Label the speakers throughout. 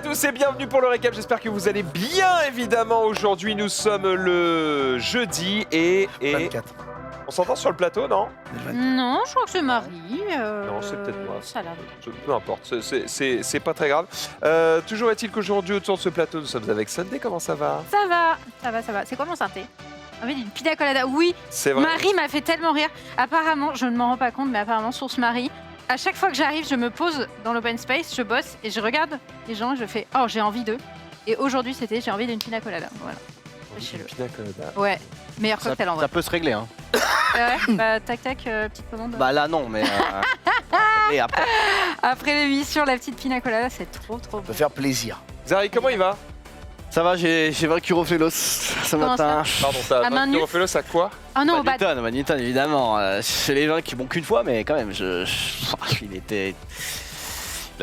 Speaker 1: tous et bienvenue pour le récap, j'espère que vous allez bien évidemment. Aujourd'hui nous sommes le jeudi et
Speaker 2: 24.
Speaker 1: on s'entend sur le plateau, non?
Speaker 3: Non, je crois que c'est Marie.
Speaker 1: Non, c'est peut-être moi.
Speaker 3: Ça l'a.
Speaker 1: Peu importe, c'est pas très grave. Toujours est-il qu'aujourd'hui autour de ce plateau nous sommes avec Sunday, comment ça va?
Speaker 3: Ça va. C'est quoi mon synthé? Envie d'une pina colada. Oui,
Speaker 1: C'est vrai.
Speaker 3: Marie m'a fait tellement rire. Apparemment, je ne m'en rends pas compte, mais apparemment, source Marie, à chaque fois que j'arrive, je me pose dans l'open space, je bosse et je regarde les gens et je fais « Oh, j'ai envie d'eux ». Et aujourd'hui, c'était « J'ai envie d'une pina colada ». Voilà. Sachez-le.
Speaker 1: Pina colada.
Speaker 3: Ouais, meilleur cocktail en vrai.
Speaker 4: Ça peut se régler, hein.
Speaker 3: Ouais, bah tac, petite commande.
Speaker 4: Bah là, non, mais. Et après.
Speaker 3: Après l'émission, la petite pina colada, c'est trop
Speaker 2: Ça
Speaker 3: bon.
Speaker 2: peut faire plaisir.
Speaker 1: Zari, comment il va?
Speaker 4: Ça va, j'ai vaincu Rofelos ce
Speaker 3: Comment
Speaker 4: matin.
Speaker 1: Pardon, ça
Speaker 3: À main nue.
Speaker 1: refais-le, ça quoi?
Speaker 3: Oh non, bah,
Speaker 4: Badminton, évidemment. C'est les gens qui vont qu'une fois, mais quand même, il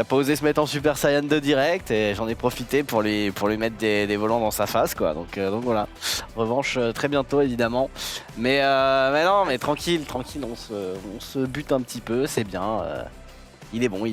Speaker 4: a pas osé se mettre en Super Saiyan 2 direct et j'en ai profité pour lui mettre des volants dans sa face, quoi. Donc voilà. Revanche très bientôt, évidemment. Mais non, mais tranquille, on se bute un petit peu, c'est bien. Il est bon.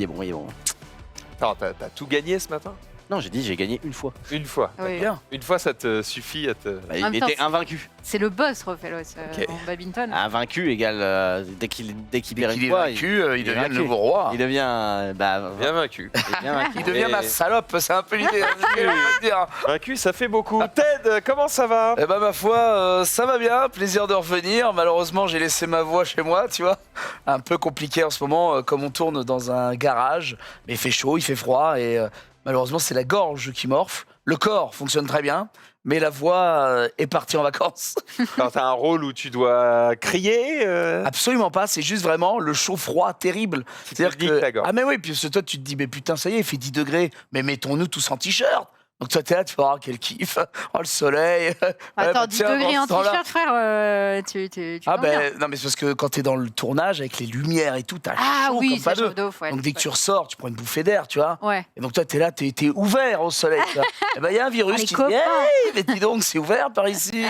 Speaker 1: Attends, t'as tout gagné ce matin?
Speaker 4: Non, j'ai dit j'ai gagné une fois.
Speaker 1: Une fois.
Speaker 3: oui.
Speaker 2: Bien.
Speaker 1: Une fois ça te suffit à te...
Speaker 4: Bah,
Speaker 3: En même
Speaker 4: il
Speaker 3: temps,
Speaker 4: était invaincu.
Speaker 3: c'est le boss, Rofelos,
Speaker 1: Ok.
Speaker 3: en badminton.
Speaker 4: Invaincu égale dès qu'il perd
Speaker 2: Il
Speaker 4: une
Speaker 2: est
Speaker 4: fois,
Speaker 2: vaincu, il devient le
Speaker 4: vaincu.
Speaker 2: nouveau roi.
Speaker 4: il devient
Speaker 1: Bien vaincu.
Speaker 4: bien vaincu.
Speaker 2: Il devient
Speaker 1: Et-
Speaker 2: ma salope, c'est un peu l'idée. hein, je vais te dire.
Speaker 1: Vaincu, ça fait beaucoup. Ted, comment ça va?
Speaker 2: Eh ben ma foi, ça va bien, plaisir de revenir. Malheureusement, j'ai laissé ma voix chez moi, tu vois. Un peu compliqué en ce moment, comme on tourne dans un garage. Mais il fait chaud, il fait froid et malheureusement, c'est la gorge qui morfle. Le corps fonctionne très bien, mais la voix est partie en vacances.
Speaker 1: Alors, t'as un rôle où tu dois crier
Speaker 2: Absolument pas, c'est juste vraiment le chaud-froid terrible. C'est-à-dire
Speaker 1: te nique la gorge.
Speaker 2: Ah mais oui, puis parce que toi tu te dis, mais putain, ça y est, il fait 10 degrés, mais mettons-nous tous en t-shirt. Donc toi t'es là, tu fais, oh quel kiff, oh le soleil.
Speaker 3: Attends,
Speaker 2: bah,
Speaker 3: 10
Speaker 2: tiens,
Speaker 3: degrés
Speaker 2: dans
Speaker 3: en
Speaker 2: ce temps-là-
Speaker 3: t-shirt, frère, tu
Speaker 2: Ah
Speaker 3: dors bien.
Speaker 2: ben non mais c'est parce que quand t'es dans le tournage avec les lumières et tout, t'as
Speaker 3: Ah
Speaker 2: chaud
Speaker 3: oui,
Speaker 2: comme
Speaker 3: ça
Speaker 2: pas deux.
Speaker 3: chauffe de ouf, ouais.
Speaker 2: Donc dès que tu ressors, tu prends une bouffée d'air, tu vois.
Speaker 3: Ouais.
Speaker 2: Et donc toi t'es là, t'es ouvert au soleil. tu vois. Et ben il y a un virus
Speaker 3: Les
Speaker 2: qui
Speaker 3: copains.
Speaker 2: dit, hey, mais dis donc c'est ouvert par ici.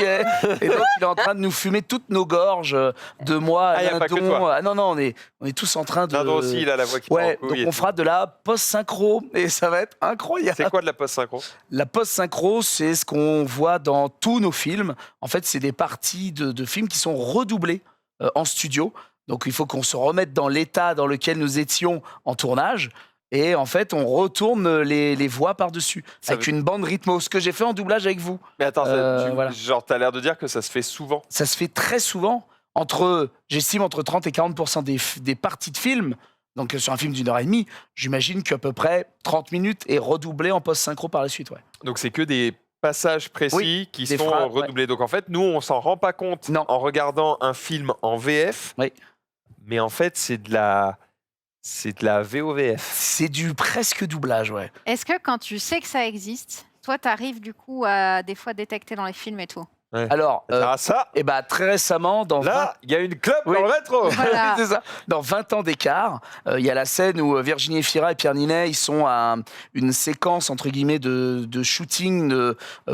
Speaker 2: Et donc il est en train de nous fumer toutes nos gorges de moi,
Speaker 1: Ah, y a pas que
Speaker 2: Lindon.
Speaker 1: toi.
Speaker 2: Ah non non, on est tous en train de.
Speaker 1: Lindon aussi, il a la voix qui
Speaker 2: Ouais,
Speaker 1: part en
Speaker 2: donc
Speaker 1: couille et
Speaker 2: on
Speaker 1: tout.
Speaker 2: fera de la post-synchro et ça va être incroyable.
Speaker 1: C'est quoi de la post-synchro?
Speaker 2: La post-synchro, c'est ce qu'on voit dans tous nos films. En fait, c'est des parties de films qui sont redoublées en studio. Donc il faut qu'on se remette dans l'état dans lequel nous étions en tournage. Et en fait, on retourne les voix par-dessus,
Speaker 1: Ça
Speaker 2: avec
Speaker 1: veut-
Speaker 2: une bande rythmo, ce que j'ai fait en doublage avec vous.
Speaker 1: Mais attends,
Speaker 2: Voilà.
Speaker 1: genre t'as l'air de dire que ça se fait souvent.
Speaker 2: Ça se fait très souvent, j'estime entre 30 et 40% des parties de films. Donc sur un film d'une heure et demie, j'imagine qu'à peu près 30 minutes est redoublé en post-synchro par la suite. Ouais.
Speaker 1: Donc c'est que des passages précis
Speaker 2: Oui,
Speaker 1: qui
Speaker 2: des
Speaker 1: sont
Speaker 2: phrases,
Speaker 1: redoublés. Donc en fait, nous, on s'en rend pas compte
Speaker 2: Non.
Speaker 1: en regardant un film en VF.
Speaker 2: Oui.
Speaker 1: Mais en fait, c'est de la VOVF.
Speaker 2: C'est du presque doublage, ouais.
Speaker 3: Est-ce que quand tu sais que ça existe, toi, t'arrives du coup à des fois détecter dans les films et tout?
Speaker 2: Alors,
Speaker 1: Ah ça,
Speaker 2: et bah, très récemment, dans
Speaker 1: là, il y a une club
Speaker 2: Oui.
Speaker 1: dans le rétro.
Speaker 3: Voilà.
Speaker 2: C'est ça. Dans 20 ans d'écart, il y a la scène où Virginie Efira et Pierre Ninet, ils sont à une séquence, entre guillemets, de shooting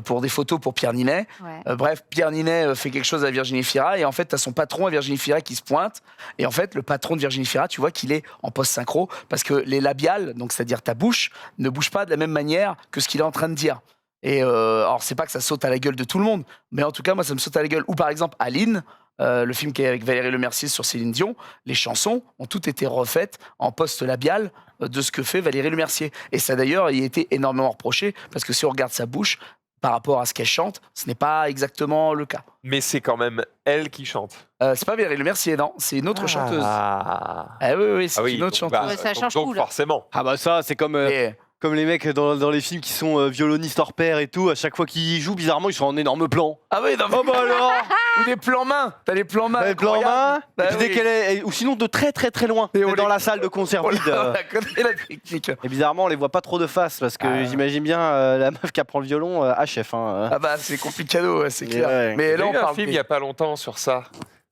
Speaker 2: pour des photos pour Pierre Ninet.
Speaker 3: Ouais.
Speaker 2: Bref, Pierre Ninet fait quelque chose à Virginie Efira et en fait, tu as son patron à Virginie Efira qui se pointe. Et en fait, le patron de Virginie Efira, tu vois qu'il est en post-synchro parce que les labiales, donc c'est-à-dire ta bouche, ne bougent pas de la même manière que ce qu'il est en train de dire. Et alors, c'est pas que ça saute à la gueule de tout le monde, mais en tout cas, moi, ça me saute à la gueule. Ou par exemple, Aline, le film qui est avec Valérie Lemercier sur Céline Dion, les chansons ont toutes été refaites en post-labial de ce que fait Valérie Lemercier. Et ça, d'ailleurs, il a été énormément reproché, parce que si on regarde sa bouche, par rapport à ce qu'elle chante, ce n'est pas exactement le cas.
Speaker 1: Mais c'est quand même elle qui chante.
Speaker 2: C'est pas Valérie Lemercier, non, c'est une autre chanteuse.
Speaker 1: Ah,
Speaker 2: Ah oui, c'est une autre
Speaker 1: donc,
Speaker 2: chanteuse.
Speaker 3: Ouais, ça change
Speaker 1: donc
Speaker 3: tout, là.
Speaker 1: forcément.
Speaker 4: Ah bah ça, c'est comme
Speaker 2: Et-
Speaker 4: comme les mecs dans les films qui sont violonistes hors pair et tout. À chaque fois qu'ils jouent, bizarrement, ils sont en énorme plan.
Speaker 2: Ah oui, non, mais-
Speaker 4: Oh bah alors.
Speaker 2: ou des plans main, t'as les plans main.
Speaker 4: Les plans en main.
Speaker 2: incroyables. Bah
Speaker 4: Et puis dès
Speaker 2: oui.
Speaker 4: qu'elle est, ou sinon de très loin.
Speaker 2: Et on
Speaker 4: Dans
Speaker 2: les-
Speaker 4: la salle de concert
Speaker 2: On
Speaker 4: vide.
Speaker 2: la connaît, la technique.
Speaker 4: Et bizarrement, on les voit pas trop de face parce que
Speaker 2: Ah.
Speaker 4: j'imagine bien la meuf qui apprend le violon HF. Hein.
Speaker 2: Ah bah c'est complicado, ouais, c'est
Speaker 4: Et
Speaker 2: clair.
Speaker 4: ouais.
Speaker 2: Mais
Speaker 1: J'ai
Speaker 2: là on
Speaker 1: vu un
Speaker 2: parle
Speaker 1: film il y a pas longtemps sur ça.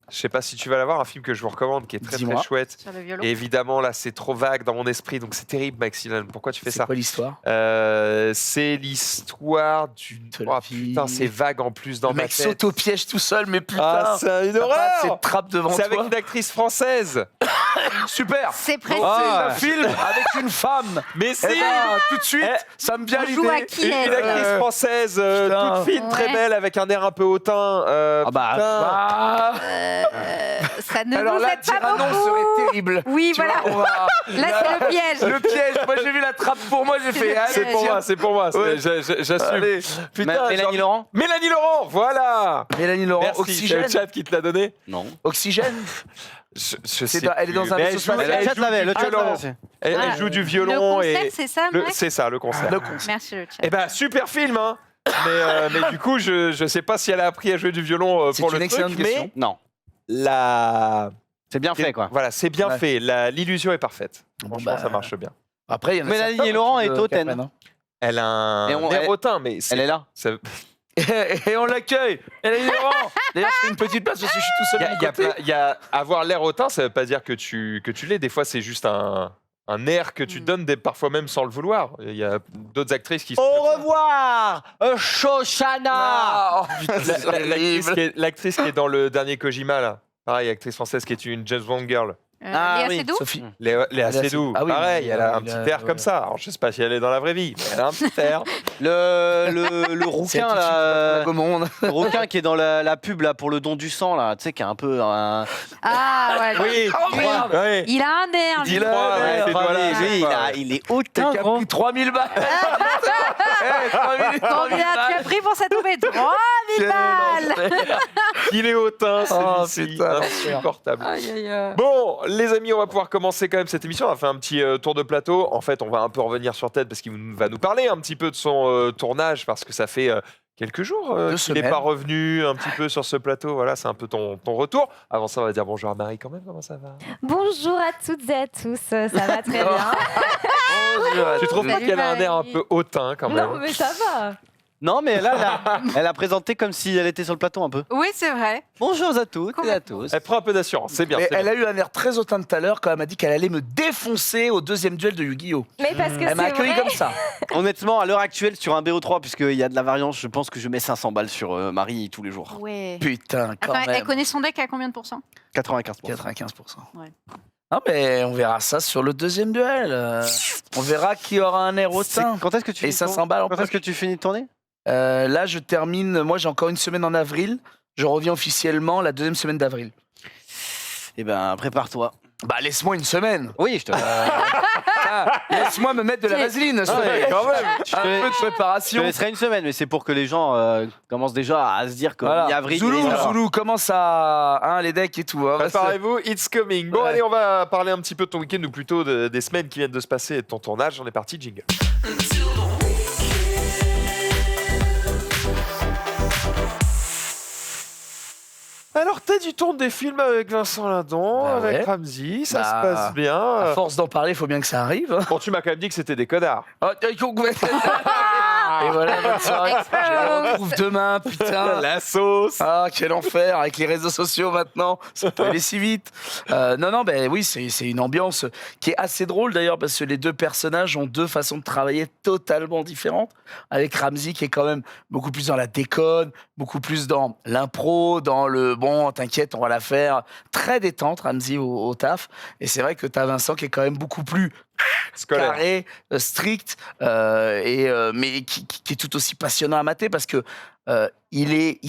Speaker 1: Je sais pas si tu vas l'avoir, un film que je vous recommande qui est très
Speaker 2: Dis-moi.
Speaker 1: très chouette.
Speaker 3: Sur le violon.
Speaker 1: Et évidemment, là, c'est trop vague dans mon esprit, donc c'est terrible, Maximilian. Pourquoi tu fais
Speaker 2: C'est
Speaker 1: ça?
Speaker 2: quoi l'histoire?
Speaker 1: C'est l'histoire d'une.
Speaker 2: De la
Speaker 1: Oh
Speaker 2: vie.
Speaker 1: putain, c'est vague en plus dans
Speaker 2: Le
Speaker 1: ma
Speaker 2: mec
Speaker 1: tête.
Speaker 2: s'auto-piège tout seul, mais putain.
Speaker 1: Ah, c'est une
Speaker 2: t'as pas
Speaker 1: horreur!
Speaker 2: cette trappe devant
Speaker 1: C'est avec
Speaker 2: toi.
Speaker 1: une actrice française.
Speaker 2: Super.
Speaker 3: C'est précis.
Speaker 2: C'est un film avec une femme.
Speaker 1: Mais si
Speaker 2: Eh ben, tout de suite, ça me vient
Speaker 3: On joue à
Speaker 2: l'idée.
Speaker 3: qui
Speaker 1: Une actrice française
Speaker 2: Putain.
Speaker 1: toute fine, très
Speaker 3: Ouais.
Speaker 1: belle, avec un air un peu hautain.
Speaker 4: Ah bah,
Speaker 1: putain.
Speaker 2: Ah.
Speaker 3: Ça ne
Speaker 2: Alors
Speaker 3: nous
Speaker 2: là,
Speaker 3: aide
Speaker 2: dire
Speaker 3: pas
Speaker 2: un non
Speaker 3: beaucoup.
Speaker 2: serait terrible.
Speaker 3: Oui,
Speaker 2: Tu
Speaker 3: voilà.
Speaker 2: vois, on va-
Speaker 3: Là, c'est le piège.
Speaker 2: Le piège. Moi, j'ai vu la trappe pour moi, j'ai fait.
Speaker 3: le
Speaker 1: C'est
Speaker 2: Allez,
Speaker 1: pour
Speaker 3: piège.
Speaker 1: moi, c'est pour moi.
Speaker 2: Ouais.
Speaker 1: J'assume.
Speaker 2: Allez.
Speaker 1: Putain,
Speaker 4: Mélanie Laurent?
Speaker 1: Mélanie Laurent, voilà.
Speaker 2: Mélanie Laurent,
Speaker 1: Merci, c'est
Speaker 2: Oxygène.
Speaker 1: le chat qui te l'a donné.
Speaker 4: Non.
Speaker 2: Oxygène.
Speaker 1: Je sais
Speaker 2: Elle est dans
Speaker 1: plus.
Speaker 2: un
Speaker 1: Mais
Speaker 2: vaisseau
Speaker 1: elle joue-
Speaker 2: spatial.
Speaker 1: elle
Speaker 4: Le chat
Speaker 1: joue
Speaker 4: l'avait,
Speaker 1: du
Speaker 4: le chat
Speaker 1: violon.
Speaker 4: l'avait.
Speaker 1: Elle joue du
Speaker 3: Le
Speaker 1: violon
Speaker 3: concert,
Speaker 1: et
Speaker 3: c'est ça, mec
Speaker 1: c'est ça le concert.
Speaker 2: Le concert.
Speaker 3: Merci, le chat.
Speaker 1: Eh ben super film, hein. Mais du coup, je sais pas si elle a appris à jouer du violon
Speaker 2: C'est
Speaker 1: pour
Speaker 2: une
Speaker 1: le
Speaker 2: excellente
Speaker 1: truc,
Speaker 2: question.
Speaker 1: mais
Speaker 4: Non.
Speaker 1: la
Speaker 4: C'est bien fait, quoi.
Speaker 1: Voilà, c'est bien
Speaker 2: Ouais.
Speaker 1: fait. L'illusion est parfaite.
Speaker 2: Bon,
Speaker 1: Franchement,
Speaker 2: bah,
Speaker 1: ça marche bien.
Speaker 2: Après, il y en a
Speaker 4: Mélanie
Speaker 2: certains
Speaker 4: Laurent
Speaker 2: qui
Speaker 4: est
Speaker 2: le
Speaker 4: hautaine.
Speaker 2: capent, hein.
Speaker 1: Elle a un
Speaker 4: Et on-
Speaker 1: air
Speaker 4: elle-
Speaker 1: hautain, mais
Speaker 4: Elle est là.
Speaker 1: ça-
Speaker 2: Et on l'accueille. Mélanie Laurent. D'ailleurs, je fais une petite place parce que je suis tout seul.
Speaker 1: Il y
Speaker 2: de
Speaker 1: a,
Speaker 2: mon
Speaker 1: il y a
Speaker 2: côté.
Speaker 1: plein- il y a- avoir l'air hautain, ça veut pas dire que tu l'es. Des fois, c'est juste un air que tu donnes, parfois même sans le vouloir. Il y a d'autres actrices qui sont.
Speaker 4: Au
Speaker 1: comme ça.
Speaker 4: revoir, Shoshana.
Speaker 2: Ah, oh, putain, c'est
Speaker 1: L'actrice
Speaker 2: horrible.
Speaker 1: l'actrice qui est dans le dernier Kojima, là. Pareil, actrice française qui est une James Bond girl.
Speaker 4: Ah,
Speaker 3: Léa
Speaker 4: oui.
Speaker 3: Seydoux
Speaker 2: Sophie.
Speaker 1: Léa Seydoux.
Speaker 2: Ah oui,
Speaker 1: Pareil,
Speaker 2: mais
Speaker 1: elle a un
Speaker 2: il
Speaker 1: petit
Speaker 2: a-
Speaker 1: air
Speaker 2: ouais.
Speaker 1: comme ça. Alors, je sais pas si elle est dans la vraie vie, mais elle a un petit air.
Speaker 4: Le
Speaker 2: C'est
Speaker 4: rouquin,
Speaker 2: tout de suite
Speaker 4: là.
Speaker 2: la commande.
Speaker 4: Le rouquin qui est dans la pub là pour le don du sang là, tu sais qui est un peu
Speaker 3: Ah, ouais.
Speaker 1: Oui,
Speaker 2: Oh, merde.
Speaker 1: ouais.
Speaker 3: Il a un air, lui.
Speaker 1: Il a un air,
Speaker 4: Ouais,
Speaker 1: voilà,
Speaker 4: lui,
Speaker 1: c'est pas-
Speaker 4: il est
Speaker 2: T'as
Speaker 4: hautain
Speaker 2: qu'à
Speaker 4: gros.
Speaker 2: pris 3000 balles. Eh, 3000
Speaker 3: Combien tu as pris pour cette tombée 3000 balles.
Speaker 1: Il est hautain,
Speaker 2: Oh,
Speaker 1: celui-ci.
Speaker 2: putain.
Speaker 1: Insupportable.
Speaker 3: Aïe, aïe, aïe.
Speaker 1: Bon, les amis, on va pouvoir commencer quand même cette émission. On va faire un petit tour de plateau. En fait, on va un peu revenir sur Ted parce qu'il va nous parler un petit peu de son tournage parce que ça fait quelques jours qu'il n'est
Speaker 2: semaines.
Speaker 1: pas revenu un petit peu sur ce plateau. Voilà, c'est un peu ton retour. Avant ça, on va dire bonjour à Marie quand même. Comment ça va?
Speaker 5: Bonjour à toutes et à tous, ça va très bien.
Speaker 1: Tu trouves pas
Speaker 3: Salut,
Speaker 1: qu'elle a un air un
Speaker 3: Marie.
Speaker 1: peu hautain quand même?
Speaker 5: Non mais ça va.
Speaker 4: Non mais là elle a présenté comme si elle était sur le plateau un peu.
Speaker 3: Oui, c'est vrai.
Speaker 4: Bonjour à toutes et à
Speaker 3: Complètement.
Speaker 4: tous.
Speaker 1: Elle prend un peu d'assurance, c'est bien.
Speaker 2: Mais
Speaker 1: c'est bien.
Speaker 2: elle a eu un air très hautain tout à l'heure quand elle m'a dit qu'elle allait me défoncer au deuxième duel de Yu-Gi-Oh!
Speaker 5: Mais parce que
Speaker 2: Elle m'a
Speaker 5: c'est
Speaker 2: accueilli
Speaker 5: vrai.
Speaker 2: comme ça.
Speaker 4: Honnêtement à l'heure actuelle sur un BO3 puisqu'il y a de la variance, je pense que je mets 500 balles sur Marie tous les jours.
Speaker 3: Ouais.
Speaker 2: Putain, quand
Speaker 3: Attends, elle
Speaker 2: même.
Speaker 3: connaît son deck à combien de pourcents?
Speaker 4: 95%.
Speaker 2: 95%.
Speaker 3: Ouais.
Speaker 2: Non, mais on verra ça sur le deuxième duel. On verra qui aura un air hautain.
Speaker 4: Quand est-ce que tu
Speaker 2: Et
Speaker 4: finis
Speaker 2: 500 balles en
Speaker 4: Quand est-ce
Speaker 2: poche.
Speaker 4: que tu finis de tourner?
Speaker 2: Là, je termine. Moi, j'ai encore une semaine en avril. Je reviens officiellement la deuxième semaine d'avril.
Speaker 4: Eh ben prépare-toi.
Speaker 2: Bah, laisse-moi une semaine.
Speaker 4: Oui, je te
Speaker 2: Laisse-moi me mettre de la vaseline. s'il te
Speaker 4: Ouais,
Speaker 2: plaît.
Speaker 4: quand même.
Speaker 2: Un peu de
Speaker 4: Je te
Speaker 2: préparation.
Speaker 4: laisserai une semaine, mais c'est pour que les gens commencent déjà à se dire que
Speaker 2: Voilà.
Speaker 4: mi-avril.
Speaker 2: Zoulou,
Speaker 4: il est là.
Speaker 2: Zoulou, commence à les decks et tout. Hein.
Speaker 1: Préparez-vous, it's coming. Bon,
Speaker 2: Ouais.
Speaker 1: allez, on va parler un petit peu de ton week-end ou plutôt des semaines qui viennent de se passer et de ton tournage. On est parti, jingle. Alors, t'as du tourne des films avec Vincent Lindon,
Speaker 2: Bah
Speaker 1: avec
Speaker 2: ouais.
Speaker 1: Ramsey, ça
Speaker 2: Bah,
Speaker 1: se passe bien.
Speaker 2: À force d'en parler, il faut bien que ça arrive.
Speaker 1: Bon, tu m'as quand même dit que c'était des connards.
Speaker 2: Oh, et voilà, bonne soirée. Je la retrouve demain, putain.
Speaker 1: La sauce.
Speaker 2: Ah, quel enfer, avec les réseaux sociaux maintenant, ça peut aller si vite. Non, ben oui, c'est une ambiance qui est assez drôle d'ailleurs, parce que les deux personnages ont deux façons de travailler totalement différentes. Avec Ramsey qui est quand même beaucoup plus dans la déconne, beaucoup plus dans l'impro, dans le bon, t'inquiète, on va la faire. Très détente, Ramsey au taf. Et c'est vrai que t'as Vincent qui est quand même beaucoup plus
Speaker 1: Scolaire.
Speaker 2: carré, strict, mais qui est tout aussi passionnant à mater parce que les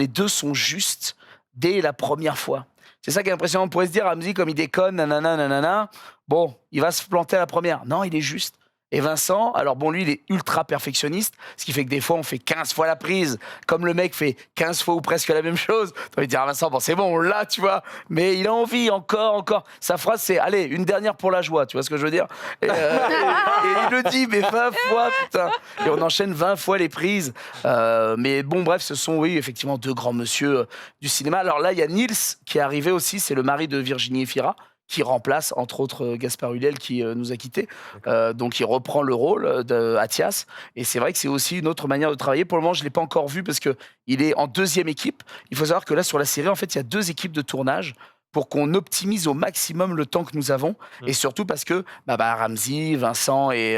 Speaker 2: deux sont justes dès la première fois. C'est ça qui est impressionnant. On pourrait se dire, Ramsey, comme il déconne, nanana, nanana, bon, il va se planter à la première. Non, il est juste. Et Vincent, alors bon, lui, il est ultra perfectionniste, ce qui fait que des fois, on fait 15 fois la prise, comme le mec fait 15 fois ou presque la même chose. T'as envie de dire à Vincent, bon, c'est bon, on l'a, tu vois, mais il a envie, encore. Sa phrase, c'est, allez, une dernière pour la joie, tu vois ce que je veux dire? Et il le dit, mais 20 fois, putain. Et on enchaîne 20 fois les prises. Mais bon, bref, ce sont, oui, effectivement, deux grands monsieur du cinéma. Alors là, il y a Nils qui est arrivé aussi, c'est le mari de Virginie Efira, qui remplace, entre autres, Gaspard Ulliel qui nous a quittés. Donc, il reprend le rôle d'Athias. Et c'est vrai que c'est aussi une autre manière de travailler. Pour le moment, je ne l'ai pas encore vu parce qu'il est en deuxième équipe. Il faut savoir que là, sur la série, en fait, il y a 2 équipes de tournage pour qu'on optimise au maximum le temps que nous avons. Et surtout parce que Ramsey, Vincent et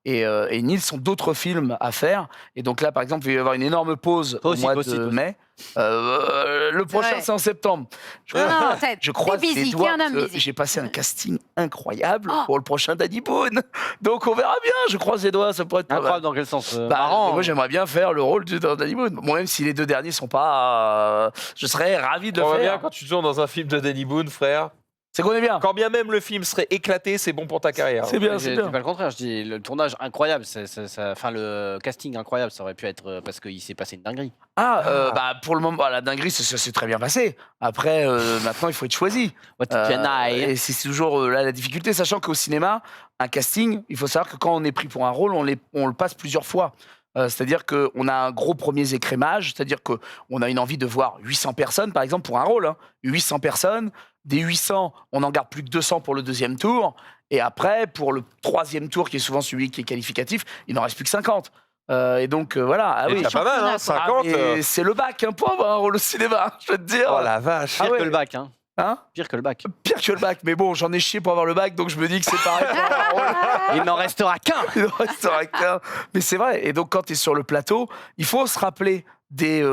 Speaker 2: et Nils ont d'autres films à faire. Et donc là, par exemple, il va y avoir une énorme pause
Speaker 4: Toi
Speaker 2: au
Speaker 4: aussi,
Speaker 2: mois
Speaker 4: toi aussi,
Speaker 2: de
Speaker 4: toi aussi.
Speaker 2: mai. Le prochain,
Speaker 3: Ouais.
Speaker 2: c'est en septembre. Je,
Speaker 3: Non, non,
Speaker 2: je croise
Speaker 3: t'es busy,
Speaker 2: les doigts.
Speaker 3: t'es un homme
Speaker 2: parce que
Speaker 3: busy.
Speaker 2: J'ai passé un casting incroyable
Speaker 3: Oh.
Speaker 2: pour le prochain Danny Boone. Donc on verra bien. Je croise les doigts. Ça pourrait être pas mal.
Speaker 4: Incroyable dans quel sens
Speaker 2: Bah,
Speaker 4: Marrant.
Speaker 2: moi, j'aimerais bien faire le rôle de Danny Boone. Bon, même si les deux derniers sont pas, je serais ravi de
Speaker 1: On
Speaker 2: le
Speaker 1: voit bien
Speaker 2: faire.
Speaker 1: quand tu tournes dans un film de Danny Boone, frère.
Speaker 2: C'est qu'on est bien.
Speaker 1: Quand bien même le film serait éclaté, c'est bon pour ta carrière.
Speaker 2: C'est bien,
Speaker 4: Je
Speaker 2: c'est
Speaker 4: dis
Speaker 2: bien.
Speaker 4: pas le contraire, je dis le tournage incroyable, enfin le casting incroyable, ça aurait pu être parce qu'il s'est passé une dinguerie.
Speaker 2: Bah pour le moment, la dinguerie, ça s'est très bien passé. Après, maintenant, il faut être choisi.
Speaker 4: What can I
Speaker 2: Et c'est toujours là la difficulté, sachant qu'au cinéma, un casting, il faut savoir que quand on est pris pour un rôle, on le passe plusieurs fois. C'est-à-dire qu'on a un gros premier écrémage, c'est-à-dire qu'on a une envie de voir 800 personnes, par exemple, pour un rôle. 800 personnes. Des 800, on n'en garde plus que 200 pour le deuxième tour. Et après, pour le troisième tour, qui est souvent celui qui est qualificatif, il n'en reste plus que 50. Et donc, voilà. Ah
Speaker 1: Et
Speaker 2: oui,
Speaker 1: t'as pas mal, hein,
Speaker 3: championnat,
Speaker 1: 50.
Speaker 2: et c'est le bac pour avoir un rôle au cinéma, je veux te dire.
Speaker 1: Oh la vache.
Speaker 2: Ah
Speaker 4: Pire
Speaker 2: ouais.
Speaker 4: que le bac, hein.
Speaker 2: Hein
Speaker 4: Pire que le bac.
Speaker 2: Pire que le bac, mais bon, j'en ai chié pour avoir le bac, donc je me dis que c'est pareil pour avoir un rôle.
Speaker 4: Il n'en restera qu'un.
Speaker 2: Il en restera qu'un. Mais c'est vrai. Et donc, quand tu es sur le plateau, il faut se rappeler des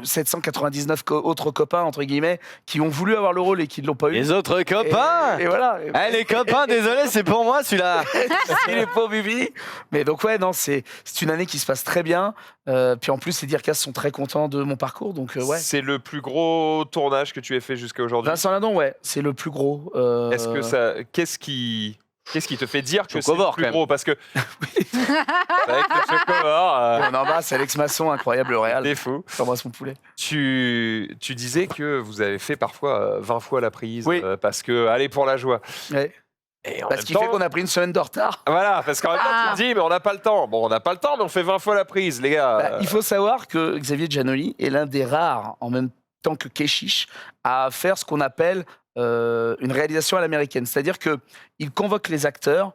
Speaker 2: 799 autres copains, entre guillemets, qui ont voulu avoir le rôle et qui ne l'ont pas eu.
Speaker 4: Les autres copains.
Speaker 2: Et voilà.
Speaker 4: Eh les copains, désolé, c'est pour moi celui-là.
Speaker 2: Il est pas Bibi. Mais donc, ouais, non, c'est une année qui se passe très bien. Puis en plus, les Dirkas sont très contents de mon parcours. Donc, ouais.
Speaker 1: C'est le plus gros tournage que tu aies fait jusqu'à aujourd'hui.
Speaker 2: Vincent Lindon, ouais, c'est le plus gros.
Speaker 1: Est-ce que ça. Qu'est-ce qui te fait dire que c'est le
Speaker 4: Chocobor,
Speaker 1: plus
Speaker 4: quand même.
Speaker 1: gros? Parce que. Avec le Chocobor,
Speaker 2: On embrasse Alex Masson, incroyable le Réal.
Speaker 1: t'es fou.
Speaker 2: J'embrasse mon poulet.
Speaker 1: Tu disais que vous avez fait parfois 20 fois la prise.
Speaker 2: Oui.
Speaker 1: Parce que, allez pour la joie.
Speaker 2: Ouais.
Speaker 1: Et en
Speaker 2: Parce
Speaker 1: même
Speaker 2: qu'il fait
Speaker 1: temps-
Speaker 2: qu'on a pris une semaine de retard.
Speaker 1: Voilà, parce qu'en même temps, tu te dis, mais on n'a pas le temps. Bon, on n'a pas le temps, mais on fait 20 fois la prise, les gars.
Speaker 2: Bah, il faut savoir que Xavier Giannoli est l'un des rares, en même temps que Keshish, à faire ce qu'on appelle une réalisation à l'américaine. C'est-à-dire qu'il convoque les acteurs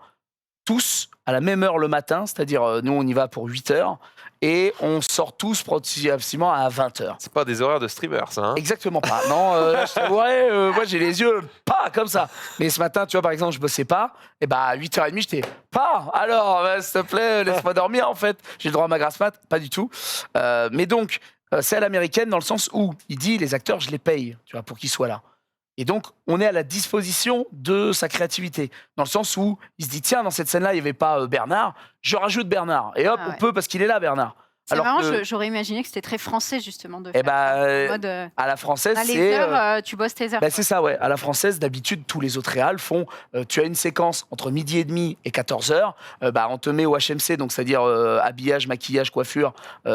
Speaker 2: tous à la même heure le matin, c'est-à-dire nous on y va pour 8 heures, et on sort tous approximativement à 20 heures.
Speaker 1: C'est pas des horaires de streamer, ça. Hein.
Speaker 2: Exactement pas. Non, là, je t'avouerais, moi j'ai les yeux pas comme ça. Mais ce matin, tu vois, par exemple, je bossais pas, et bah à 8h30, j'étais pas. Alors, s'il te plaît, laisse-moi dormir en fait. J'ai le droit à ma grasse mat, pas du tout. Mais donc, c'est à l'américaine dans le sens où il dit les acteurs, je les paye, tu vois, pour qu'ils soient là. Et donc, on est à la disposition de sa créativité. Dans le sens où il se dit, tiens, dans cette scène-là, il n'y avait pas Bernard, je rajoute Bernard. Et hop,
Speaker 3: Ah ouais.
Speaker 2: on peut parce qu'il est là, Bernard.
Speaker 3: C'est
Speaker 2: Alors
Speaker 3: marrant,
Speaker 2: que-
Speaker 3: j'aurais imaginé que c'était très français justement de
Speaker 2: Eh
Speaker 3: faire
Speaker 2: bah,
Speaker 3: ça. En mode,
Speaker 2: à la française,
Speaker 3: à les
Speaker 2: c'est...
Speaker 3: heures, tu bosses tes heures.
Speaker 2: Bah, c'est ça, ouais. À la française, d'habitude, tous les autres réals font. Tu as une séquence entre midi et demi et 14h. Bah, on te met au HMC, donc c'est-à-dire habillage, maquillage, coiffure, 1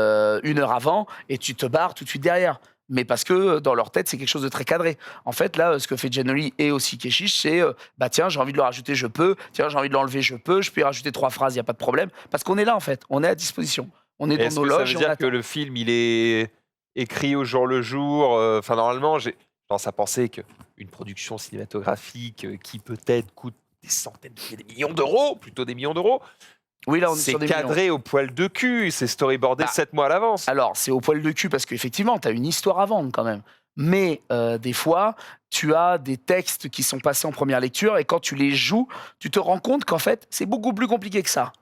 Speaker 2: heure avant, et tu te barres tout de suite derrière. Mais parce que dans leur tête, c'est quelque chose de très cadré. En fait, là, ce que fait Giannoli et aussi Keshish, c'est bah tiens, j'ai envie de le rajouter, je peux. Tiens, j'ai envie de l'enlever, je peux y rajouter 3 phrases, il n'y a pas de problème. Parce qu'on est là, en fait. On est à disposition. On est
Speaker 1: Et
Speaker 2: dans
Speaker 1: Est-ce
Speaker 2: nos
Speaker 1: que ça
Speaker 2: loges.
Speaker 1: veut
Speaker 2: et on
Speaker 1: dire que
Speaker 2: attend.
Speaker 1: le film, il est écrit au jour le jour Enfin, normalement, j'ai tendance à penser qu'une production cinématographique qui peut-être coûte des centaines, des millions d'euros, plutôt des millions d'euros,
Speaker 2: Oui, là, on est
Speaker 1: c'est
Speaker 2: sur des millions.
Speaker 1: cadré au poil de cul, c'est storyboardé
Speaker 2: Bah,
Speaker 1: 7 mois à l'avance.
Speaker 2: Alors, c'est au poil de cul parce qu'effectivement, tu as une histoire à vendre quand même. Mais des fois, tu as des textes qui sont passés en première lecture et quand tu les joues, tu te rends compte qu'en fait, c'est beaucoup plus compliqué que ça.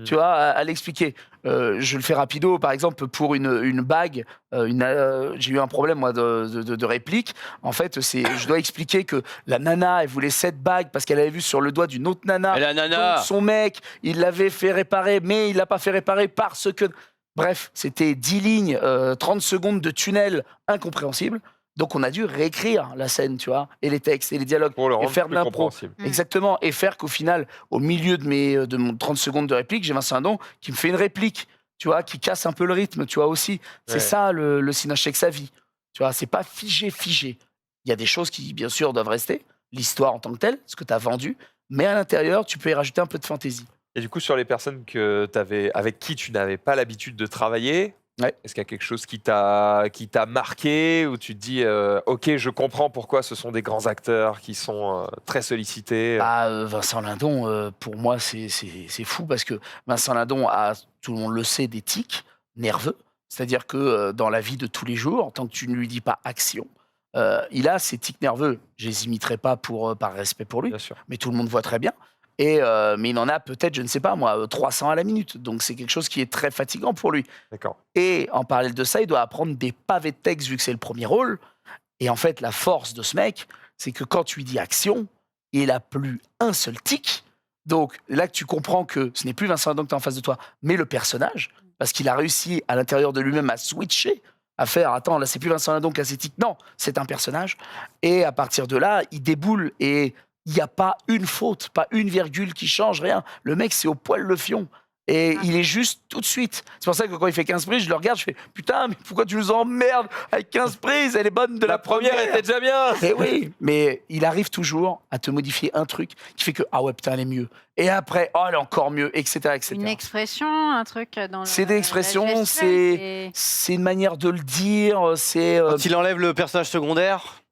Speaker 2: Tu vois, à l'expliquer. Je le fais rapido, par exemple, pour une bague, j'ai eu un problème, moi, de réplique. En fait, je dois expliquer que la nana, elle voulait cette bague parce qu'elle avait vu sur le doigt d'une autre nana.
Speaker 4: Et la nana.
Speaker 2: Donc, son mec, il l'avait fait réparer, mais il l'a pas fait réparer parce que... Bref, c'était 10 lignes, 30 secondes de tunnel incompréhensible. Donc, on a dû réécrire la scène, tu vois, et les textes, et les dialogues,
Speaker 1: Pour le
Speaker 2: et
Speaker 1: rendre
Speaker 2: faire de
Speaker 1: plus
Speaker 2: l'impro.
Speaker 1: compréhensible.
Speaker 3: Mm.
Speaker 2: Exactement, et faire qu'au final, au milieu de mon 30 secondes de réplique, j'ai Vincent Lindon qui me fait une réplique, tu vois, qui casse un peu le rythme, tu vois, aussi. C'est
Speaker 1: Ouais.
Speaker 2: ça, le cinéma avec sa vie. Tu vois, c'est pas figé. Il y a des choses qui, bien sûr, doivent rester, l'histoire en tant que telle, ce que tu as vendu, mais à l'intérieur, tu peux y rajouter un peu de fantaisie.
Speaker 1: Et du coup, sur les personnes avec qui tu n'avais pas l'habitude de travailler,
Speaker 2: Ouais.
Speaker 1: est-ce qu'il y a quelque chose qui t'a marqué, où tu te dis, ok, je comprends pourquoi ce sont des grands acteurs qui sont très sollicités.
Speaker 2: Vincent Lindon, pour moi, c'est fou parce que Vincent Lindon a, tout le monde le sait, des tics nerveux. C'est-à-dire que dans la vie de tous les jours, tant que tu ne lui dis pas action, il a ces tics nerveux. Je les imiterai pas par respect pour lui,
Speaker 1: Bien sûr.
Speaker 2: mais tout le monde voit très bien. Mais il en a peut-être, je ne sais pas moi, 300 à la minute. Donc c'est quelque chose qui est très fatigant pour lui.
Speaker 1: D'accord.
Speaker 2: Et en parallèle de ça, il doit apprendre des pavés de texte vu que c'est le premier rôle. Et en fait, la force de ce mec, c'est que quand tu lui dis action, il a plus un seul tic. Donc là que tu comprends que ce n'est plus Vincent Lindon que tu as en face de toi, mais le personnage, parce qu'il a réussi à l'intérieur de lui-même à switcher, à faire, attends, là c'est plus Vincent Lindon qui a ses tics, non, c'est un personnage. Et à partir de là, il déboule et il n'y a pas une faute, pas une virgule qui change, rien. Le mec, c'est au poil le fion. Et il est juste tout de suite. C'est pour ça que quand il fait 15 prises, je le regarde, je fais putain, mais pourquoi tu nous emmerdes avec 15 prises? Elle est bonne de la première.
Speaker 1: était déjà bien.
Speaker 2: Et oui, mais il arrive toujours à te modifier un truc qui fait que ah ouais, putain, elle est mieux. Et après, oh, elle est encore mieux, etc. etc.
Speaker 3: Une expression, un truc dans le.
Speaker 2: C'est des expressions,
Speaker 3: la gestuelle,
Speaker 2: c'est une manière de le dire, c'est.
Speaker 4: Quand il enlève le personnage secondaire.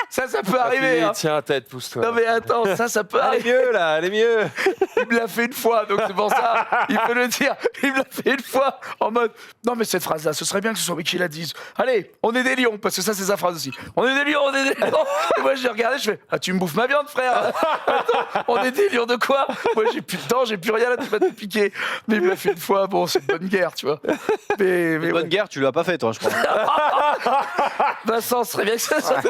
Speaker 2: Ça peut arriver. Hein.
Speaker 1: Tiens, tête, pousse-toi.
Speaker 2: Non mais attends, ça peut
Speaker 1: Elle
Speaker 2: arriver.
Speaker 1: est mieux, là, elle est mieux.
Speaker 2: Il me l'a fait une fois, donc c'est pour ça, il peut le dire. Il me l'a fait une fois en mode non mais cette phrase-là, ce serait bien que ce soit lui qui la dise. Allez, on est des lions, parce que ça c'est sa phrase aussi. On est des lions, on est des lions. Et moi je l'ai regardé, je fais ah tu me bouffes ma viande frère. Attends, on est des lions de quoi? Moi j'ai plus de dents, j'ai plus rien là, tu vas te piquer. Mais il me l'a fait une fois, bon c'est une bonne guerre, tu vois. Mais
Speaker 4: Bonne guerre, tu l'as pas fait toi, je crois.
Speaker 2: Vincent, ce serait bien que ça soit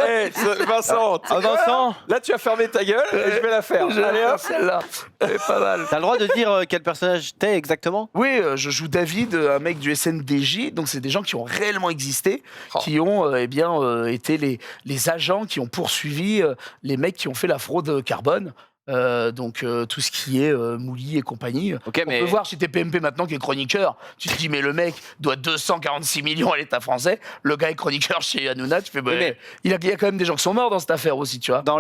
Speaker 1: Vincent,
Speaker 4: Vincent,
Speaker 1: là tu as fermé ta gueule et je vais la faire. Allez hop.
Speaker 2: celle-là, c'est pas mal.
Speaker 4: t'as le droit de dire quel personnage t'es exactement?
Speaker 2: Oui, je joue David, un mec du SNDJ, donc c'est des gens qui ont réellement existé, qui ont été les agents qui ont poursuivi les mecs qui ont fait la fraude carbone. Donc tout ce qui est Mouly et compagnie.
Speaker 4: Ok,
Speaker 2: On
Speaker 4: mais
Speaker 2: peut voir chez TPMP maintenant qui est chroniqueur. Tu te dis mais le mec doit 246 millions à l'État français. Le gars est chroniqueur chez Hanouna. Tu fais bah,
Speaker 4: mais-
Speaker 2: il y a quand même des gens qui sont morts dans cette affaire aussi, tu vois.
Speaker 4: dans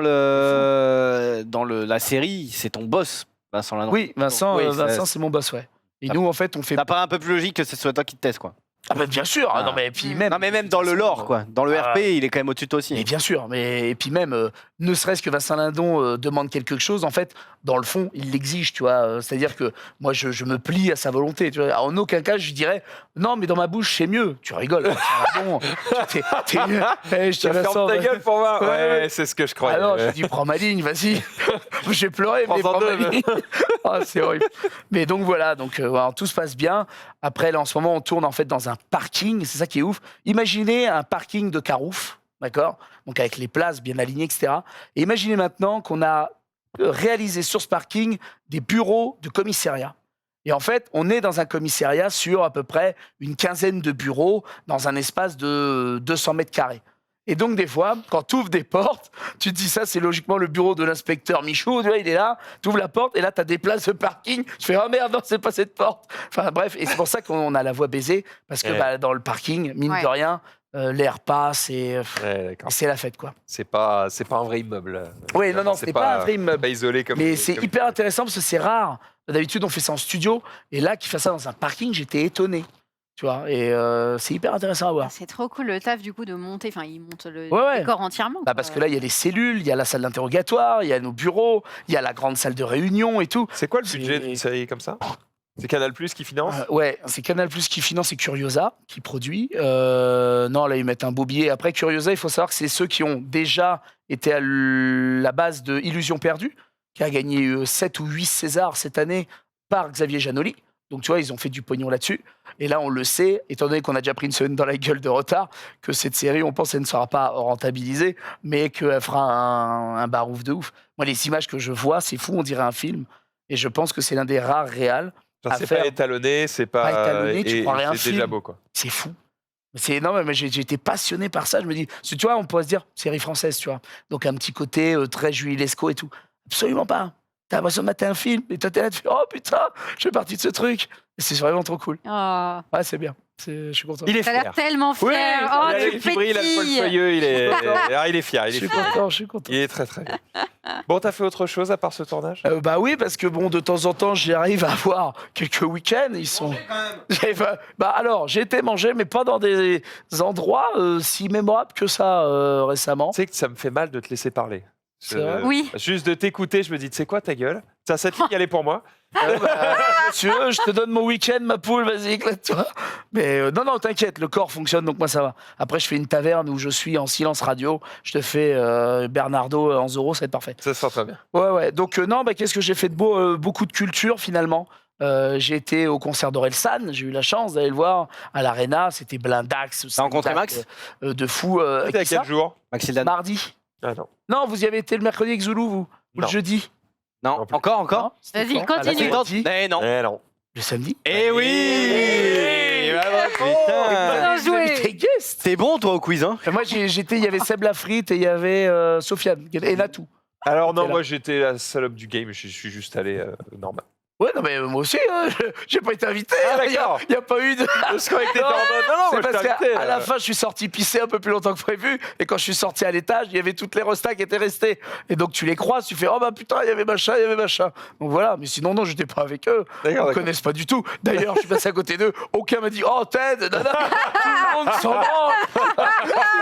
Speaker 4: la série, c'est ton boss, Vincent Lindon.
Speaker 2: Oui, Vincent,
Speaker 4: Oui,
Speaker 2: Vincent c'est mon boss, ouais. Et nous en fait on fait.
Speaker 4: Ça paraît un peu plus logique que ce soit toi qui te teste, quoi.
Speaker 2: Ah bah bien sûr.
Speaker 4: Ah.
Speaker 2: Non mais puis même.
Speaker 4: Non, mais même dans le lore, quoi. Dans le
Speaker 2: Ah.
Speaker 4: RP, il est quand même au-dessus de toi aussi.
Speaker 2: Mais bien sûr, mais et puis même, ne serait-ce que Vincent Lindon demande quelque chose, en fait, dans le fond, il l'exige, tu vois. C'est-à-dire que moi, je me plie à sa volonté. Tu vois. En aucun cas, je lui dirais non, mais dans ma bouche, c'est mieux. Tu rigoles. Vincent Lindon, t'es mieux. Je dis,
Speaker 1: Tu
Speaker 2: Vincent,
Speaker 1: fermes ta gueule pour moi.
Speaker 2: Ouais,
Speaker 1: Ouais,
Speaker 2: ouais.
Speaker 1: c'est ce que je croyais.
Speaker 2: alors, je dis prends ma ligne, vas-y. J'ai pleuré, mais
Speaker 1: Prends-en
Speaker 2: prends ma
Speaker 1: deux,
Speaker 2: ligne. Ah, c'est horrible. Mais donc voilà, donc voilà, tout se passe bien. Après, là, en ce moment, on tourne en fait dans un parking. C'est ça qui est ouf. Imaginez un parking de Carouf, d'accord? Donc avec les places bien alignées, etc. Et imaginez maintenant qu'on a réalisé sur ce parking des bureaux de commissariat. Et en fait, on est dans un commissariat sur à peu près une quinzaine de bureaux dans un espace de 200 mètres carrés. Et donc, des fois, quand tu ouvres des portes, tu te dis ça, c'est logiquement le bureau de l'inspecteur Michaud, tu vois, il est là, tu ouvres la porte, et là, tu as des places de parking. Tu fais, oh merde, non, c'est pas cette porte. Enfin, bref, et c'est pour ça qu'on a la voix baisée, parce que
Speaker 1: Ouais.
Speaker 2: dans le parking, mine
Speaker 3: Ouais.
Speaker 2: de rien, l'air passe et
Speaker 1: Ouais, d'accord.
Speaker 2: c'est la fête, quoi.
Speaker 1: C'est pas un vrai immeuble.
Speaker 2: Oui, non, c'était pas un vrai immeuble.
Speaker 1: Pas isolé comme.
Speaker 2: Mais c'est
Speaker 1: comme-
Speaker 2: hyper intéressant parce que c'est rare. D'habitude, on fait ça en studio, et là, qu'il fasse ça dans un parking, j'étais étonné. Tu vois, et c'est hyper intéressant à voir.
Speaker 3: C'est trop cool le taf du coup de monter. Enfin, il monte le
Speaker 2: Ouais.
Speaker 3: décor entièrement.
Speaker 2: Bah, parce que là, il y a les cellules, il y a la salle d'interrogatoire, il y a nos bureaux, il y a la grande salle de réunion et tout.
Speaker 1: C'est quoi le
Speaker 2: C'est-
Speaker 1: budget d'une série comme ça? C'est Canal Plus qui finance?
Speaker 2: Ouais, c'est Canal Plus qui finance et Curiosa qui produit. Non, là, ils mettent un beau billet. Après, Curiosa, il faut savoir que c'est ceux qui ont déjà été à la base de Illusion perdue, qui a gagné 7 ou 8 Césars cette année par Xavier Janoli. Donc, tu vois, ils ont fait du pognon là-dessus. Et là, on le sait, étant donné qu'on a déjà pris une semaine dans la gueule de retard, que cette série, on pense qu'elle ne sera pas rentabilisée, mais qu'elle fera un barouf de ouf. Moi, les images que je vois, c'est fou, on dirait un film. Et je pense que c'est l'un des rares réals.
Speaker 1: Genre,
Speaker 2: à
Speaker 1: c'est
Speaker 2: faire.
Speaker 1: pas étalonné, c'est pas.
Speaker 2: Pas étalonné, tu
Speaker 1: et
Speaker 2: croirais un
Speaker 1: c'est déjà
Speaker 2: film.
Speaker 1: beau, quoi.
Speaker 2: C'est fou. C'est énorme, mais j'ai été passionné par ça. Je me dis, parce que tu vois, on pourrait se dire, série française, tu vois. Donc un petit côté très Julie Lescaut et tout. Absolument pas. T'as l'impression de mater un film, et toi t'es là, tu fais, oh putain, je fais partie de ce truc. Et c'est vraiment trop cool.
Speaker 3: Oh,
Speaker 2: Ouais, c'est bien. Je suis content.
Speaker 1: Il est
Speaker 3: t'as l'air
Speaker 1: fier.
Speaker 3: tellement fier.
Speaker 1: Oui,
Speaker 3: Oh,
Speaker 1: il a
Speaker 3: tu
Speaker 1: l'œil qui brille, il a le poil
Speaker 3: pétilles.
Speaker 1: feuilleux, il est fier,
Speaker 2: Je
Speaker 1: il est
Speaker 2: suis
Speaker 1: fier.
Speaker 2: content, je suis content.
Speaker 1: Il est très très bien. Bon, t'as fait autre chose à part ce tournage?
Speaker 2: Bah oui, parce que bon, de temps en temps, j'arrive à avoir quelques week-ends. Ils sont. Bah alors, j'ai été manger, mais pas dans des endroits si mémorables que ça récemment.
Speaker 1: Tu sais que ça me fait mal de te laisser parler.
Speaker 2: C'est vrai
Speaker 3: Oui.
Speaker 1: Juste de t'écouter, je me dis, tu sais quoi, ta gueule? Ça, cette ligne, elle est pour moi.
Speaker 2: Si tu veux, je te donne mon week-end, ma poule, vas-y, éclate-toi. Mais non, t'inquiète, le corps fonctionne, donc moi ça va. Après, je fais une taverne où je suis en silence radio. Je te fais Bernardo en Zorro, ça va être parfait.
Speaker 1: Ça sent très bien.
Speaker 2: Ouais. Donc non, qu'est-ce que j'ai fait de beau beaucoup de culture finalement. J'ai été au concert d'Orelsan, j'ai eu la chance d'aller le voir à l'Arena, c'était blindax.
Speaker 4: T'as rencontré Max
Speaker 2: De fou.
Speaker 1: C'était à
Speaker 2: qui ça
Speaker 1: quel jour?
Speaker 4: Maxildan.
Speaker 2: Mardi.
Speaker 1: Ah non.
Speaker 2: Non, vous y avez été le mercredi avec Zoulou, vous Ou le
Speaker 1: Non.
Speaker 2: jeudi
Speaker 4: Non,
Speaker 1: Non plus.
Speaker 4: encore
Speaker 2: Non, c'était
Speaker 3: Vas-y,
Speaker 2: quand
Speaker 3: continue.
Speaker 2: Le samedi.
Speaker 4: Eh non.
Speaker 1: Eh non.
Speaker 2: Le samedi
Speaker 4: Eh oui
Speaker 3: Bien joué.
Speaker 2: T'es guest.
Speaker 4: T'es bon toi au quiz, hein?
Speaker 2: Et moi, j'étais, il y avait Seb Lafrite et il y avait Sofiane et Natou.
Speaker 1: Alors non,
Speaker 2: T'es là.
Speaker 1: moi j'étais la salope du game, je suis juste allé normal.
Speaker 2: Ouais, non, mais moi aussi, j'ai pas été invité.
Speaker 1: Ah,
Speaker 2: Il y a-
Speaker 1: d'accord.
Speaker 2: il y a pas eu de.
Speaker 1: Parce qu'on était en mode, non,
Speaker 2: C'est
Speaker 1: moi je
Speaker 2: parce
Speaker 1: t'ai invité.
Speaker 2: qu'à la fin, je suis sorti pisser un peu plus longtemps que prévu. Et quand je suis sorti à l'étage, il y avait toutes les restas qui étaient restés. Et donc, tu les croises, tu fais oh bah putain, il y avait machin. Donc voilà, mais sinon, non, j'étais pas avec eux. Ils
Speaker 1: D'accord,
Speaker 2: me
Speaker 1: d'accord.
Speaker 2: connaissent pas du tout. D'ailleurs, je suis passé à côté d'eux. Aucun m'a dit oh Ted, nana. Tout le monde s'en branle.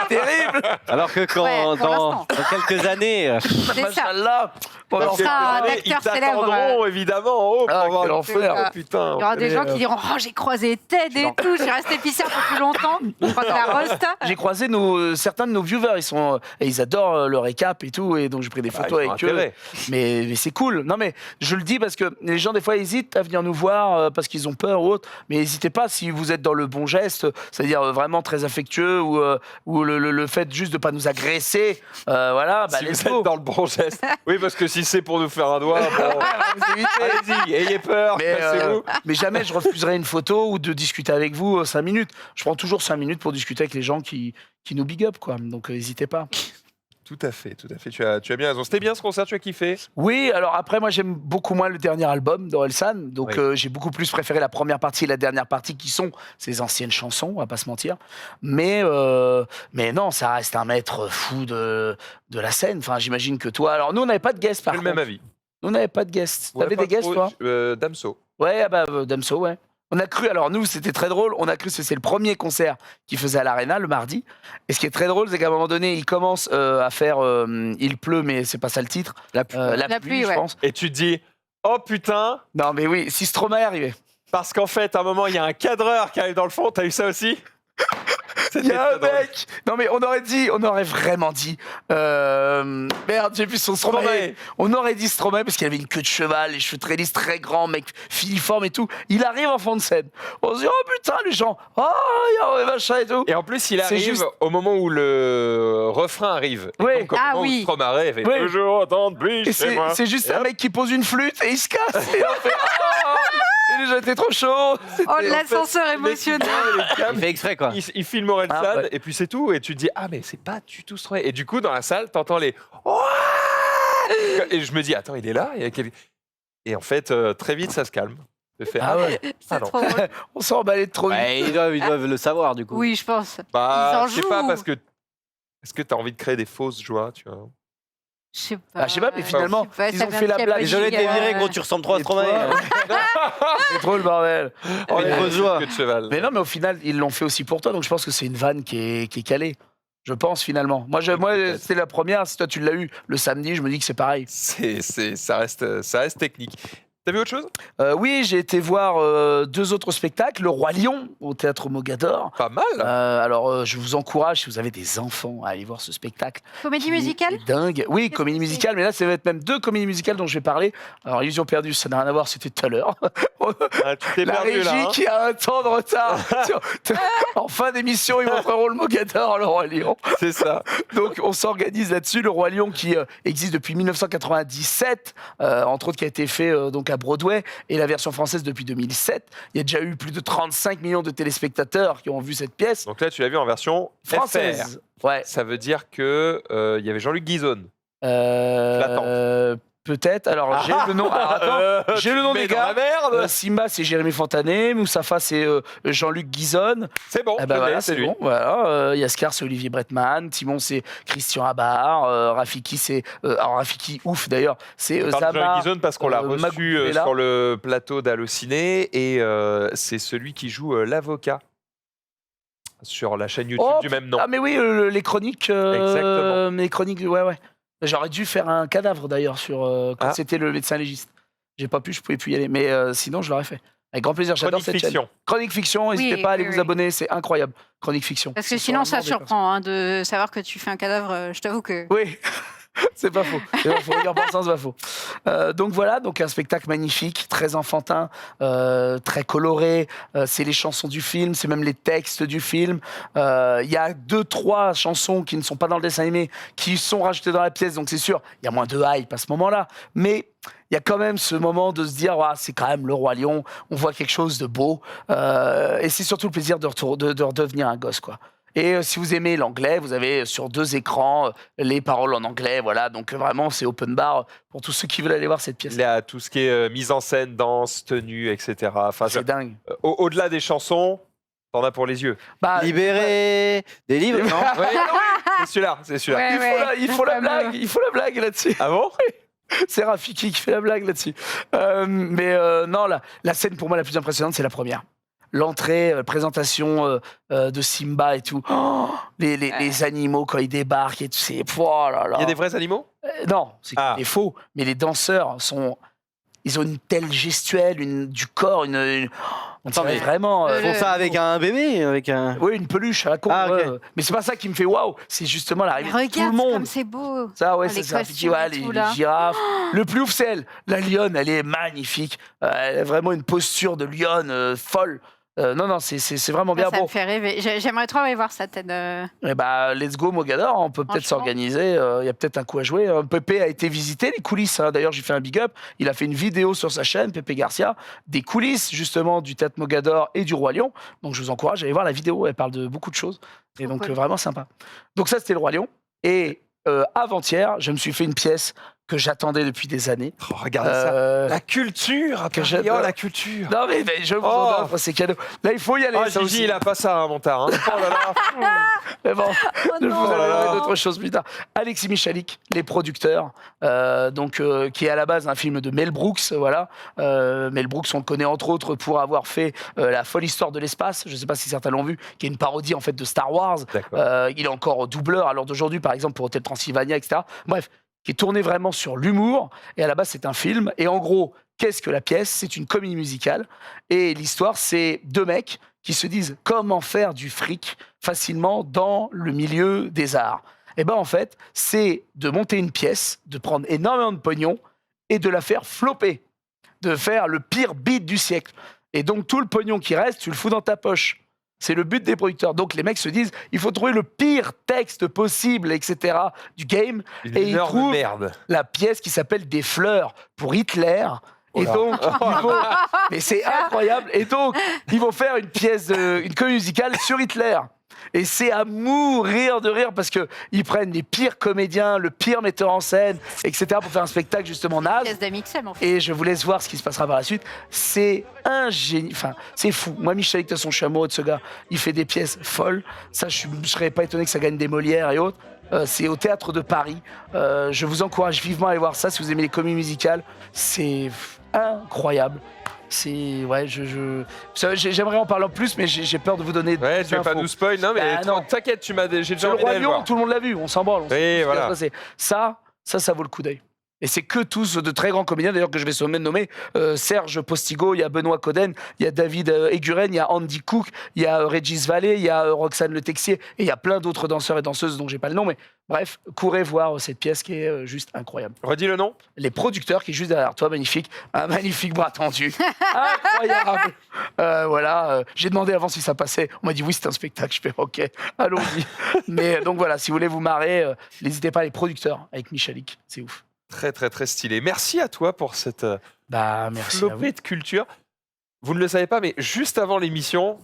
Speaker 2: C'est terrible.
Speaker 4: Alors que quand
Speaker 3: Ouais, pour
Speaker 4: dans
Speaker 3: l'instant.
Speaker 4: quelques années,
Speaker 3: C'est ça.
Speaker 2: Machallah. Bon,
Speaker 1: Dans
Speaker 2: alors,
Speaker 1: quelques
Speaker 3: sera un
Speaker 1: années, ils
Speaker 3: acteur célèbre,
Speaker 1: t'attendront évidemment en haut pour
Speaker 2: Ah,
Speaker 1: voir
Speaker 2: quel
Speaker 1: le
Speaker 2: enfer.
Speaker 1: truc. Oh, putain.
Speaker 3: Il y aura des gens qui diront oh j'ai croisé Ted et tout, j'ai resté pisser un peu plus longtemps. On croise la rosta.
Speaker 2: J'ai croisé certains de nos viewers, ils adorent le récap et tout, et donc j'ai pris des
Speaker 1: Ah,
Speaker 2: photos
Speaker 1: ils ont
Speaker 2: avec eux.
Speaker 1: intérêt.
Speaker 2: Mais c'est cool. Non, mais je le dis parce que les gens, des fois, hésitent à venir nous voir parce qu'ils ont peur ou autre. Mais n'hésitez pas si vous êtes dans le bon geste, c'est-à-dire vraiment très affectueux ou le fait juste de pas nous agresser. Voilà,
Speaker 1: Si
Speaker 2: let's
Speaker 1: vous
Speaker 2: go.
Speaker 1: êtes dans le bon geste. Oui, parce que si c'est pour nous faire un doigt, bon,
Speaker 2: Vous évitez.
Speaker 1: allez-y, ayez peur,
Speaker 2: Mais,
Speaker 1: passez-vous.
Speaker 2: mais jamais je refuserai une photo ou de discuter avec vous 5 minutes. Je prends toujours 5 minutes pour discuter avec les gens qui nous big up, quoi. Donc n'hésitez pas.
Speaker 1: Tout à fait. Tu as bien raison. C'était bien ce concert, tu as kiffé?
Speaker 2: Oui, alors après, moi j'aime beaucoup moins le dernier album d'Orelsan. Donc
Speaker 1: Oui.
Speaker 2: j'ai beaucoup plus préféré la première partie et la dernière partie qui sont ses anciennes chansons, on va pas se mentir. Mais non, ça reste un maître fou de la scène. Enfin, j'imagine que toi. Alors nous, on n'avait pas de guest par
Speaker 1: J'ai le
Speaker 2: contre.
Speaker 1: même avis.
Speaker 2: Nous, on n'avait pas de guest.
Speaker 1: Ouais,
Speaker 2: T'avais
Speaker 1: pas
Speaker 2: des guests,
Speaker 1: trop,
Speaker 2: toi
Speaker 1: Damso.
Speaker 2: Ouais, Damso, ouais. On a cru, alors nous, c'était très drôle, on a cru que c'est le premier concert qu'il faisait à l'Arena, le mardi. Et ce qui est très drôle, c'est qu'à un moment donné, il commence à faire Il pleut, mais c'est pas ça le titre.
Speaker 4: la pluie.
Speaker 2: La pluie, je
Speaker 3: ouais.
Speaker 2: pense.
Speaker 1: Et tu te dis, oh putain,
Speaker 2: Non, mais oui, si Stromae est arrivé.
Speaker 1: parce qu'en fait, à un moment, il y a un cadreur qui arrive dans le fond. T'as eu ça aussi?
Speaker 2: Il y a un
Speaker 1: très drôle.
Speaker 2: mec. Non mais on aurait vraiment dit. Merde, j'ai plus son Stromae.
Speaker 1: Stromae.
Speaker 2: On aurait dit Stromae parce qu'il avait une queue de cheval, les cheveux très lisses, très grands, mec filiforme et tout. Il arrive en fond de scène. On se dit oh putain les gens, oh il y a machin et tout.
Speaker 1: Et en plus, il
Speaker 2: C'est
Speaker 1: arrive
Speaker 2: juste-
Speaker 1: au moment où le refrain arrive. Et
Speaker 2: Oui.
Speaker 1: donc, au
Speaker 3: Ah
Speaker 1: moment
Speaker 3: oui.
Speaker 1: où Stromae fait
Speaker 2: Oui.
Speaker 1: toujours autant de bruit
Speaker 2: Et
Speaker 1: chez moi.
Speaker 2: c'est juste
Speaker 1: Et
Speaker 2: un
Speaker 1: hop.
Speaker 2: mec qui pose une flûte et il se casse. Et on fait oh et les gens étaient trop chauds.
Speaker 3: Oh l'ascenseur émotionnel.
Speaker 4: Il fait exprès quoi.
Speaker 1: Il filme Orelsan
Speaker 2: Ah, ouais.
Speaker 1: et puis c'est tout. Et tu te dis, ah, mais c'est pas du tout Stromae. Et du coup, dans la salle, t'entends les. Et je me dis, attends, il est là? Et en fait, très vite, ça se calme. Je fais,
Speaker 2: Ah ouais.
Speaker 3: C'est
Speaker 1: non.
Speaker 3: trop drôle.
Speaker 2: On s'est emballé de trop vite.
Speaker 4: Ouais, ils doivent le savoir du coup.
Speaker 3: Oui, je pense.
Speaker 1: Bah,
Speaker 3: Ils en
Speaker 1: je sais pas,
Speaker 3: jouent.
Speaker 1: parce que. Est-ce que t'as envie de créer des fausses joies, tu vois?
Speaker 3: Je sais pas.
Speaker 2: Ah, je sais pas, mais finalement,
Speaker 3: Je sais pas,
Speaker 2: ils
Speaker 3: ça
Speaker 2: ont
Speaker 3: vient
Speaker 2: fait
Speaker 3: de
Speaker 2: la
Speaker 3: quel
Speaker 2: blague.
Speaker 3: pays,
Speaker 4: Désolé de t'es viré gros, tu ressembles trop à
Speaker 2: Et
Speaker 4: Stromae.
Speaker 2: toi C'est trop le bordel.
Speaker 1: Oh,
Speaker 4: une
Speaker 1: il a
Speaker 4: fausse joie.
Speaker 1: queue de cheval.
Speaker 2: Mais non, mais au final, ils l'ont fait aussi pour toi, donc je pense que c'est une vanne qui est calée. Je pense finalement. Moi,
Speaker 1: Peut-être.
Speaker 2: c'était la première. Si toi tu l'as eu le samedi, je me dis que c'est pareil.
Speaker 1: Ça reste technique. T'as vu autre chose?
Speaker 2: Oui, j'ai été voir 2 autres spectacles. Le Roi Lion au théâtre Mogador.
Speaker 1: Pas mal.
Speaker 2: Alors, je vous encourage, si vous avez des enfants, à aller voir ce spectacle.
Speaker 3: Comédie
Speaker 2: qui
Speaker 3: musicale
Speaker 2: est dingue. Oui,
Speaker 3: Qu'est-ce
Speaker 2: comédie
Speaker 3: que c'est
Speaker 2: musicale, mais là, ça va être même 2 comédies musicales dont je vais parler. Alors, Illusion perdue, ça n'a rien à voir, c'était tout à l'heure.
Speaker 1: Ah, tu t'es
Speaker 2: La
Speaker 1: perdu
Speaker 2: régie
Speaker 1: là. hein.
Speaker 2: qui a un temps de retard. En fin d'émission, ils montreront le Mogador, le Roi Lion.
Speaker 1: C'est ça.
Speaker 2: Donc on s'organise là-dessus. Le Roi Lion qui existe depuis 1997, entre autres qui a été fait donc à Broadway, et la version française depuis 2007. Il y a déjà eu plus de 35 millions de téléspectateurs qui ont vu cette pièce
Speaker 1: Donc là, tu l'as vu en version
Speaker 2: française.
Speaker 1: FR.
Speaker 2: Ouais.
Speaker 1: Ça veut dire que il y avait Jean-Luc Guizone.
Speaker 2: Peut-être. Alors j'ai le nom. Alors, attends. J'ai le nom
Speaker 1: Mais
Speaker 2: des
Speaker 1: dans
Speaker 2: gars.
Speaker 1: la merde.
Speaker 2: Simba, c'est Jérémy Fontanet. Moustapha, c'est Jean-Luc Guizone.
Speaker 1: C'est bon.
Speaker 2: Eh ben
Speaker 1: je l'ai,
Speaker 2: voilà,
Speaker 1: c'est lui.
Speaker 2: bon. Voilà. Yaskar, c'est Olivier Bretman. Timon, c'est Christian Abar. Rafiki, c'est. Alors, Rafiki, ouf d'ailleurs. C'est
Speaker 1: On parle de Jean-Luc
Speaker 2: Zama.
Speaker 1: Guizone parce qu'on l'a reçu
Speaker 2: Magouela.
Speaker 1: sur le plateau d'Allociné et c'est celui qui joue l'avocat sur la chaîne YouTube
Speaker 2: Oh,
Speaker 1: du même nom.
Speaker 2: Ah, mais oui, les chroniques.
Speaker 1: Exactement.
Speaker 2: Les chroniques, ouais. J'aurais dû faire un cadavre d'ailleurs sur quand
Speaker 1: Ah.
Speaker 2: c'était le médecin légiste. J'ai pas pu, je pouvais plus y aller. Mais sinon, je l'aurais fait. Avec grand plaisir, j'adore
Speaker 1: Chronique
Speaker 2: cette chaîne.
Speaker 1: fiction.
Speaker 2: Chronique Fiction, n'hésitez pas à aller vous
Speaker 3: oui.
Speaker 2: abonner, c'est incroyable. Chronique Fiction.
Speaker 3: Parce que
Speaker 2: C'est
Speaker 3: sinon, ça
Speaker 2: vraiment des
Speaker 3: surprend de savoir que tu fais un cadavre. Je t'avoue que.
Speaker 2: Oui, c'est pas faux. Y repensant, c'est pas faux. Donc voilà, donc un spectacle magnifique, très enfantin, très coloré. C'est les chansons du film, c'est même les textes du film. Il y a 2-3 chansons qui ne sont pas dans le dessin animé, qui sont rajoutées dans la pièce. Donc c'est sûr, il y a moins de hype à ce moment-là. Mais il y a quand même ce moment de se dire, ouais, c'est quand même le Roi Lion, on voit quelque chose de beau. Et c'est surtout le plaisir de redevenir un gosse, quoi. Et si vous aimez l'anglais, vous avez sur 2 écrans les paroles en anglais, voilà. Donc vraiment, c'est open bar pour tous ceux qui veulent aller voir cette pièce.
Speaker 1: Il y a tout ce qui est mise en scène, danse, tenue, etc. Enfin,
Speaker 2: C'est dingue.
Speaker 1: au-delà des chansons, t'en as pour les yeux.
Speaker 2: Bah,
Speaker 4: Libéré des livres, non
Speaker 1: Ouais, c'est celui-là, c'est celui-là.
Speaker 3: Ouais,
Speaker 2: il faut la blague, il faut la blague là-dessus.
Speaker 1: Ah bon?
Speaker 2: C'est Rafiki qui fait la blague là-dessus. Non, la scène pour moi la plus impressionnante, c'est la première. L'entrée, présentation de Simba et tout. Oh, les animaux quand ils débarquent et tout. Oh là là.
Speaker 1: Il y a des vrais animaux?
Speaker 2: Non, c'est
Speaker 1: Ah.
Speaker 2: des faux. Mais les danseurs ils ont une telle gestuelle, du corps, on
Speaker 4: Attends,
Speaker 2: dirait
Speaker 4: mais-
Speaker 2: vraiment.
Speaker 4: Ils font ça avec un bébé, avec un.
Speaker 2: Oui, une peluche à la con.
Speaker 4: Ah, ok.
Speaker 2: ouais. Mais c'est pas ça qui me fait waouh. C'est justement l'arrivée de tout le
Speaker 3: Regarde
Speaker 2: monde.
Speaker 3: comme c'est beau.
Speaker 2: Ça, ouais,
Speaker 3: Ah,
Speaker 2: c'est
Speaker 3: les
Speaker 2: ça.
Speaker 3: costumes
Speaker 2: Ouais,
Speaker 3: et tout,
Speaker 2: les
Speaker 3: là.
Speaker 2: girafes. Le plus ouf, c'est elle. La lionne, elle est magnifique. Elle a vraiment une posture de lionne folle. Non, c'est vraiment bien
Speaker 3: Ça
Speaker 2: beau.
Speaker 3: me fait rêver. J'aimerais trop aller voir ça, Ted.
Speaker 2: Eh bah, let's go, Mogador. On peut peut-être
Speaker 3: Franchement.
Speaker 2: s'organiser. Il y a peut-être un coup à jouer. Pépé a été visiter les coulisses. Hein. D'ailleurs, j'ai fait un big up. Il a fait une vidéo sur sa chaîne, Pépé Garcia, des coulisses, justement, du Théâtre Mogador et du Roi Lion. Donc, je vous encourage à aller voir la vidéo. Elle parle de beaucoup de choses. Et
Speaker 3: Trop
Speaker 2: donc,
Speaker 3: cool.
Speaker 2: vraiment sympa. Donc, ça, c'était le Roi Lion. Et avant-hier, je me suis fait une pièce que j'attendais depuis des années.
Speaker 1: Oh, regardez ça.
Speaker 2: Euh,
Speaker 1: La culture,
Speaker 2: que
Speaker 1: oh,
Speaker 2: j'adore.
Speaker 1: la culture.
Speaker 2: Non, mais je vous
Speaker 1: Oh.
Speaker 2: en offre, c'est cadeau. Là, il faut y aller.
Speaker 1: Oh,
Speaker 2: ça
Speaker 1: Gigi,
Speaker 2: aussi.
Speaker 1: il a pas ça, hein, Montard. Hein. Oh là là.
Speaker 2: Mais bon,
Speaker 5: Oh
Speaker 2: je vous
Speaker 5: non.
Speaker 1: Oh là là.
Speaker 2: parlerai d'autres choses plus tard. Alexis Michalik, les producteurs, qui est à la base un film de Mel Brooks. Voilà. Mel Brooks, on le connaît entre autres pour avoir fait La folle histoire de l'espace. Je ne sais pas si certains l'ont vu, qui est une parodie en fait de Star Wars.
Speaker 1: D'accord.
Speaker 2: Il est encore doubleur à l'heure d'aujourd'hui, par exemple pour Hotel Transylvania, etc. Bref, qui est tourné vraiment sur l'humour. Et à la base, c'est un film. Et en gros, qu'est-ce que la pièce? C'est une comédie musicale. Et l'histoire, c'est 2 mecs qui se disent comment faire du fric facilement dans le milieu des arts. Et ben en fait, c'est de monter une pièce, de prendre énormément de pognon et de la faire flopper, de faire le pire beat du siècle. Et donc tout le pognon qui reste, tu le fous dans ta poche. C'est le but des producteurs. Donc les mecs se disent, il faut trouver le pire texte possible, etc. du game.
Speaker 1: Une
Speaker 2: Et il
Speaker 1: énorme
Speaker 2: trouve
Speaker 1: merde.
Speaker 2: la pièce qui s'appelle Des fleurs pour Hitler.
Speaker 1: Oh
Speaker 2: Et
Speaker 1: là.
Speaker 2: donc, mais c'est incroyable. Et donc, ils vont faire une une comédie musicale sur Hitler. Et c'est à mourir de rire parce que ils prennent les pires comédiens, le pire metteur en scène, etc. pour faire un spectacle justement naze.
Speaker 3: Pièce d'Amixem, en fait.
Speaker 2: Et je vous laisse voir ce qui se passera par la suite. C'est un génie. Enfin, c'est fou. Moi, Michel, de toute façon, je suis amoureux de ce gars. Il fait des pièces folles. Ça, je serais pas étonné que ça gagne des Molières et autres. C'est au Théâtre de Paris. Je vous encourage vivement à aller voir ça si vous aimez les comédies musicales. C'est incroyable. C'est ouais, j'aimerais en parler en plus, mais j'ai peur de vous donner.
Speaker 1: Ouais,
Speaker 2: plus
Speaker 1: tu veux pas
Speaker 2: d'infos.
Speaker 1: nous spoil? Non, mais
Speaker 2: Bah, non.
Speaker 1: t'inquiète, j'ai
Speaker 2: C'est
Speaker 1: déjà
Speaker 2: le
Speaker 1: envie
Speaker 2: Roi
Speaker 1: d'aller le
Speaker 2: Lion,
Speaker 1: voir.
Speaker 2: tout le monde l'a vu, on s'en branle. On sait
Speaker 1: Oui,
Speaker 2: ce qui va
Speaker 1: voilà.
Speaker 2: se passer. Ça vaut le coup d'œil. Et c'est que tous de très grands comédiens, d'ailleurs, que je vais sommer de nommer. Serge Postigo, il y a Benoît Coden, il y a David Eguren, il y a Andy Cook, il y a Régis Vallée, il y a Roxane Le Texier, et il y a plein d'autres danseurs et danseuses dont j'ai pas le nom. Mais bref, courez voir cette pièce qui est juste incroyable.
Speaker 1: Redis le nom?
Speaker 2: Les producteurs qui est juste derrière toi, magnifique. Un magnifique bras tendu. Incroyable. Voilà, j'ai demandé avant si ça passait. On m'a dit oui, c'est un spectacle. Je fais ok, allons-y. Mais donc voilà, si vous voulez vous marrer, n'hésitez pas, les producteurs avec Michalik. C'est ouf.
Speaker 1: Très, très, très stylé. Merci à toi pour cette
Speaker 2: Bah, merci à vous.
Speaker 1: flopée de culture. Vous ne le savez pas, mais juste avant l'émission,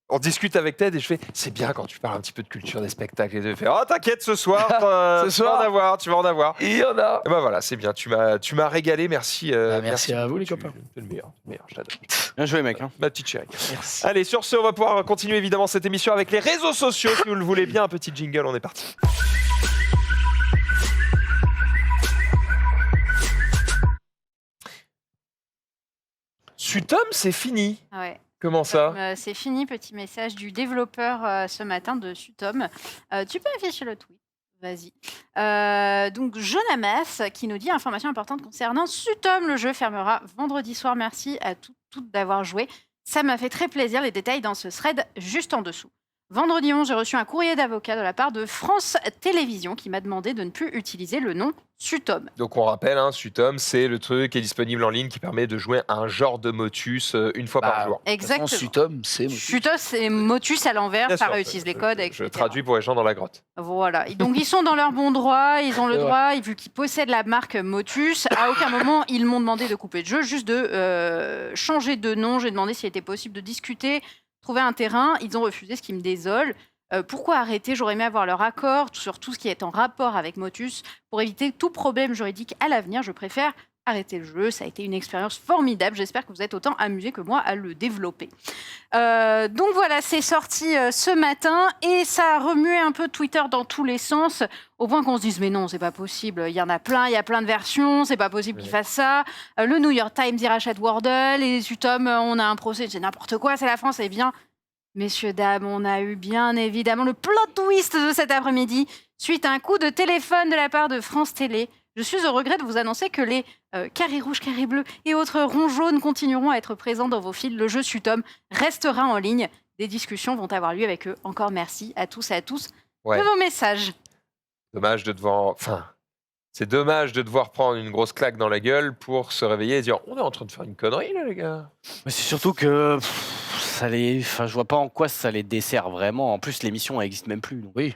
Speaker 1: on discute avec Ted et je fais c'est bien quand tu parles un petit peu de culture des spectacles et de faire oh t'inquiète ce soir,
Speaker 2: Ce
Speaker 1: tu vas
Speaker 2: soir.
Speaker 1: en avoir, tu vas en avoir.
Speaker 2: Il y en a.
Speaker 1: Et ben voilà, c'est bien, tu m'as régalé, merci.
Speaker 2: Merci à vous, les
Speaker 1: Tu-
Speaker 2: copains.
Speaker 1: T'es le meilleur, je t'adore.
Speaker 4: Bien joué, mec. Hein.
Speaker 1: Ma petite chérie.
Speaker 2: Merci.
Speaker 1: Allez, sur ce, on va pouvoir continuer évidemment cette émission avec les réseaux sociaux. Si vous le voulez bien, un petit jingle, on est parti. Sutom, c'est fini.
Speaker 3: Ouais.
Speaker 1: Comment ça?
Speaker 3: C'est fini, petit message du développeur ce matin de Sutom. Tu peux afficher le tweet. Vas-y. Donc, Jonamas qui nous dit information importante concernant Sutom. Le jeu fermera vendredi soir. Merci à toutes d'avoir joué. Ça m'a fait très plaisir. Les détails dans ce thread juste en dessous. Vendredi 11, j'ai reçu un courrier d'avocat de la part de France Télévisions qui m'a demandé de ne plus utiliser le nom Sutom.
Speaker 1: Donc on rappelle, Sutom, c'est le truc qui est disponible en ligne qui permet de jouer un genre de Motus une fois par jour.
Speaker 3: Exactement.
Speaker 2: Sutom, c'est
Speaker 3: Sutom, c'est Motus à l'envers.
Speaker 1: Bien
Speaker 3: Ça
Speaker 1: sûr,
Speaker 3: réutilise les codes, etc.
Speaker 1: Je traduis pour les gens dans la grotte.
Speaker 3: Voilà. Donc, ils sont dans leur bon droit, ils ont le droit, et vu qu'ils possèdent la marque Motus, à aucun moment, ils m'ont demandé de couper le jeu, juste de changer de nom. J'ai demandé s'il était possible de discuter, trouver un terrain. Ils ont refusé, ce qui me désole. Pourquoi arrêter? J'aurais aimé avoir leur accord sur tout ce qui est en rapport avec Motus. Pour éviter tout problème juridique à l'avenir, je préfère arrêter le jeu. Ça a été une expérience formidable. J'espère que vous êtes autant amusés que moi à le développer. Donc voilà, c'est sorti ce matin et ça a remué un peu Twitter dans tous les sens, au point qu'on se dise mais non, c'est pas possible. Il y en a plein, il y a plein de versions, c'est pas possible qu'ils fassent ça. Le New York Times y rachète Wordle et Sutom, on a un procès, c'est n'importe quoi, c'est la France. Eh bien, messieurs, dames, on a eu bien évidemment le plot twist de cet après-midi suite à un coup de téléphone de la part de France Télé. Je suis au regret de vous annoncer que les carrés rouges, carrés bleus et autres ronds jaunes continueront à être présents dans vos fils. Le jeu Sutom restera en ligne. Des discussions vont avoir lieu avec eux. Encore merci à tous et à tous de vos messages.
Speaker 1: Dommage de devoir... c'est dommage de devoir prendre une grosse claque dans la gueule pour se réveiller et dire « On est en train de faire une connerie, là, les gars !»
Speaker 4: Mais c'est surtout que je vois pas en quoi ça les dessert vraiment. En plus, l'émission, elle existe même plus. Donc.
Speaker 2: Oui.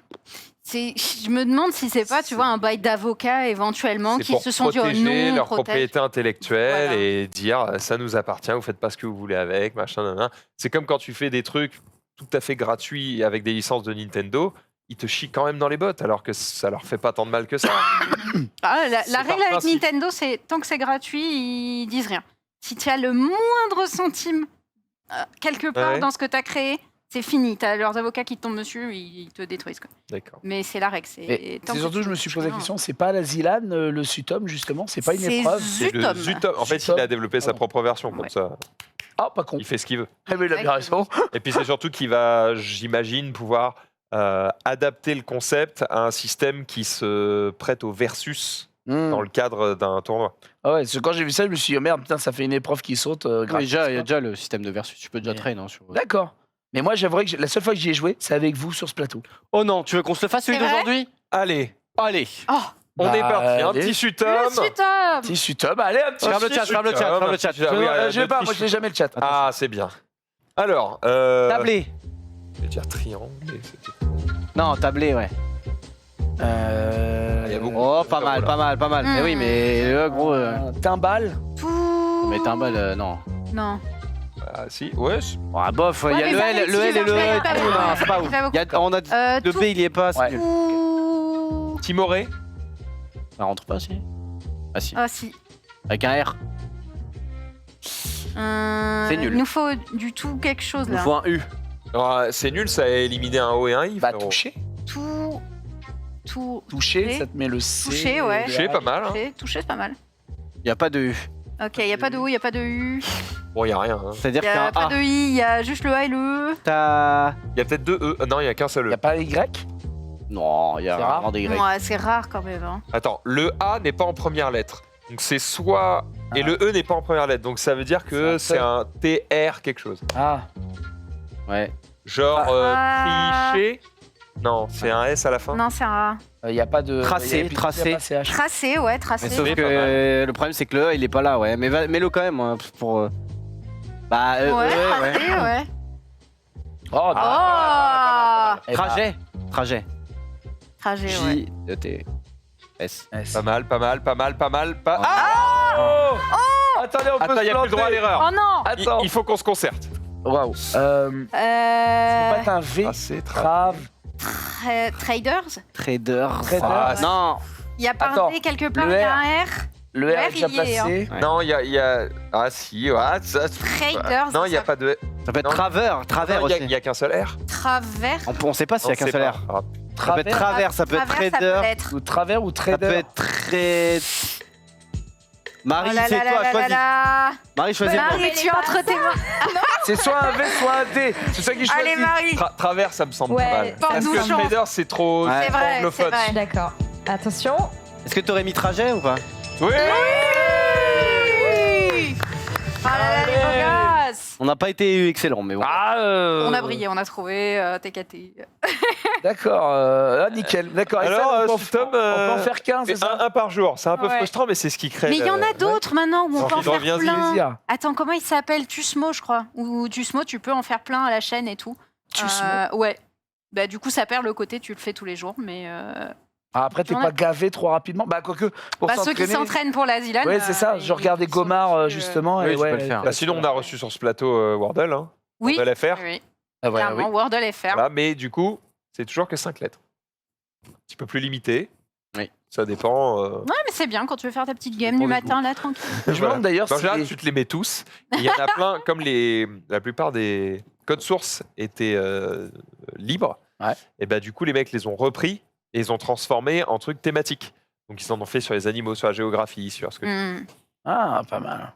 Speaker 3: Je me demande si c'est pas, tu vois, un bail d'avocats éventuellement qui se sont dit oh
Speaker 1: protéger
Speaker 3: non,
Speaker 1: leur
Speaker 3: protège.
Speaker 1: propriété intellectuelle
Speaker 3: Voilà.
Speaker 1: et dire ça nous appartient, vous faites pas ce que vous voulez avec, machin, nan, nan. C'est comme quand tu fais des trucs tout à fait gratuits avec des licences de Nintendo, ils te chient quand même dans les bottes alors que ça leur fait pas tant de mal que ça.
Speaker 3: La
Speaker 1: par
Speaker 3: règle avec
Speaker 1: principe.
Speaker 3: Nintendo, c'est tant que c'est gratuit, ils disent rien. Si tu as le moindre centime quelque part
Speaker 1: Ouais.
Speaker 3: dans ce que tu as créé, c'est fini. Tu as leurs avocats qui te tombent dessus, ils te détruisent. Quoi.
Speaker 1: D'accord.
Speaker 3: Mais c'est la règle.
Speaker 2: Et
Speaker 3: tant
Speaker 2: c'est
Speaker 3: que
Speaker 2: surtout,
Speaker 3: tu
Speaker 2: je me
Speaker 3: touches
Speaker 2: suis posé la
Speaker 3: rien.
Speaker 2: question, c'est pas la Zilan, le Sutom, justement? C'est pas une
Speaker 3: C'est
Speaker 2: épreuve?
Speaker 1: C'est le
Speaker 3: Zutom.
Speaker 1: Zutom. En fait,
Speaker 2: Zutom.
Speaker 1: il a développé sa
Speaker 2: Pardon.
Speaker 1: propre version comme
Speaker 3: Ouais.
Speaker 1: ça.
Speaker 2: Ah, pas con.
Speaker 1: Il fait ce qu'il veut.
Speaker 2: Eh ben, il a bien raison.
Speaker 1: Et puis c'est surtout qu'il va, j'imagine, pouvoir adapter le concept à un système qui se prête au versus dans le cadre d'un tournoi.
Speaker 2: Ah ouais, parce que quand j'ai vu ça, je me suis dit, oh merde, putain, ça fait une épreuve qui saute.
Speaker 4: Mais
Speaker 2: gratis,
Speaker 4: déjà, il y a
Speaker 2: quoi.
Speaker 4: déjà le système de versus. Tu peux déjà
Speaker 2: Mais-
Speaker 4: train. Hein, sur...
Speaker 2: D'accord. Mais moi, j'avouerais que la seule fois que j'y ai joué, c'est avec vous sur ce plateau.
Speaker 4: Oh non, tu veux qu'on se le fasse celui
Speaker 3: C'est vrai
Speaker 4: d'aujourd'hui?
Speaker 1: Allez,
Speaker 4: Allez.
Speaker 3: Oh,
Speaker 1: on
Speaker 2: Bah,
Speaker 1: est parti. Un
Speaker 2: allez.
Speaker 1: petit Sutom.
Speaker 3: le Sutom.
Speaker 2: Si Sutom, allez, un petit
Speaker 4: Ferme le
Speaker 1: petit
Speaker 4: chat, ferme le chat,
Speaker 1: Sutom,
Speaker 4: ferme le
Speaker 1: un
Speaker 4: chat.
Speaker 1: petit- Ah oui,
Speaker 2: Je vais
Speaker 1: le
Speaker 2: pas,
Speaker 1: petit
Speaker 2: moi, je l'ai jamais le chat.
Speaker 1: Ah, c'est bien. Alors,
Speaker 4: Tablé.
Speaker 1: je vais dire triangle. mais c'était-
Speaker 4: Non, tablé, ouais.
Speaker 1: Il y a beaucoup.
Speaker 4: Oh, pas mal, pas mal, pas mal. Mais oui, mais gros.
Speaker 2: Timbal.
Speaker 3: Tout.
Speaker 4: Mais Timbal, non.
Speaker 3: Non.
Speaker 1: Ah, si, ouais.
Speaker 4: Ah, bof, il y a
Speaker 3: Ouais,
Speaker 4: le
Speaker 3: mais
Speaker 4: L,
Speaker 3: ça,
Speaker 4: le L et le
Speaker 3: il
Speaker 4: E.
Speaker 3: va pas
Speaker 4: tout,
Speaker 3: beaucoup.
Speaker 4: non, c'est pas
Speaker 3: Il
Speaker 4: ouf.
Speaker 3: va
Speaker 4: Il y a-
Speaker 3: beaucoup.
Speaker 4: On a le
Speaker 3: Tout.
Speaker 4: B, il y est pas. C'est
Speaker 2: Ouais.
Speaker 4: nul.
Speaker 3: Tout.
Speaker 1: Timoré.
Speaker 4: Ça rentre pas aussi. Ah si.
Speaker 3: Ah si.
Speaker 4: Avec un R. C'est nul.
Speaker 3: Il nous faut du tout quelque chose
Speaker 4: Il nous
Speaker 3: là.
Speaker 4: faut un U.
Speaker 1: Alors, c'est nul, ça a éliminé un O et un I.
Speaker 2: Bah,
Speaker 1: frérot.
Speaker 2: toucher.
Speaker 3: Tout.
Speaker 2: Toucher, ça te met le C.
Speaker 3: Toucher, ouais.
Speaker 1: Touché, pas mal. Hein.
Speaker 3: Toucher, c'est pas mal.
Speaker 4: Il n'y a pas de U.
Speaker 3: Ok, il n'y a pas de O, il n'y a pas de U,
Speaker 1: Bon, il n'y a rien. Hein.
Speaker 4: C'est-à-dire
Speaker 3: il n'y
Speaker 4: qu'un
Speaker 3: a pas
Speaker 4: A.
Speaker 3: de I, il y a juste le A et le E.
Speaker 4: T'as.
Speaker 1: Il y a peut-être deux E. Non, il n'y a qu'un seul
Speaker 2: Y
Speaker 1: E.
Speaker 2: a pas un Y?
Speaker 4: Non, il y a
Speaker 2: C'est rare.
Speaker 4: vraiment des Y.
Speaker 3: Ouais, c'est rare quand même. Hein.
Speaker 1: Attends, le A n'est pas en première lettre. Donc c'est soit... Et
Speaker 2: Ah.
Speaker 1: le E n'est pas en première lettre. Donc ça veut dire que
Speaker 2: C'est
Speaker 1: c'est un TR quelque chose.
Speaker 2: Ah.
Speaker 4: Ouais.
Speaker 1: Genre
Speaker 3: Ah.
Speaker 1: tricher. Non, c'est un S à la fin.
Speaker 3: Non, c'est un A.
Speaker 2: Y a pas de.
Speaker 4: Tracé,
Speaker 2: y a plus-
Speaker 4: tracé.
Speaker 2: y a pas CH.
Speaker 3: Tracé, ouais, tracé.
Speaker 4: Mais sauf
Speaker 1: Oui,
Speaker 4: que
Speaker 1: pas mal.
Speaker 4: le problème, c'est que le E, il est pas là, ouais. Mais mets-le quand même hein, pour. Bah,
Speaker 3: Ouais,
Speaker 4: ouais.
Speaker 3: tracé, ouais.
Speaker 2: Oh,
Speaker 3: Oh
Speaker 2: Eh bah,
Speaker 4: Trajet. Trajet.
Speaker 3: Trajet, ouais.
Speaker 4: J-E-T-S.
Speaker 2: S.
Speaker 1: Pas mal, pas mal, pas mal, pas mal. Pas...
Speaker 4: Oh.
Speaker 1: Ah oh
Speaker 2: Attendez, on peut
Speaker 1: Attends, il n'y a plus le droit à l'erreur.
Speaker 3: Oh non
Speaker 1: Il-
Speaker 2: Attends.
Speaker 1: Il faut qu'on se concerte.
Speaker 2: Waouh. C'est pas un V.
Speaker 1: Ah, c'est
Speaker 2: Trave.
Speaker 3: Traders.
Speaker 4: Trader.
Speaker 2: Trader.
Speaker 1: Ah,
Speaker 4: Non.
Speaker 3: Il y a pas
Speaker 2: Attends,
Speaker 3: un D quelque part,
Speaker 2: le
Speaker 3: il y a
Speaker 2: R.
Speaker 3: un R.
Speaker 2: Le
Speaker 3: Ouais,
Speaker 2: R est déjà
Speaker 3: il y est, hein.
Speaker 2: placé.
Speaker 4: Ouais.
Speaker 1: Non, il y a... Ah si, ouais, ça...
Speaker 3: Traders.
Speaker 1: Non, il n'y a pas de...
Speaker 4: Ça peut être
Speaker 1: Non.
Speaker 4: travers. Travers
Speaker 1: Non, il
Speaker 4: aussi.
Speaker 1: n'y a qu'un seul R.
Speaker 3: Travers.
Speaker 4: On sait pas s'il y a
Speaker 1: Non,
Speaker 4: qu'un
Speaker 1: c'est
Speaker 4: seul
Speaker 1: pas
Speaker 4: R.
Speaker 1: grave.
Speaker 4: Ça peut être travers, ça peut être
Speaker 3: Travers, ça
Speaker 4: trader.
Speaker 3: peut être.
Speaker 2: Ou travers ou
Speaker 4: Ça
Speaker 2: trader.
Speaker 4: peut être très. Marie,
Speaker 3: Oh là
Speaker 4: c'est
Speaker 3: là
Speaker 4: toi,
Speaker 3: là là
Speaker 4: choisis.
Speaker 3: là.
Speaker 4: Marie, choisis-moi.
Speaker 3: Marie, tu es entre tes mains.
Speaker 2: C'est soit un V, soit un D. C'est ça qui choisit.
Speaker 3: Allez, Marie.
Speaker 1: Travers, ça me semble
Speaker 5: Ouais,
Speaker 1: pas mal.
Speaker 3: porte
Speaker 1: Parce
Speaker 3: nous
Speaker 1: que
Speaker 3: chance.
Speaker 1: Spider, c'est trop
Speaker 4: Ouais.
Speaker 3: C'est vrai,
Speaker 1: anglophone.
Speaker 3: c'est vrai.
Speaker 5: D'accord. Attention.
Speaker 4: Est-ce que t'aurais mis trajet ou pas?
Speaker 1: Oui.
Speaker 3: Oh là là, les beaux gosses.
Speaker 4: On n'a pas été excellent, mais bon.
Speaker 2: Ah,
Speaker 3: On a brillé, on a trouvé TKT.
Speaker 2: D'accord. Nickel. D'accord. Et ça,
Speaker 1: Alors,
Speaker 2: on peut en-
Speaker 1: Tom,
Speaker 2: on peut en faire 15, c'est
Speaker 1: mais
Speaker 2: ça
Speaker 1: un par jour, c'est un peu
Speaker 3: Ouais.
Speaker 1: frustrant, mais c'est ce qui crée.
Speaker 3: Mais il y en a d'autres maintenant où on peut en
Speaker 1: Envie de
Speaker 3: faire
Speaker 1: revenir-y.
Speaker 3: plein.
Speaker 2: Plaisir.
Speaker 3: Attends, comment il s'appelle? Tusmo, je crois. Ou Tusmo, tu peux en faire plein à la chaîne et tout.
Speaker 2: Tusmo.
Speaker 3: Ouais. Bah, du coup, ça perd le côté, tu le fais tous les jours, mais
Speaker 2: Ah, après, t'es
Speaker 3: On a-
Speaker 2: pas gavé trop rapidement. Bah, quoique, pour
Speaker 3: bah, ceux qui
Speaker 2: s'entraîner.
Speaker 3: s'entraînent pour la Zilan.
Speaker 2: Ouais, c'est ça. Je regardais
Speaker 3: ils sont
Speaker 2: Gomard,
Speaker 3: dessus,
Speaker 2: justement.
Speaker 4: Oui,
Speaker 2: et
Speaker 4: tu
Speaker 2: ouais,
Speaker 4: peux le faire.
Speaker 1: Bah, sinon, on a reçu sur ce plateau Wordle, hein,
Speaker 3: Oui,
Speaker 1: Wordle FR.
Speaker 3: oui,
Speaker 2: Ah, voilà,
Speaker 3: clairement,
Speaker 2: oui.
Speaker 3: Wordle FR.
Speaker 1: Voilà, mais du coup, c'est toujours que 5 lettres. Un petit peu plus limité.
Speaker 4: Oui.
Speaker 1: Ça dépend.
Speaker 3: Ouais, mais c'est bien quand tu veux faire ta petite game
Speaker 1: Pour
Speaker 3: du
Speaker 1: les
Speaker 3: matin, là, tranquille.
Speaker 2: Je me
Speaker 1: Voilà.
Speaker 2: demande d'ailleurs
Speaker 1: En
Speaker 2: si.
Speaker 1: général, tu te les mets tous. Il y en a plein, comme la plupart des codes sources étaient libres.
Speaker 2: Ouais.
Speaker 1: Et bah, du coup, les mecs les ont repris et ils ont transformé en trucs thématiques. Donc, ils en ont fait sur les animaux, sur la géographie, sur ce que.
Speaker 3: Hmm.
Speaker 2: Ah, pas mal.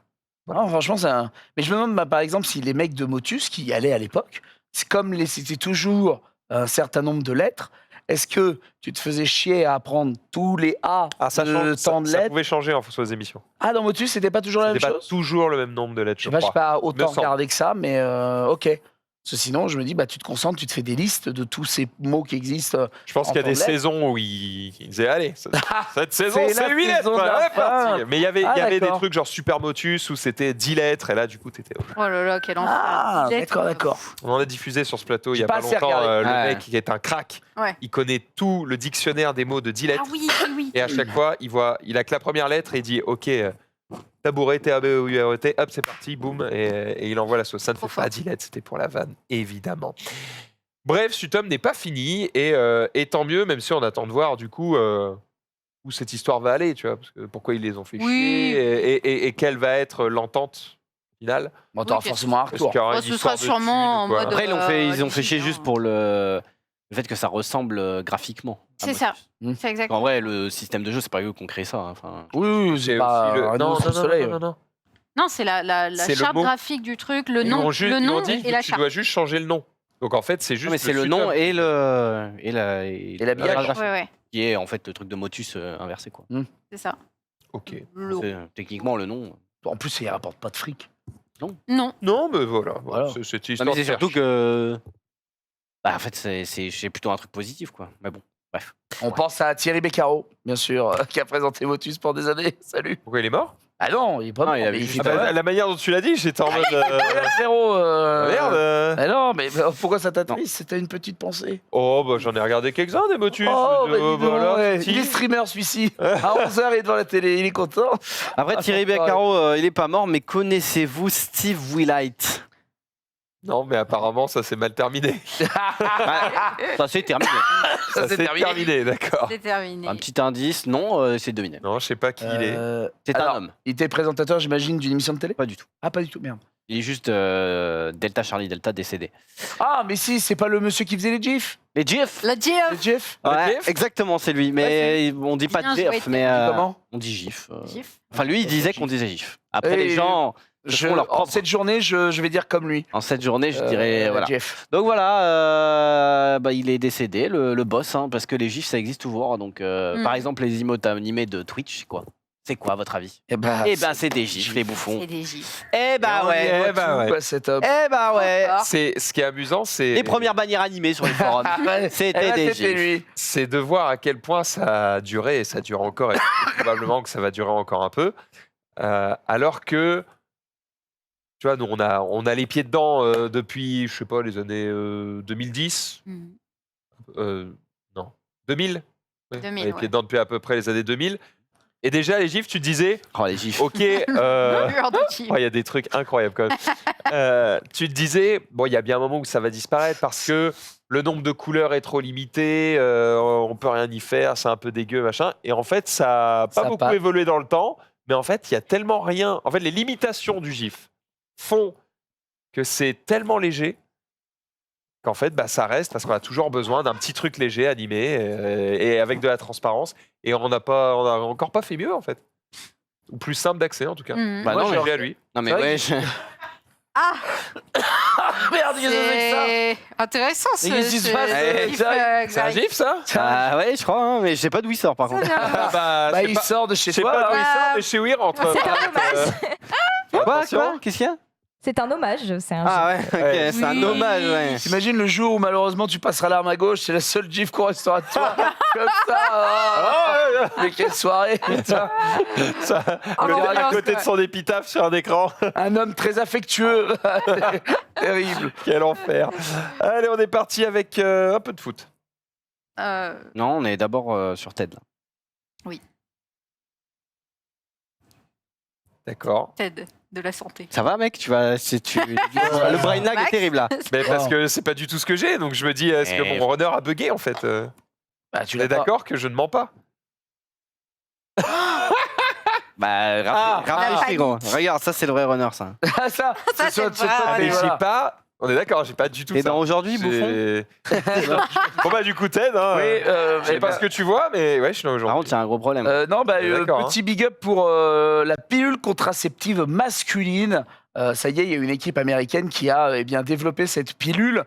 Speaker 2: Non, franchement, c'est un. Mais je me demande, bah, par exemple, si les mecs de Motus qui y allaient à l'époque, c'est comme c'était toujours un certain nombre de lettres, est-ce que tu te faisais chier à apprendre tous les A
Speaker 1: Ah, ça,
Speaker 2: de
Speaker 1: change,
Speaker 2: tant de
Speaker 1: ça
Speaker 2: lettres?
Speaker 1: pouvait changer en fonction des émissions.
Speaker 2: Ah, dans Motus, c'était pas toujours la même
Speaker 1: C'était pas
Speaker 2: chose?
Speaker 1: toujours le même nombre de lettres,
Speaker 2: Je
Speaker 1: je
Speaker 2: sais pas,
Speaker 1: crois.
Speaker 2: pas autant
Speaker 1: Me semble.
Speaker 2: regardé que ça, mais ok. Parce que sinon, je me dis, bah, tu te concentres, tu te fais des listes de tous ces mots qui existent.
Speaker 1: Je pense qu'il y a des
Speaker 2: Entendre lettres.
Speaker 1: saisons où ils disaient allez, cette saison
Speaker 2: C'est
Speaker 1: c'est
Speaker 2: la
Speaker 1: 8 lettres.
Speaker 2: saison de
Speaker 1: quoi,
Speaker 2: la
Speaker 1: ouais,
Speaker 2: fin.
Speaker 1: parti. Mais il y avait des
Speaker 2: d'accord.
Speaker 1: trucs genre Super Motus où c'était 10 lettres et là du coup t'étais.
Speaker 3: Oh là là, quel enfer.
Speaker 2: Ah,
Speaker 3: Lettres.
Speaker 2: d'accord, d'accord.
Speaker 1: On en a diffusé sur ce plateau il y
Speaker 2: J'ai
Speaker 1: a
Speaker 2: pas
Speaker 1: pas
Speaker 2: assez
Speaker 1: longtemps.
Speaker 2: regardé.
Speaker 1: Le
Speaker 4: Ouais.
Speaker 1: mec qui est un crack,
Speaker 3: Ouais.
Speaker 1: il connaît tout le dictionnaire des mots de 10 lettres
Speaker 3: Ah oui, oui, oui.
Speaker 1: et à chaque fois il a que la première lettre et il dit ok. Tabouret, T-A-B-O-U-R-E-T, hop, c'est parti, boum, et il envoie la sauce. Ça ne
Speaker 3: Trop
Speaker 1: fait pas
Speaker 3: fort.
Speaker 1: 10 lettres, c'était pour la vanne, évidemment. Bref, Sutom n'est pas fini, et tant mieux, même si on attend de voir, du coup, où cette histoire va aller, tu vois, parce que pourquoi ils les ont fait
Speaker 3: Oui.
Speaker 1: chier, et quelle va être l'entente finale.
Speaker 2: Bon, t'auras
Speaker 3: Oui,
Speaker 2: forcément un
Speaker 1: Parce
Speaker 2: retour.
Speaker 1: qu'il y aura
Speaker 3: Oh,
Speaker 1: une
Speaker 3: ce
Speaker 1: histoire
Speaker 3: sera
Speaker 1: de
Speaker 3: sûrement en
Speaker 1: tulle ou quoi.
Speaker 3: mode-
Speaker 4: Après, ils ont fait chier
Speaker 3: difficile,
Speaker 4: juste pour le fait que ça ressemble graphiquement. à
Speaker 3: C'est ça.
Speaker 4: Motus.
Speaker 3: C'est exact.
Speaker 4: En vrai, le système de jeu, c'est pas eux qui ont créé ça. hein. Enfin,
Speaker 2: Oui, oui,
Speaker 1: C'est
Speaker 2: c'est pas
Speaker 1: aussi le-
Speaker 2: un
Speaker 1: non,
Speaker 2: autre
Speaker 1: non, non,
Speaker 2: soleil.
Speaker 1: non, non.
Speaker 3: Non, c'est la
Speaker 1: C'est le
Speaker 3: charte
Speaker 1: mot.
Speaker 3: graphique du truc, le
Speaker 1: Ils
Speaker 3: nom,
Speaker 1: m'ont
Speaker 3: le nom
Speaker 1: dit
Speaker 3: et
Speaker 1: que
Speaker 3: la
Speaker 1: tu
Speaker 3: charte.
Speaker 1: dois juste changer le nom. Donc en fait, c'est juste.
Speaker 4: non, mais c'est le nom
Speaker 1: Sutom.
Speaker 4: et la
Speaker 2: l'habillage.
Speaker 4: graphique,
Speaker 3: Ouais, ouais,
Speaker 4: qui est en fait le truc de Motus inversé quoi.
Speaker 3: c'est ça.
Speaker 1: Ok.
Speaker 3: Le-
Speaker 4: Techniquement le nom.
Speaker 2: En plus, il rapporte pas de fric.
Speaker 3: Non.
Speaker 1: Non, mais voilà.
Speaker 2: Voilà.
Speaker 1: Cette
Speaker 4: Non,
Speaker 1: histoire
Speaker 4: mais c'est
Speaker 1: de faire
Speaker 4: surtout que. Bah, en fait, c'est plutôt un truc positif quoi. Mais bon, bref.
Speaker 2: On pense à Thierry Beccaro, bien sûr, qui a présenté Motus pendant des années. Salut.
Speaker 1: Pourquoi il est mort?
Speaker 2: Ah non, il est pas
Speaker 4: Non,
Speaker 2: mort,
Speaker 4: il a
Speaker 2: mais
Speaker 4: juste-
Speaker 2: fait
Speaker 1: Ah
Speaker 2: pas
Speaker 1: bah,
Speaker 2: mal.
Speaker 1: la manière dont tu l'as dit, j'étais en mode.
Speaker 2: Ouais, frérot.
Speaker 1: Merde.
Speaker 2: Ah non, mais pourquoi ça t'attriste? C'était une petite pensée.
Speaker 1: Oh, bah j'en ai regardé quelques-uns des motus.
Speaker 2: Oh, bah, dis donc,
Speaker 1: voilà,
Speaker 2: ouais.
Speaker 1: petit.
Speaker 2: Il est streamer celui-ci. À 11h, il est devant la télé, il est content.
Speaker 4: Après, Thierry Beccaro, il est pas mort, mais connaissez-vous Steve Willite?
Speaker 1: Non, mais apparemment, ça s'est mal terminé.
Speaker 4: Ça c'est terminé.
Speaker 1: Ça
Speaker 2: c'est
Speaker 1: s'est
Speaker 2: terminé.
Speaker 1: terminé, d'accord.
Speaker 3: C'est terminé.
Speaker 4: Un petit indice, non, c'est deviné.
Speaker 1: Non, je sais pas qui il est.
Speaker 4: C'est
Speaker 2: alors,
Speaker 4: un homme,
Speaker 2: Il était présentateur, j'imagine, d'une émission de télé?
Speaker 4: pas du tout.
Speaker 2: Ah, pas du tout, merde.
Speaker 4: Il est juste Delta Charlie Delta décédé.
Speaker 2: Ah, mais si, c'est pas le monsieur qui faisait les gifs?
Speaker 4: Les GIF.
Speaker 3: La GIF.
Speaker 2: Le GIF?
Speaker 4: Ouais,
Speaker 1: GIF
Speaker 4: exactement, c'est lui. Mais on dit pas
Speaker 3: Bien
Speaker 4: GIF,
Speaker 3: joué,
Speaker 4: mais
Speaker 2: Comment?
Speaker 4: on dit GIF.
Speaker 3: GIF.
Speaker 4: Enfin, lui, il disait qu'on disait GIF. Après,
Speaker 2: Et
Speaker 4: les gens, font leur
Speaker 2: En
Speaker 4: propre.
Speaker 2: cette journée, je vais dire comme lui.
Speaker 4: en cette journée, je dirais, voilà.
Speaker 2: GIF.
Speaker 4: Donc voilà, bah, il est décédé, le boss, hein, parce que les GIFs, ça existe toujours. Donc, par exemple, les emotes animés de Twitch, c'est quoi? C'est quoi, à votre avis?
Speaker 2: Eh ben,
Speaker 4: Eh ben, c'est des GIFs, les bouffons.
Speaker 3: C'est des GIFs.
Speaker 4: Eh ben ouais.
Speaker 1: Eh ben ouais.
Speaker 2: quoi, cet homme?
Speaker 4: Eh ben ouais.
Speaker 3: fort.
Speaker 1: C'est ce qui est amusant, c'est
Speaker 4: Les premières bannières animées sur les forums.
Speaker 2: Ouais,
Speaker 4: C'était
Speaker 2: eh ben,
Speaker 4: des
Speaker 2: c'était
Speaker 4: GIFs.
Speaker 2: lui.
Speaker 1: c'est de voir à quel point ça a duré et ça dure encore et probablement que ça va durer encore un peu. Alors que tu vois, nous on a les pieds dedans depuis je sais pas les années 2010.
Speaker 3: Mhm.
Speaker 1: Non, 2000. Ouais,
Speaker 3: 2000,
Speaker 1: on a les
Speaker 3: ouais.
Speaker 1: pieds dedans depuis à peu près les années 2000. Et déjà les gifs, tu te disais
Speaker 4: Oh, les GIFs.
Speaker 1: OK,
Speaker 3: Pur de GIF.
Speaker 1: il y a des trucs incroyables quand même. Tu te disais, bon, il y a bien un moment où ça va disparaître parce que le nombre de couleurs est trop limité, on peut rien y faire, c'est un peu dégueu, machin. Et en fait, ça n'a pas
Speaker 2: Ça
Speaker 1: beaucoup
Speaker 2: passe.
Speaker 1: évolué dans le temps, mais en fait, il y a tellement rien. En fait, les limitations du GIF font que c'est tellement léger qu'en fait, bah, ça reste parce qu'on a toujours besoin d'un petit truc léger, animé, et avec de la transparence. Et on n'a encore pas fait mieux, en fait. Ou plus simple d'accès, en tout cas.
Speaker 3: Mhm.
Speaker 4: Bah
Speaker 1: Moi,
Speaker 4: non,
Speaker 1: j'ai
Speaker 4: mais-
Speaker 1: à lui.
Speaker 4: Non mais
Speaker 2: C'est vrai
Speaker 4: ouais,
Speaker 2: que- Merde, qu'est-ce que c'est que ça?
Speaker 3: C'est intéressant ce.
Speaker 2: Mais qu'est-ce qui se passe
Speaker 3: gif,
Speaker 1: C'est un gif, ça
Speaker 4: Ah ouais, je crois, hein, mais je sais pas d'où il sort par contre.
Speaker 1: Bah,
Speaker 2: Bah,
Speaker 1: je sais
Speaker 2: il
Speaker 1: pas-
Speaker 2: sort de chez
Speaker 1: je sais
Speaker 2: toi.
Speaker 1: pas
Speaker 2: là.
Speaker 1: d'où il sort, mais chez Weir, entre...
Speaker 5: C'est un hommage.
Speaker 4: Quoi,
Speaker 1: Attention.
Speaker 4: quoi Qu'est-ce qu'il y a
Speaker 5: C'est un hommage. C'est un
Speaker 4: Ah ouais, ok,
Speaker 1: Ouais.
Speaker 4: c'est un
Speaker 3: Oui.
Speaker 4: hommage, ouais.
Speaker 2: T'imagines le jour où malheureusement tu passeras l'arme à gauche, c'est la seule gif qu'on restera de toi. Comme ça. Oh, mais quelle soirée, putain.
Speaker 1: Ça,
Speaker 3: Oh,
Speaker 1: à
Speaker 3: l'ambiance,
Speaker 1: côté de
Speaker 3: quoi.
Speaker 1: son épitaphe sur un écran.
Speaker 2: Un homme très affectueux. Terrible.
Speaker 1: Quel enfer. Allez, on est parti avec un peu de foot.
Speaker 4: Non, on est d'abord sur Ted là.
Speaker 1: D'accord.
Speaker 3: Ted de la santé.
Speaker 4: Ça va mec, tu vas, le brain lag est
Speaker 3: Max.
Speaker 4: terrible là.
Speaker 1: Mais parce
Speaker 2: Oh.
Speaker 1: que c'est pas du tout ce que j'ai, donc je me dis, est-ce que
Speaker 4: Eh.
Speaker 1: mon runner a bugué en fait
Speaker 2: Bah, tu
Speaker 1: On est
Speaker 2: l'as pas.
Speaker 1: d'accord que je ne mens pas.
Speaker 4: Bah rafraîchis gros. Regarde, ça c'est le vrai runner ça.
Speaker 2: Ah, ça,
Speaker 3: Ça,
Speaker 2: c'est
Speaker 3: c'est vrai.
Speaker 1: Ah, mais
Speaker 2: voilà.
Speaker 1: j'ai pas. On est d'accord, j'ai pas du tout
Speaker 4: Et
Speaker 1: ça.
Speaker 4: dans aujourd'hui, bouffon.
Speaker 1: J'ai- Bon bah du coup Ted, hein,
Speaker 2: Oui,
Speaker 1: je sais pas ce que tu vois, mais ouais, je suis là
Speaker 4: Par
Speaker 1: aujourd'hui.
Speaker 4: contre, il y a un gros problème.
Speaker 2: Non, bah,
Speaker 1: D'accord,
Speaker 2: petit big up pour la pilule contraceptive masculine. Ça y est, il y a une équipe américaine qui a bien développé cette pilule,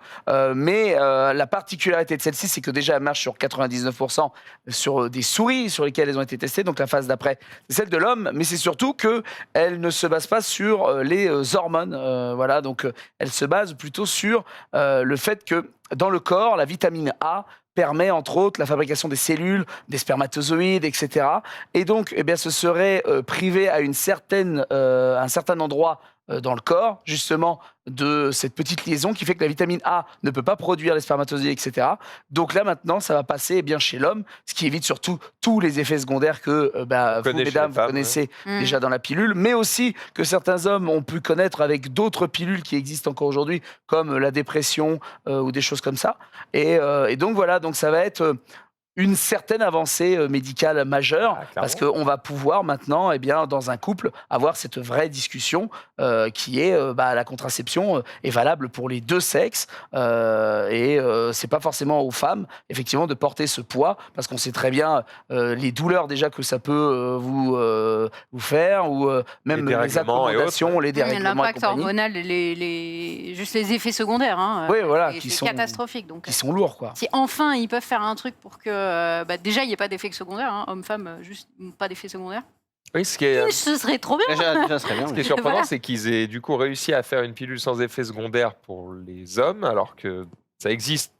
Speaker 2: mais la particularité de celle-ci, c'est que déjà elle marche sur 99% sur des souris sur lesquelles elles ont été testées. Donc la phase d'après, c'est celle de l'homme, mais c'est surtout que elle ne se base pas sur les hormones. Voilà, donc elle se base plutôt sur le fait que dans le corps, la vitamine A permet entre autres la fabrication des cellules, des spermatozoïdes, etc. Et donc, eh bien, ce serait privé à un certain endroit dans le corps, justement, de cette petite liaison qui fait que la vitamine A ne peut pas produire les spermatozoïdes, etc. Donc là, maintenant, ça va passer eh bien chez l'homme, ce qui évite surtout tous les effets secondaires que vous,
Speaker 1: connaît chez
Speaker 2: mesdames,
Speaker 1: les
Speaker 2: vous
Speaker 1: femmes,
Speaker 2: connaissez
Speaker 3: Mm.
Speaker 2: déjà dans la pilule, mais aussi que certains hommes ont pu connaître avec d'autres pilules qui existent encore aujourd'hui, comme la dépression ou des choses comme ça. Et donc voilà, donc ça va être une certaine avancée médicale majeure,
Speaker 1: Ah, clairement.
Speaker 2: parce qu'on va pouvoir maintenant, eh bien, dans un couple, avoir cette vraie discussion qui est la contraception est valable pour les deux sexes et c'est pas forcément aux femmes, effectivement, de porter ce poids, parce qu'on sait très bien les douleurs déjà que ça peut vous faire, ou même
Speaker 1: Les
Speaker 2: les
Speaker 1: dérèglements et
Speaker 2: accommodations, les dérèglements et
Speaker 3: L'impact
Speaker 2: compagnie,
Speaker 3: hormonal, juste les effets secondaires, hein,
Speaker 2: Oui, voilà,
Speaker 3: c'est
Speaker 2: qui
Speaker 3: c'est
Speaker 2: sont-
Speaker 3: catastrophique. Donc,
Speaker 2: qui sont lourds, quoi.
Speaker 3: si enfin ils peuvent faire un truc pour que déjà il n'y ait pas d'effets secondaires, hein, homme-femme, juste pas d'effets secondaires,
Speaker 1: Oui, ce qui est,
Speaker 3: ce serait trop bien.
Speaker 4: Déjà, ce serait bien.
Speaker 1: ce qui est
Speaker 4: oui.
Speaker 1: surprenant,
Speaker 3: Voilà.
Speaker 1: c'est qu'ils aient du coup réussi à faire une pilule sans effet secondaire pour les hommes, alors que ça existe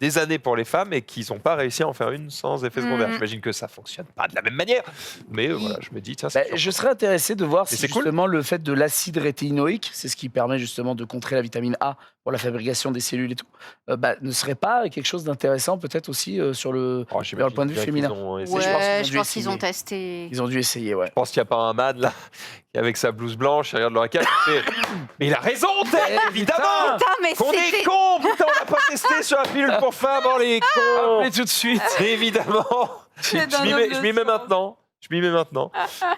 Speaker 1: des années pour les femmes et qu'ils n'ont pas réussi à en faire une sans effet secondaire.
Speaker 3: Mhm.
Speaker 1: J'imagine que ça fonctionne pas de la même manière, mais voilà, je me dis, tiens, c'est
Speaker 2: Je
Speaker 1: surprenant.
Speaker 2: serais intéressé de voir si
Speaker 1: c'est cool.
Speaker 2: justement le fait de l'acide rétinoïque, c'est ce qui permet justement de contrer la vitamine A pour la fabrication des cellules et tout, ne serait pas quelque chose d'intéressant peut-être aussi sur le...
Speaker 1: Oh, j'imagine
Speaker 2: point de vue
Speaker 1: bien qu'ils
Speaker 2: féminin.
Speaker 1: ont essayé.
Speaker 3: Ouais,
Speaker 2: je
Speaker 3: je
Speaker 2: pense
Speaker 3: pense
Speaker 2: qu'ils
Speaker 3: qu'ils
Speaker 2: ont
Speaker 3: ont
Speaker 2: dû
Speaker 3: testé.
Speaker 2: Ils ont dû essayer, ouais.
Speaker 1: Je pense qu'il n'y a pas un man là, qui avec sa blouse blanche, il regarde le récap, il fait, mais il a raison, Ted, évidemment.
Speaker 3: Putain, mais
Speaker 1: Qu'on est
Speaker 3: c'était.
Speaker 1: con, putain, on l'a pas testé sur la pilule pour femmes, on les cons.
Speaker 2: Appelez tout de suite.
Speaker 1: Évidemment.
Speaker 3: C'est
Speaker 1: Je
Speaker 3: d'un
Speaker 1: m'y
Speaker 3: homme
Speaker 1: mets,
Speaker 3: de
Speaker 1: je m'y mets
Speaker 3: sang.
Speaker 1: maintenant. Je m'y mets maintenant.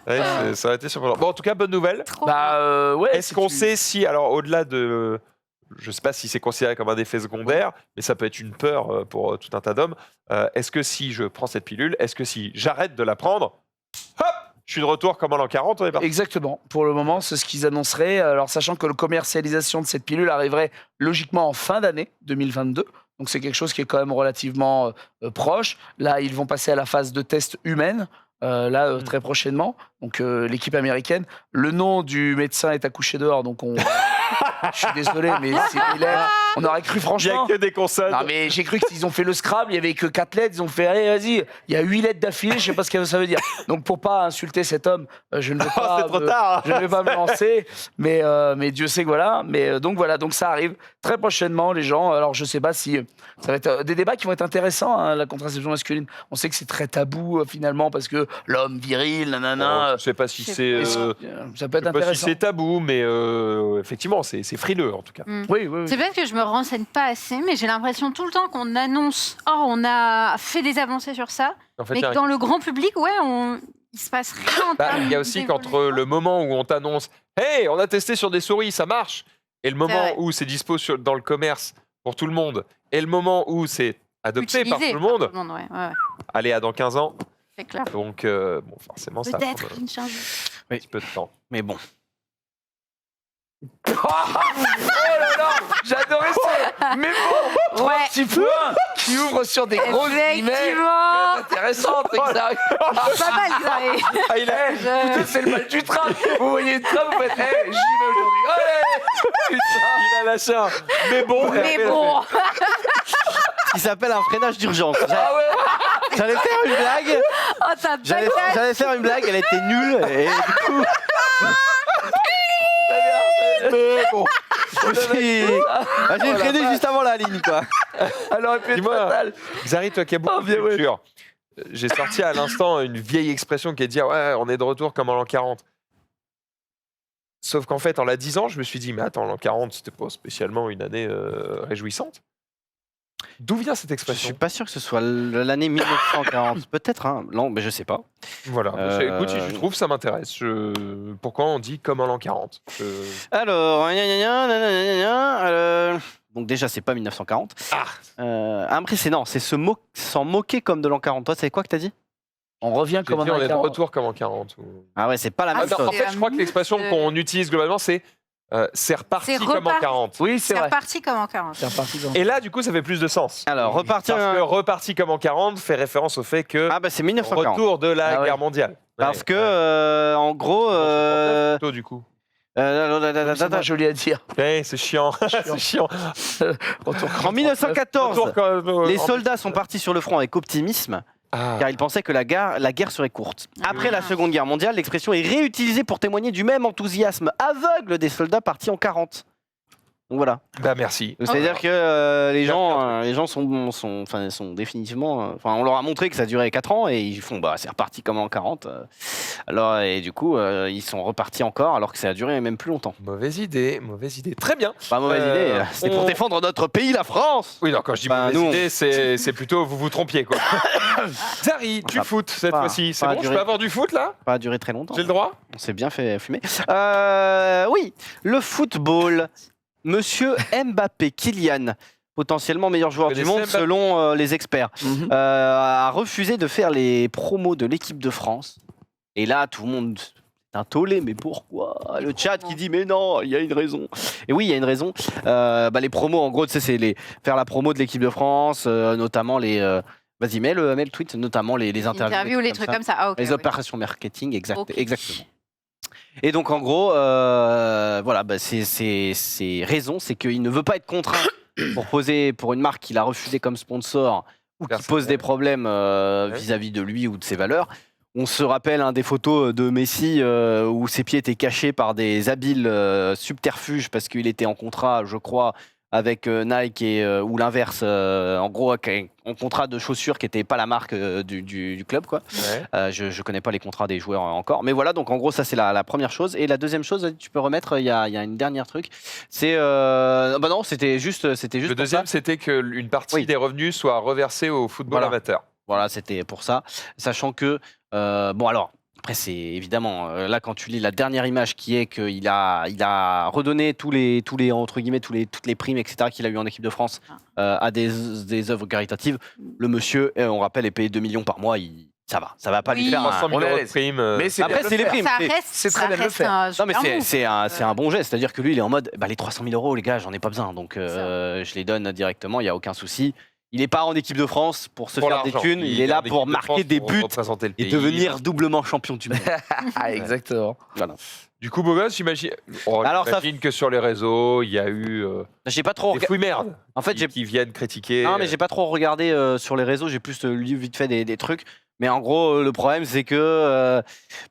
Speaker 1: Ouais, ça aurait été surprenant. Bon, en tout cas, bonne nouvelle.
Speaker 3: Trop bien.
Speaker 2: Ouais.
Speaker 1: Est-ce qu'on sait si, alors au-delà de, je sais pas si c'est considéré comme un effet secondaire, mais ça peut être une peur pour tout un tas d'hommes. Est-ce que si je prends cette pilule, est-ce que si j'arrête de la prendre, hop, je suis de retour comme en l'an 40, on est parti.
Speaker 2: Exactement. Pour le moment, c'est ce qu'ils annonceraient. Alors, sachant que la commercialisation de cette pilule arriverait logiquement en fin d'année 2022. Donc, c'est quelque chose qui est quand même relativement proche. Là, ils vont passer à la phase de test humaine. Très prochainement. Donc, l'équipe américaine. Le nom du médecin est accouché dehors. Donc, je suis désolé, mais on aurait cru
Speaker 1: Il n'y a
Speaker 2: franchement.
Speaker 1: que des consonnes.
Speaker 2: Non, mais j'ai cru qu'ils ont fait le Scrabble, il y avait que 4 lettres, ils ont fait, allez, vas-y, il y a 8 lettres d'affilée, je sais pas ce que ça veut dire. Donc, pour pas insulter cet homme, je ne vais
Speaker 1: Oh,
Speaker 2: pas,
Speaker 1: c'est trop tard.
Speaker 2: je ne vais pas me lancer, mais Dieu sait que voilà. Mais donc voilà, donc ça arrive très prochainement, les gens. Alors, je sais pas si ça va être des débats qui vont être intéressants, hein, la contraception masculine. On sait que c'est très tabou finalement, parce que l'homme viril, nanana,
Speaker 1: Je sais pas si
Speaker 3: Je sais
Speaker 1: c'est,
Speaker 2: ça peut
Speaker 1: je
Speaker 2: être
Speaker 1: sais pas si
Speaker 2: intéressant.
Speaker 1: c'est tabou, mais effectivement, c'est frileux en tout cas.
Speaker 2: Oui, oui, oui.
Speaker 3: C'est peut-être que je me renseigne pas assez, mais j'ai l'impression tout le temps qu'on annonce, oh, on a fait des avancées sur ça,
Speaker 1: En fait,
Speaker 3: mais
Speaker 1: il y a
Speaker 3: que dans le grand public, il se passe rien en
Speaker 1: Bah,
Speaker 3: termes
Speaker 1: il y a aussi
Speaker 3: d'évolution.
Speaker 1: qu'entre le moment où on t'annonce hey, on a testé sur des souris, ça marche, et le moment
Speaker 3: vrai.
Speaker 1: où c'est dispo dans le commerce pour tout le monde, et le moment où c'est adopté par tout
Speaker 3: Utilisé
Speaker 1: le monde,
Speaker 3: ouais,
Speaker 1: allez, à dans 15 ans.
Speaker 3: c'est clair.
Speaker 1: Donc, bon, forcément, ça prend
Speaker 3: Peut-être
Speaker 1: un
Speaker 3: une change.
Speaker 1: petit peu de temps.
Speaker 4: Mais bon,
Speaker 2: Oh là là, j'adorais ça. Mais bon, trois
Speaker 3: Ouais.
Speaker 2: petits points qui ouvrent sur des grosses guillemets
Speaker 3: Effectivement.
Speaker 2: très intéressantes. Xari.
Speaker 3: Pas mal, Xari.
Speaker 1: Ah, il a...
Speaker 2: Putain, c'est le mal du train. Vous voyez le train, vous faites, j'y vais aujourd'hui. Allez,
Speaker 1: il a lâché un. Mais bon.
Speaker 3: Mais bon.
Speaker 4: Qui s'appelle un freinage d'urgence.
Speaker 2: ah ouais.
Speaker 4: J'allais faire une blague.
Speaker 3: Oh, t'as pas
Speaker 4: J'allais faire une blague, elle était nulle. Et du coup,
Speaker 2: Mais bon,
Speaker 4: j'ai freiné juste avant la ligne, quoi.
Speaker 2: elle aurait pu être
Speaker 1: Dis-moi.
Speaker 2: fatale.
Speaker 1: Xari, toi qui as beaucoup
Speaker 2: bien
Speaker 1: de
Speaker 2: ouais.
Speaker 1: culture, j'ai sorti à l'instant une vieille expression qui est de dire ouais, on est de retour comme en l'an 40. Sauf qu'en fait, en la 10 ans, je me suis dit, mais attends, l'an 40, c'était pas spécialement une année réjouissante. D'où vient cette
Speaker 4: Je
Speaker 1: expression
Speaker 4: suis pas sûr que ce soit l'année 1940. Peut-être, hein. Non, mais je sais pas.
Speaker 1: Voilà. Écoute, je trouve ça m'intéresse. Pourquoi on dit comme en l'an 40
Speaker 4: Alors, donc déjà, c'est pas 1940. Après, c'est s'en moquer comme de l'an 40. Toi, c'est quoi que t'as dit?
Speaker 2: On revient
Speaker 1: J'ai
Speaker 2: comme
Speaker 1: dit,
Speaker 2: en
Speaker 1: on est de
Speaker 2: 40.
Speaker 1: retour comme en 40.
Speaker 4: Ah ouais, c'est pas la même
Speaker 3: Ah,
Speaker 4: chose.
Speaker 1: En fait, je crois que l'expression qu'on utilise globalement, c'est c'est reparti
Speaker 3: C'est
Speaker 1: comme en
Speaker 3: reparti.
Speaker 1: 40.
Speaker 2: Oui, c'est
Speaker 3: C'est
Speaker 2: vrai.
Speaker 3: reparti comme en 40.
Speaker 2: C'est reparti comme
Speaker 1: Et là, du coup, ça fait plus de sens.
Speaker 4: Alors, repartir.
Speaker 1: Parce que reparti comme en 40 fait référence au fait que
Speaker 4: Ah bah c'est 1940.
Speaker 1: retour de la
Speaker 2: Ah ouais.
Speaker 1: guerre mondiale.
Speaker 4: Parce
Speaker 1: Ouais.
Speaker 4: que, en gros,
Speaker 1: Plutôt, du coup.
Speaker 2: C'est pas joli à dire.
Speaker 1: Ouais, c'est chiant. c'est chiant.
Speaker 4: en 1914,
Speaker 1: Retour quand-
Speaker 4: les
Speaker 1: en-
Speaker 4: soldats sont partis sur le front avec optimisme,
Speaker 1: Ah.
Speaker 4: car ils pensaient que la guerre serait courte. Après la Seconde Guerre mondiale, l'expression est réutilisée pour témoigner du même enthousiasme aveugle des soldats partis en 40. Donc voilà.
Speaker 1: Bah merci.
Speaker 4: Donc, c'est-à-dire que les gens sont définitivement... on leur a montré que ça durait 4 ans et ils font bah c'est reparti comme en 40. Alors, et du coup, ils sont repartis encore alors que ça a duré même plus longtemps.
Speaker 1: Mauvaise idée, mauvaise idée. Très bien.
Speaker 4: Pas mauvaise idée, c'était pour défendre notre pays, la France.
Speaker 1: Oui, non, quand je dis
Speaker 4: Bah,
Speaker 1: mauvaise
Speaker 4: nous,
Speaker 1: idée, c'est plutôt vous vous trompiez quoi. Zari, du
Speaker 4: Pas-
Speaker 1: foot cette
Speaker 4: pas-
Speaker 1: fois-ci. C'est
Speaker 4: pas
Speaker 1: bon, je
Speaker 4: duré.
Speaker 1: peux avoir du foot là
Speaker 4: Pas duré très longtemps.
Speaker 1: J'ai le droit
Speaker 4: On s'est bien fait fumer. Oui, le football. Monsieur Mbappé, Kylian, potentiellement meilleur joueur
Speaker 1: Vous
Speaker 4: du
Speaker 1: connaissez
Speaker 4: monde
Speaker 1: Mbappé
Speaker 4: selon les experts,
Speaker 2: Mhm.
Speaker 4: a refusé de faire les promos de l'équipe de France. Et là, tout le monde est un tollé, mais pourquoi? Le chat qui dit mais non, il y a une raison. Et oui, il y a une raison. Les promos, en gros, tu sais, c'est faire la promo de l'équipe de France, notamment les... Vas-y, mets le tweet, notamment les interviews.
Speaker 3: Interview, les trucs comme ça. Ah, ok.
Speaker 4: Les
Speaker 3: oui.
Speaker 4: opérations marketing,
Speaker 3: Ok.
Speaker 4: exactement. Et donc en gros, voilà, c'est raison, c'est qu'il ne veut pas être contraint pour poser pour une marque qu'il a refusé comme sponsor ou qui
Speaker 1: Personnel.
Speaker 4: pose des problèmes vis-à-vis de lui ou de ses valeurs. On se rappelle des photos de Messi où ses pieds étaient cachés par des habiles subterfuges parce qu'il était en contrat, je crois, avec Nike ou l'inverse, en gros en contrat de chaussures qui n'était pas la marque du club, quoi.
Speaker 1: Ouais.
Speaker 4: Je ne connais pas les contrats des joueurs encore. Mais voilà, donc en gros, ça c'est la première chose. Et la deuxième chose, tu peux remettre, il y a une dernière truc. C'est. Bah non, c'était juste.
Speaker 1: Le
Speaker 4: pour
Speaker 1: deuxième,
Speaker 4: ça.
Speaker 1: c'était qu'une partie
Speaker 4: Oui.
Speaker 1: des revenus soit reversée au football
Speaker 4: Voilà.
Speaker 1: amateur.
Speaker 4: Voilà, c'était pour ça. Sachant que. Bon, alors. Après, c'est évidemment, là, quand tu lis la dernière image qui est qu'il a redonné toutes les primes, etc., qu'il a eu en équipe de France à des œuvres caritatives, le monsieur, on rappelle, est payé 2 millions par mois, ça va pas lui
Speaker 3: Oui.
Speaker 4: faire
Speaker 1: 300
Speaker 4: un...
Speaker 1: 000
Speaker 2: on est à
Speaker 1: euros de
Speaker 2: l'aise.
Speaker 1: prime.
Speaker 2: Mais c'est
Speaker 4: Après,
Speaker 2: bien
Speaker 4: c'est
Speaker 2: de
Speaker 4: les
Speaker 2: le faire.
Speaker 4: primes.
Speaker 3: Ça reste,
Speaker 2: c'est très
Speaker 3: ça
Speaker 2: bien de le
Speaker 3: reste
Speaker 2: faire.
Speaker 3: un
Speaker 4: Non mais
Speaker 3: super move.
Speaker 4: c'est un bon geste, c'est-à-dire que lui il est en mode les 300 000 euros les gars j'en ai pas besoin donc je les donne directement, il n'y a aucun souci. Il n'est pas en équipe de France pour se
Speaker 1: Pour
Speaker 4: faire des
Speaker 1: l'argent.
Speaker 4: thunes, il est
Speaker 1: en
Speaker 4: là
Speaker 1: équipe
Speaker 4: pour
Speaker 1: de
Speaker 4: marquer
Speaker 1: France
Speaker 4: des
Speaker 1: pour
Speaker 4: buts
Speaker 1: représenter le
Speaker 4: et
Speaker 1: pays.
Speaker 4: devenir doublement champion du monde.
Speaker 2: Ah, exactement.
Speaker 4: Voilà.
Speaker 1: Du coup, beau gosse, j'imagine.
Speaker 4: Alors, ça-
Speaker 1: J'imagine que sur les réseaux, il y a eu
Speaker 4: J'ai pas trop
Speaker 1: des fouilles merdes
Speaker 4: en fait j'ai
Speaker 1: qui viennent critiquer.
Speaker 4: non mais j'ai pas trop regardé sur les réseaux, j'ai plus lu vite fait des trucs. Mais en gros, le problème, c'est que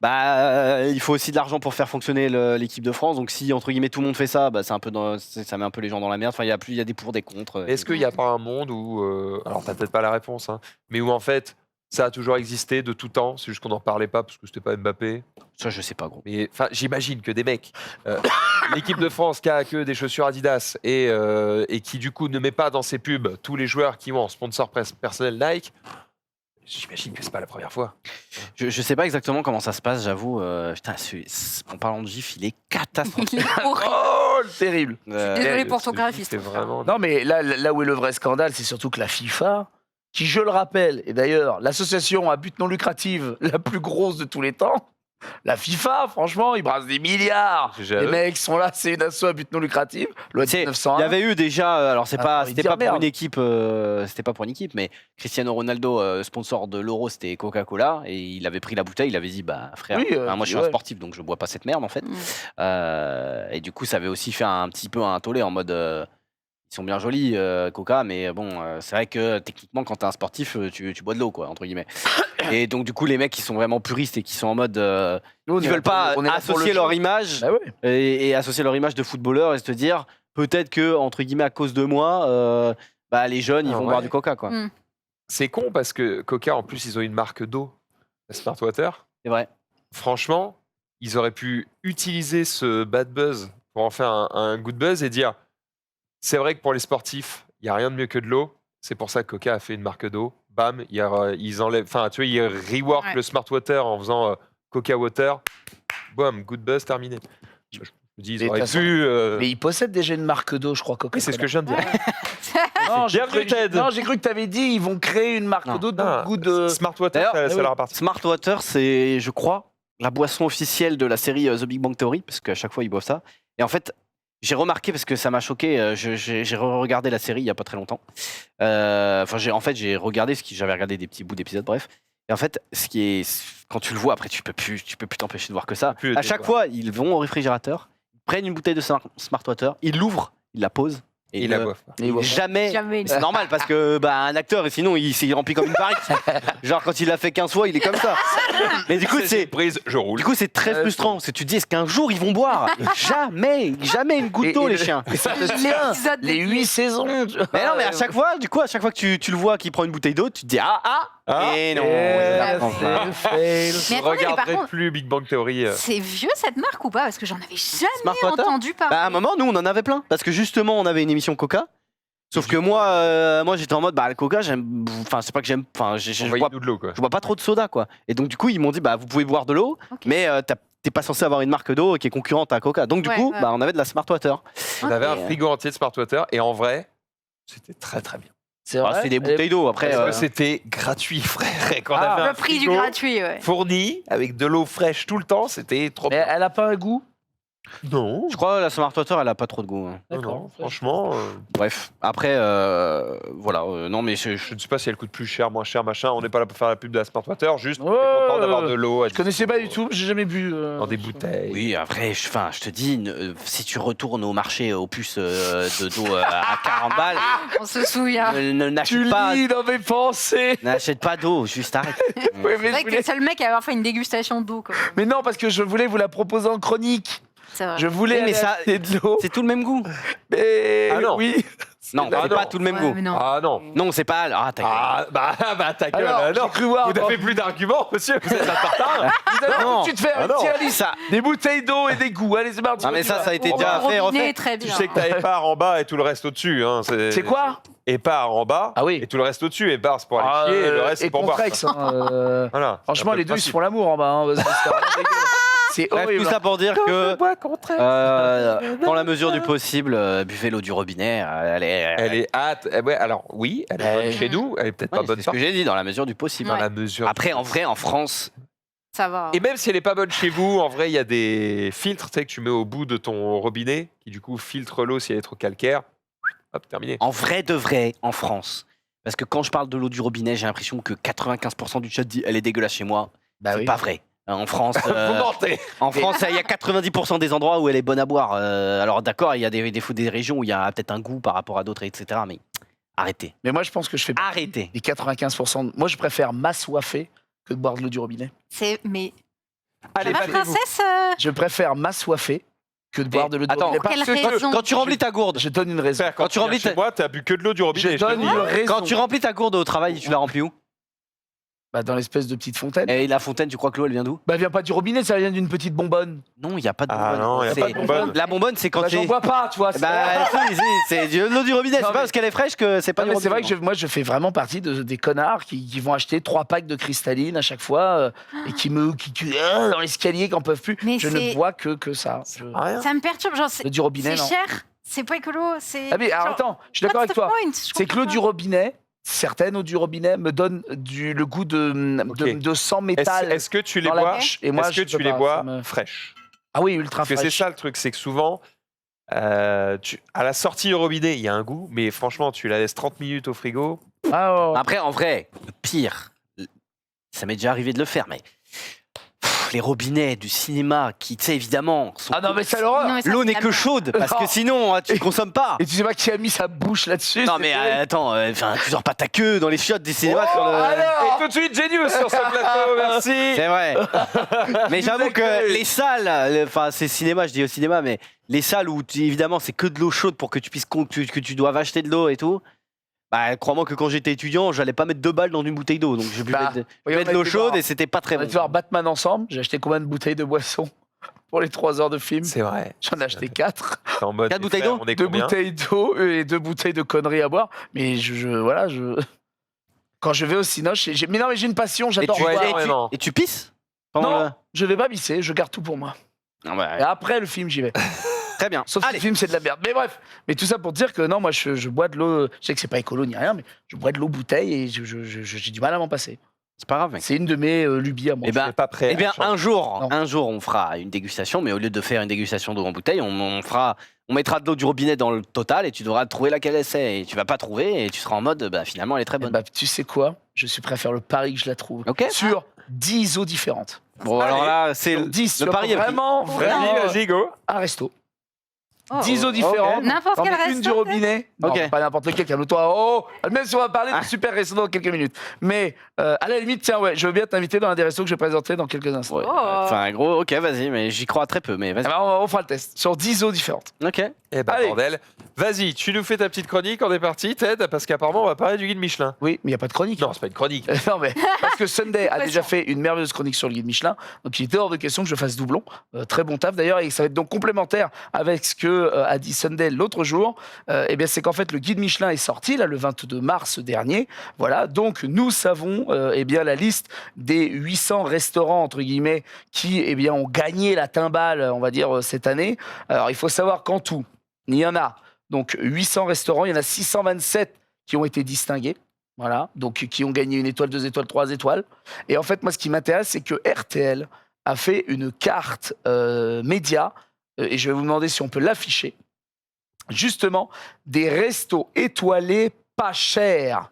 Speaker 4: il faut aussi de l'argent pour faire fonctionner l'équipe de France. Donc, si entre guillemets tout le monde fait ça, c'est un peu ça met un peu les gens dans la merde. Enfin, il y a des pour, des contre.
Speaker 1: Est-ce qu'il n'y a pas un monde où, alors t'as peut-être pas la réponse, hein, mais où en fait ça a toujours existé de tout temps, c'est juste qu'on n'en parlait pas parce que c'était pas Mbappé.
Speaker 4: Ça, je sais pas, gros.
Speaker 1: Mais enfin, j'imagine que des mecs, l'équipe de France qui a que des chaussures Adidas et qui du coup ne met pas dans ses pubs tous les joueurs qui ont en sponsor personnel Nike. J'imagine que c'est pas la première fois.
Speaker 4: Je sais pas exactement comment ça se passe, j'avoue. Putain, en parlant de GIF, il est catastrophique.
Speaker 3: Il est horrible.
Speaker 2: Oh, terrible.
Speaker 3: Désolé pour ton
Speaker 1: Ce
Speaker 3: graphiste.
Speaker 1: C'est vraiment.
Speaker 2: Non, mais là où est le vrai scandale, c'est surtout que la FIFA, qui, je le rappelle, est d'ailleurs l'association à but non lucratif la plus grosse de tous les temps, La FIFA, franchement, ils brassent des milliards.
Speaker 1: GGAE.
Speaker 2: Les mecs sont là, c'est une asso à but non lucratif. Loi
Speaker 4: C'est-
Speaker 2: 1901.
Speaker 4: Il y avait eu déjà, alors
Speaker 2: J'ai
Speaker 4: c'était
Speaker 2: envie de
Speaker 4: pas
Speaker 2: dire
Speaker 4: pour
Speaker 2: merde.
Speaker 4: une équipe, c'était pas pour une équipe, mais Cristiano Ronaldo, sponsor de l'Euro, c'était Coca-Cola, et il avait pris la bouteille, il avait dit, bah frère,
Speaker 2: Oui,
Speaker 4: moi je suis un
Speaker 2: ouais.
Speaker 4: sportif, donc je bois pas cette merde en fait. Et du coup, ça avait aussi fait un petit peu un tollé en mode, ils sont bien jolis Coca, mais bon, c'est vrai que techniquement, quand t'es un sportif, tu bois de l'eau quoi, entre guillemets. Et donc du coup, les mecs qui sont vraiment puristes et qui sont en mode,
Speaker 2: Nous, on est
Speaker 4: ils
Speaker 2: là
Speaker 4: veulent
Speaker 2: pour-
Speaker 4: pas
Speaker 2: on est là pour le
Speaker 4: associer leur
Speaker 2: jeu.
Speaker 4: image.
Speaker 2: Bah ouais.
Speaker 4: Et associer leur image de footballeur et se dire peut-être que entre guillemets à cause de moi bah, les jeunes ils
Speaker 1: Ah
Speaker 4: vont
Speaker 1: ouais.
Speaker 4: boire du coca quoi.
Speaker 1: C'est con parce que Coca, en plus, ils ont une marque d'eau, la Smart Water.
Speaker 4: C'est vrai.
Speaker 1: Franchement, ils auraient pu utiliser ce bad buzz pour en faire un good buzz et dire c'est vrai que pour les sportifs, il n'y a rien de mieux que de l'eau. C'est pour ça que Coca a fait une marque d'eau. Bam, ils enlèvent, enfin, tu vois, ils rework
Speaker 3: Ouais.
Speaker 1: le Smart Water en faisant Coca Water. Boum, good buzz terminé. Je me dis, ils
Speaker 2: Mais de
Speaker 1: auraient
Speaker 2: toute façon,
Speaker 1: pu.
Speaker 2: Mais ils possèdent déjà une marque d'eau, je crois, Coca.
Speaker 1: Oui, c'est ce que je viens de dire.
Speaker 2: Non, j'ai
Speaker 1: Bienvenue,
Speaker 2: cru,
Speaker 1: Ted.
Speaker 2: non, j'ai cru que tu avais dit ils vont créer une marque
Speaker 4: Non.
Speaker 2: d'eau de
Speaker 1: Ah,
Speaker 2: goût de.
Speaker 1: Smart Water,
Speaker 4: D'ailleurs,
Speaker 1: ça
Speaker 2: oui.
Speaker 1: leur appartient.
Speaker 4: Smart Water c'est je crois la boisson officielle de la série The Big Bang Theory parce qu'à chaque fois ils boivent ça. Et en fait j'ai remarqué parce que ça m'a choqué, j'ai regardé la série il y a pas très longtemps. Enfin j'ai regardé ce que j'avais regardé des petits bouts d'épisodes bref. Et en fait ce qui est quand tu le vois après tu peux plus t'empêcher de voir que ça.
Speaker 1: Plus le
Speaker 4: À chaque
Speaker 1: découvrir.
Speaker 4: fois ils vont au réfrigérateur, ils prennent une bouteille de Smart Water, ils l'ouvrent, ils la posent et
Speaker 1: Ils la boivent.
Speaker 2: Et ils boivent pas.
Speaker 4: jamais.
Speaker 3: Jamais.
Speaker 4: C'est normal parce que bah, un acteur, et sinon il s'est rempli comme une baraque. Genre quand il l'a fait 15 fois, il est comme ça. Mais du coup, c'est.
Speaker 1: prise, je roule.
Speaker 4: Du coup, c'est très frustrant. Parce que tu te dis, est-ce qu'un jour ils vont boire? Jamais une goutte d'eau,
Speaker 2: Et
Speaker 4: les
Speaker 2: le-
Speaker 4: chiens.
Speaker 2: Et ça te tient.
Speaker 3: L'épisode
Speaker 2: Les
Speaker 3: des-
Speaker 2: 8 saisons. tu vois.
Speaker 4: Mais non, mais à chaque fois, que tu le vois qui prend une bouteille d'eau, tu te dis, et non.
Speaker 2: C'est fail.
Speaker 3: Mais
Speaker 1: Je
Speaker 3: attendez, mais par
Speaker 1: regarderai
Speaker 3: contre,
Speaker 1: plus Big Bang Theory.
Speaker 3: c'est vieux cette marque ou pas? Parce que j'en avais
Speaker 4: Smart
Speaker 3: jamais
Speaker 4: Water
Speaker 3: entendu parler.
Speaker 4: Bah, à un moment, nous, on en avait plein. Parce que justement, on avait une émission Coca. Sauf que moi j'étais en mode, bah, le Coca, j'aime. Enfin, c'est pas que j'aime. Enfin, je bois
Speaker 1: Envoyez-nous de l'eau, quoi.
Speaker 4: je bois pas trop de soda quoi. Et donc du coup ils m'ont dit bah vous pouvez boire de l'eau
Speaker 3: Ok.
Speaker 4: mais t'es pas censé avoir une marque d'eau qui est concurrente à Coca. Donc du
Speaker 3: Ouais,
Speaker 4: coup
Speaker 3: ouais.
Speaker 4: bah on avait de la Smart Water.
Speaker 1: On avait un
Speaker 4: Et,
Speaker 1: frigo entier de Smart Water et en vrai, c'était très très bien.
Speaker 2: C'est
Speaker 4: bah,
Speaker 2: vrai.
Speaker 4: c'est des bouteilles d'eau après.
Speaker 1: Parce que c'était gratuit, frère. Et quand on
Speaker 2: Ah,
Speaker 1: avait un
Speaker 3: Le prix du
Speaker 1: frigo
Speaker 3: gratuit, ouais.
Speaker 1: fourni avec de l'eau fraîche tout le temps, c'était trop
Speaker 2: Mais
Speaker 1: bien.
Speaker 2: elle a pas un goût.
Speaker 1: Non,
Speaker 4: Je crois que la Smart Water elle a pas trop de goût. Hein.
Speaker 1: non, franchement,
Speaker 4: Bref après voilà non mais
Speaker 1: je ne sais pas si elle coûte plus cher, moins cher, machin. On n'est pas là pour faire la pub de la Smart Water, juste on
Speaker 2: Ouais,
Speaker 1: est content
Speaker 2: ouais,
Speaker 1: d'avoir
Speaker 2: ouais.
Speaker 1: de l'eau.
Speaker 2: Je connaissais pas du tout, j'ai jamais bu.
Speaker 1: Dans des bouteilles.
Speaker 4: oui après je te dis si tu retournes au marché aux puces d'eau à 40 balles
Speaker 3: On se souvient.
Speaker 2: Tu
Speaker 4: n'achète pas
Speaker 2: lis dans mes pensées.
Speaker 4: n'achète pas d'eau juste arrête.
Speaker 2: Ouais, mais,
Speaker 3: C'est vrai que t'es le seul mec à avoir fait une dégustation d'eau. Quand même.
Speaker 2: mais non, parce que je voulais vous la proposer en chronique.
Speaker 3: C'est vrai.
Speaker 2: Je voulais
Speaker 4: Oui, mais
Speaker 2: aller
Speaker 4: ça-
Speaker 2: acheter de l'eau.
Speaker 4: C'est tout le même goût.
Speaker 2: Mais
Speaker 1: Ah non.
Speaker 2: oui.
Speaker 4: Non
Speaker 1: Ah
Speaker 4: c'est
Speaker 1: non.
Speaker 4: pas tout le même
Speaker 3: Ouais,
Speaker 4: goût.
Speaker 3: mais non.
Speaker 1: Ah non.
Speaker 4: Non c'est pas ta gueule.
Speaker 1: Ah bah ta gueule.
Speaker 2: Alors,
Speaker 1: non.
Speaker 2: j'ai cru voir.
Speaker 1: Vous n'avez plus d'arguments, monsieur. Vous êtes un tartare.
Speaker 2: Vous allez
Speaker 4: Non.
Speaker 2: tout de suite faire
Speaker 1: Ah
Speaker 2: une
Speaker 1: non.
Speaker 2: tier list.
Speaker 4: Ça
Speaker 2: Des bouteilles d'eau et des goûts. Allez, c'est parti.
Speaker 4: Ah mais ça a été
Speaker 3: Au
Speaker 4: déjà fait et
Speaker 3: robinet,
Speaker 4: refait.
Speaker 3: très
Speaker 1: Tu
Speaker 3: bien.
Speaker 1: sais que t'as épar en bas et tout le reste au-dessus. Hein.
Speaker 2: C'est quoi?
Speaker 1: Épar en bas
Speaker 2: Ah oui.
Speaker 1: et tout le reste au-dessus. Épar, c'est pour aller chier et le reste, c'est pour boire.
Speaker 2: Contrex, hein,
Speaker 1: Voilà.
Speaker 2: Franchement,
Speaker 1: C'est un peu
Speaker 2: les
Speaker 1: le
Speaker 2: deux, ils se
Speaker 1: principe.
Speaker 2: font l'amour en bas. Hein, parce que c'est vraiment dégueu. C'est
Speaker 4: Bref,
Speaker 2: horrible.
Speaker 4: tout ça pour dire que,
Speaker 1: bois Contrex.
Speaker 4: dans la mesure du possible, buvez l'eau du robinet. Elle
Speaker 1: Elle est hâte. Ouais, alors oui, elle est bonne chez nous. Elle est peut-être
Speaker 4: Ouais,
Speaker 1: pas bonne
Speaker 4: c'est ce que j'ai dit, dans la mesure du possible.
Speaker 1: dans
Speaker 3: Ouais.
Speaker 1: la mesure.
Speaker 4: Après, en vrai, en France,
Speaker 3: Ça va.
Speaker 1: Et même si elle est pas bonne chez vous, en vrai, il y a des filtres, tu sais, que tu mets au bout de ton robinet, qui du coup filtrent l'eau si elle est trop calcaire. Hop, terminé.
Speaker 4: en vrai de vrai, en France, parce que quand je parle de l'eau du robinet, j'ai l'impression que 95% du chat dit elle est dégueulasse chez moi.
Speaker 2: Bah
Speaker 4: C'est
Speaker 2: oui.
Speaker 4: pas vrai. En France,
Speaker 1: Vous mentez.
Speaker 4: il y a 90% des endroits où elle est bonne à boire. Alors d'accord, il y a des régions où il y a peut-être un goût par rapport à d'autres, etc. Mais arrêtez.
Speaker 2: Mais moi, je pense que je fais
Speaker 4: Arrêtez.
Speaker 2: les 95%. Moi, je préfère m'assoiffer que de boire de l'eau du robinet.
Speaker 3: Mais
Speaker 1: Allez,
Speaker 3: ma
Speaker 1: battez-vous.
Speaker 3: princesse,
Speaker 2: Je préfère m'assoiffer que de boire de l'eau du
Speaker 4: attends,
Speaker 2: robinet.
Speaker 3: pour quelle
Speaker 2: Parce que
Speaker 3: raison
Speaker 4: Quand tu remplis ta gourde,
Speaker 2: je donne une raison.
Speaker 1: Frère, quand tu
Speaker 4: tu remplis
Speaker 1: viens chez
Speaker 4: ta-
Speaker 1: moi, t'as bu que de l'eau du robinet.
Speaker 2: Je
Speaker 1: je te
Speaker 2: donne
Speaker 1: dis.
Speaker 2: une raison.
Speaker 4: quand tu remplis ta gourde au travail, tu la remplis où?
Speaker 2: Bah, dans l'espèce de petite fontaine.
Speaker 4: Et la fontaine, tu crois que l'eau elle vient d'où?
Speaker 2: Bah, elle vient pas du robinet, ça vient d'une petite bonbonne.
Speaker 4: Non, il n'y a pas de
Speaker 1: Ah
Speaker 4: bonbonne.
Speaker 1: non, il y a
Speaker 4: C'est-
Speaker 1: pas de bonbonne.
Speaker 4: La bonbonne, c'est quand
Speaker 2: Bah, j'en
Speaker 4: t'es.
Speaker 2: bois pas, tu vois. c'est-
Speaker 4: Bah, si, c'est de l'eau du robinet. C'est
Speaker 2: Non,
Speaker 4: pas
Speaker 2: mais-
Speaker 4: parce qu'elle est fraîche que c'est pas
Speaker 2: Non,
Speaker 4: du
Speaker 2: mais c'est
Speaker 4: robinet.
Speaker 2: vrai que moi, je fais vraiment partie des connards qui vont acheter 3 packs de cristalline à chaque fois et qui dans l'escalier, qui n'en peuvent plus.
Speaker 3: Mais
Speaker 2: Je ne
Speaker 3: c'est-
Speaker 2: bois que ça.
Speaker 1: Rien.
Speaker 3: ça me perturbe. Genre, c'est
Speaker 2: Du robinet,
Speaker 3: c'est
Speaker 2: non.
Speaker 3: cher, c'est pas écolo. C'est.
Speaker 2: Ah, mais alors,
Speaker 3: genre,
Speaker 2: attends, je suis d'accord
Speaker 3: what's
Speaker 2: avec
Speaker 3: the
Speaker 2: toi.
Speaker 3: point? Je
Speaker 2: C'est que l'eau
Speaker 3: comprends
Speaker 2: du
Speaker 3: pas.
Speaker 2: robinet, certaines eau du robinet me donnent le goût de sang métal.
Speaker 1: Est-ce que tu les
Speaker 2: dans la
Speaker 1: bois
Speaker 2: bouche. Et moi,
Speaker 1: Est-ce que
Speaker 2: je peux
Speaker 1: tu les
Speaker 2: pas,
Speaker 1: bois
Speaker 2: ça me-
Speaker 1: fraîches?
Speaker 2: Ah oui, ultra
Speaker 1: Parce que c'est
Speaker 2: fraîche.
Speaker 1: ça le truc, c'est que souvent, à la sortie du robinet, il y a un goût, mais franchement, tu la laisses 30 minutes au frigo.
Speaker 2: Ah, ouais, ouais.
Speaker 4: Après, en vrai, le pire, ça m'est déjà arrivé de le faire, mais les robinets du cinéma qui, tu sais, évidemment, sont
Speaker 2: Ah non, mais c'est l'horreur.
Speaker 3: Non, mais ça,
Speaker 4: l'eau
Speaker 3: c'est
Speaker 4: n'est
Speaker 3: la
Speaker 4: que
Speaker 3: merde.
Speaker 4: chaude, parce que
Speaker 2: Non.
Speaker 4: sinon, hein, tu ne consommes pas.
Speaker 2: Et tu sais pas qui a mis sa bouche là-dessus.
Speaker 4: Non,
Speaker 2: c'est
Speaker 4: mais
Speaker 2: terrible.
Speaker 4: attends, tu sors pas ta queue dans les chiottes des cinémas
Speaker 2: Oh,
Speaker 4: sur le.
Speaker 2: alors
Speaker 1: Et tout de suite, Genius sur ce plateau, merci.
Speaker 4: C'est vrai. Mais j'avoue
Speaker 2: êtes
Speaker 4: que
Speaker 2: que-
Speaker 4: les salles, enfin, c'est cinéma, je dis au cinéma, mais les salles où, évidemment, c'est que de l'eau chaude pour que tu puisses, que tu doives acheter de l'eau et tout. Bah, crois-moi que quand j'étais étudiant, j'allais pas mettre 2 balles dans une bouteille d'eau. Donc, je buvais
Speaker 2: Bah,
Speaker 4: de,
Speaker 2: oui,
Speaker 4: buvais
Speaker 2: on
Speaker 4: de
Speaker 2: a
Speaker 4: l'eau
Speaker 2: été
Speaker 4: chaude
Speaker 2: voir-
Speaker 4: et c'était pas très
Speaker 2: On a
Speaker 4: bon.
Speaker 2: été voir Batman ensemble. J'ai acheté combien de bouteilles de boissons pour les 3 heures de film?
Speaker 1: C'est vrai.
Speaker 2: J'en ai acheté 4.
Speaker 1: T'es en mode,
Speaker 4: 4
Speaker 1: les
Speaker 4: bouteilles
Speaker 1: frères,
Speaker 4: d'eau
Speaker 1: on est
Speaker 2: 2
Speaker 1: combien
Speaker 2: bouteilles d'eau et 2 bouteilles de conneries à boire. Mais voilà, quand je vais au Cinoche, mais non, mais j'ai une passion, j'adore
Speaker 4: tu-
Speaker 2: boire.
Speaker 1: Ouais, énormément.
Speaker 4: Et tu pisses pendant
Speaker 2: Non,
Speaker 4: le-
Speaker 2: je vais pas pisser, je garde tout pour moi.
Speaker 4: Ah bah,
Speaker 2: Et après le film, j'y vais.
Speaker 4: très bien.
Speaker 2: Sauf si
Speaker 4: Allez,
Speaker 2: le film, c'est de la merde. Mais bref, mais tout ça pour dire que non, moi, je bois de l'eau. Je sais que c'est pas écolo ni rien, mais je bois de l'eau bouteille et j'ai du mal à m'en passer.
Speaker 4: c'est pas grave, mec.
Speaker 2: C'est une de mes lubies à moi.
Speaker 4: Eh ben,
Speaker 1: Je suis pas prêt.
Speaker 4: Eh bien,
Speaker 1: à changer.
Speaker 4: un jour, on fera une dégustation, mais au lieu de faire une dégustation d'eau en bouteille, on mettra de l'eau du robinet dans le total et tu devras trouver laquelle c'est. Et tu vas pas trouver et tu seras en mode, bah, finalement, elle est très
Speaker 2: Eh
Speaker 4: bonne.
Speaker 2: ben, tu sais quoi? Je suis prêt à faire le pari que je la trouve.
Speaker 4: Ok.
Speaker 2: Sur 10 eaux différentes.
Speaker 4: Bon, alors là, c'est
Speaker 2: Sur 10,
Speaker 4: le pari est pris.
Speaker 2: vraiment, vraiment.
Speaker 1: Vas-y, vas-y, go.
Speaker 2: Un resto.
Speaker 3: Oh.
Speaker 2: 10 eaux différentes.
Speaker 3: N'importe
Speaker 2: T'en
Speaker 3: quel
Speaker 2: mets une
Speaker 3: resto,
Speaker 2: du robinet. Non,
Speaker 4: Ok.
Speaker 2: pas n'importe lequel, calme-toi. Oh, même si on va parler de super resto dans quelques minutes. Mais à la limite, tiens, ouais, je veux bien t'inviter dans un des restos que je vais présenter dans quelques instants.
Speaker 4: Ouais.
Speaker 3: Oh.
Speaker 4: Enfin, gros, ok, vas-y, mais j'y crois très peu, mais
Speaker 2: Eh
Speaker 4: vas-y.
Speaker 2: ben, on fera le test sur 10 eaux différentes.
Speaker 4: Ok.
Speaker 1: Eh ben,
Speaker 2: Allez.
Speaker 1: bordel. Vas-y, tu nous fais ta petite chronique, on est parti, Ted, parce qu'apparemment, on va parler du guide Michelin.
Speaker 2: Oui, mais il n'y a pas de chronique.
Speaker 1: Non, c'est pas une chronique.
Speaker 2: Non, mais parce que Sunday a déjà fait une merveilleuse chronique sur le guide Michelin, donc il était hors de question que je fasse doublon. Très bon taf d'ailleurs, et ça va être donc complémentaire avec ce que a dit Sunday l'autre jour. Eh bien, c'est qu'en fait, le guide Michelin est sorti là le 22 mars dernier. Voilà, donc nous savons eh bien la liste des 800 restaurants entre guillemets qui eh bien ont gagné la timbale, on va dire cette année. Alors, il faut savoir qu'en tout, il y en a donc 800 restaurants, il y en a 627 qui ont été distingués. Voilà, donc qui ont gagné 1 étoile, 2 étoiles, 3 étoiles. Et en fait, moi, ce qui m'intéresse, c'est que RTL a fait une carte média, et je vais vous demander si on peut l'afficher, justement, des restos étoilés pas chers.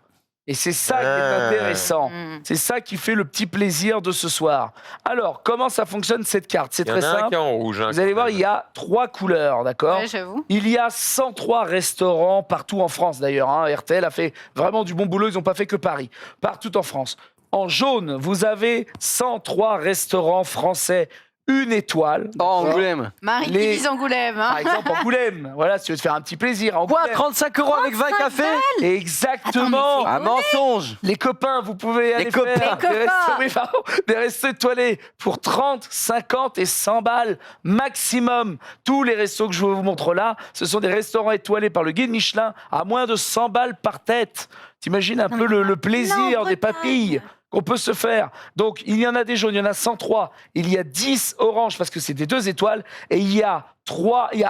Speaker 2: Et c'est ça qui est
Speaker 1: Ah.
Speaker 2: intéressant.
Speaker 3: Mm.
Speaker 2: C'est ça qui fait le petit plaisir de ce soir. Alors, comment ça fonctionne cette carte? C'est
Speaker 1: Il y en
Speaker 2: très
Speaker 1: a un qui
Speaker 2: simple.
Speaker 1: est en rouge. hein,
Speaker 2: Vous allez
Speaker 1: quand
Speaker 2: voir,
Speaker 1: même.
Speaker 2: il y a 3 couleurs, d'accord?
Speaker 3: Ouais, j'avoue.
Speaker 2: Il y a 103 restaurants partout en France d'ailleurs. hein. RTL a fait vraiment du bon boulot, ils n'ont pas fait que Paris. Partout en France. En jaune, vous avez 103 restaurants français, 1 étoile.
Speaker 4: Oh,
Speaker 2: d'accord
Speaker 4: Angoulême.
Speaker 3: Marie
Speaker 2: Les-
Speaker 3: qui vise Angoulême. hein.
Speaker 2: Par exemple, Angoulême. Voilà, si tu veux te faire un petit plaisir. à
Speaker 4: Quoi,
Speaker 2: Angoulême.
Speaker 4: 35 € avec 20 cafés?
Speaker 2: Exactement.
Speaker 3: Attends,
Speaker 4: Un mensonge.
Speaker 2: Les copains, vous pouvez aller
Speaker 4: copains.
Speaker 2: faire
Speaker 3: Les
Speaker 2: des
Speaker 3: copains.
Speaker 2: restos, oui, pardon, des restos étoilés pour 30, 50 et 100 balles maximum. Tous les restos que je vous montre là, ce sont des restaurants étoilés par le guide Michelin à moins de 100 balles par tête. T'imagines un
Speaker 3: Non,
Speaker 2: peu
Speaker 3: mais
Speaker 2: le plaisir
Speaker 3: non,
Speaker 2: des
Speaker 3: Bretagne.
Speaker 2: papilles qu'on peut se faire. Donc, il y en a des jaunes, il y en a 103. Il y a 10 oranges parce que c'est des 2 étoiles. Et il y a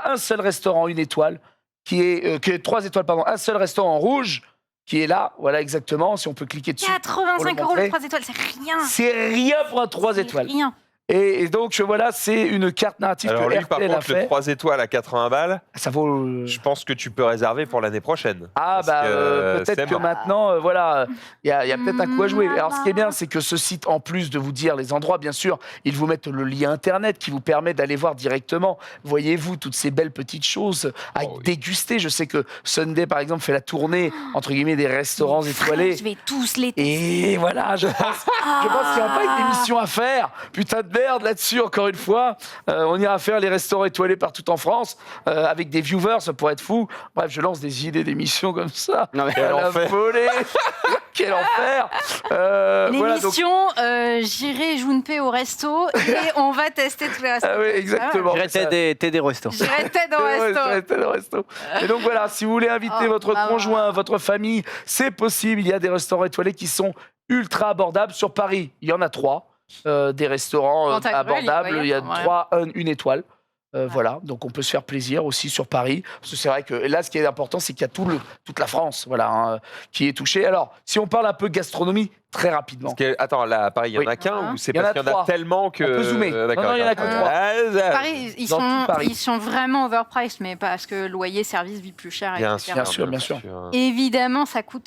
Speaker 2: un seul restaurant, 1 étoile, qui est 3 étoiles, pardon, un seul restaurant en rouge qui est là. Voilà exactement, si on peut cliquer dessus.
Speaker 3: 85 €
Speaker 2: montrer.
Speaker 3: le 3 étoiles, c'est rien.
Speaker 2: C'est rien pour un 3
Speaker 3: C'est
Speaker 2: étoiles.
Speaker 3: Rien.
Speaker 2: Et donc, voilà, c'est une carte narrative
Speaker 1: Alors
Speaker 2: que
Speaker 1: lui, par
Speaker 2: RTL a
Speaker 1: contre, le
Speaker 2: fait.
Speaker 1: 3 étoiles à 80 balles,
Speaker 2: Ça vaut...
Speaker 1: je pense que tu peux réserver pour l'année prochaine.
Speaker 2: Ah,
Speaker 1: Parce
Speaker 2: bah,
Speaker 1: que
Speaker 2: peut-être
Speaker 1: c'est
Speaker 2: que
Speaker 1: mort.
Speaker 2: maintenant, voilà, il y a peut-être un coup à jouer. Alors, ce qui est bien,
Speaker 3: Maman.
Speaker 2: c'est que ce site, en plus de vous dire les endroits, bien sûr, ils vous mettent le lien Internet qui vous permet d'aller voir directement, voyez-vous, toutes ces belles petites choses à
Speaker 1: Oh oui.
Speaker 2: déguster. Je sais que Sunday, par exemple, fait la tournée, entre guillemets, des restaurants étoilés.
Speaker 3: Je vais tous les tester.
Speaker 2: Et voilà, je pense qu'il n'y a pas une émission à faire. Putain de merde là-dessus, encore une fois. On ira faire les restaurants étoilés partout en France avec des viewers, ça pourrait être fou. Bref, je lance des idées d'émissions comme ça.
Speaker 4: Non, mais
Speaker 1: Quel
Speaker 2: À la
Speaker 1: enfer.
Speaker 2: volée. Quel enfer. Voilà, donc...
Speaker 3: L'émission, j'irai Junpei au resto et on va tester tous les restos.
Speaker 2: Ah oui, exactement.
Speaker 4: J'irai t'aider au resto.
Speaker 3: J'irai peut-être au resto.
Speaker 2: Et donc voilà, si vous voulez inviter
Speaker 3: Oh,
Speaker 2: votre
Speaker 3: maman.
Speaker 2: conjoint, votre famille, c'est possible. Il y a des restaurants étoilés qui sont ultra abordables. Sur Paris, il y en a 3. Des restaurants
Speaker 3: Pantagruel,
Speaker 2: abordables. Il y a
Speaker 3: voilà.
Speaker 2: 3, 1 étoile. Voilà, donc on peut se faire plaisir aussi sur Paris. Parce que c'est vrai que là, ce qui est important, c'est qu'il y a toute la France, voilà, hein, qui est touchée. Alors, si on parle un peu gastronomie, très rapidement.
Speaker 1: Attends, là, à Paris, il y en
Speaker 2: Oui.
Speaker 1: a qu'un ou c'est
Speaker 2: Il y en
Speaker 1: parce
Speaker 2: a
Speaker 1: qu'il y en a
Speaker 2: 3.
Speaker 1: tellement que.
Speaker 2: On peut zoomer.
Speaker 1: D'accord,
Speaker 2: Non, il y en a
Speaker 1: d'accord.
Speaker 2: que 3.
Speaker 3: Paris,
Speaker 2: Dans tout Paris.
Speaker 3: ils sont vraiment overpriced, mais parce que loyer, service, vie plus cher,
Speaker 1: Bien
Speaker 3: etc.
Speaker 1: sûr,
Speaker 2: bien sûr.
Speaker 3: Évidemment, ça coûte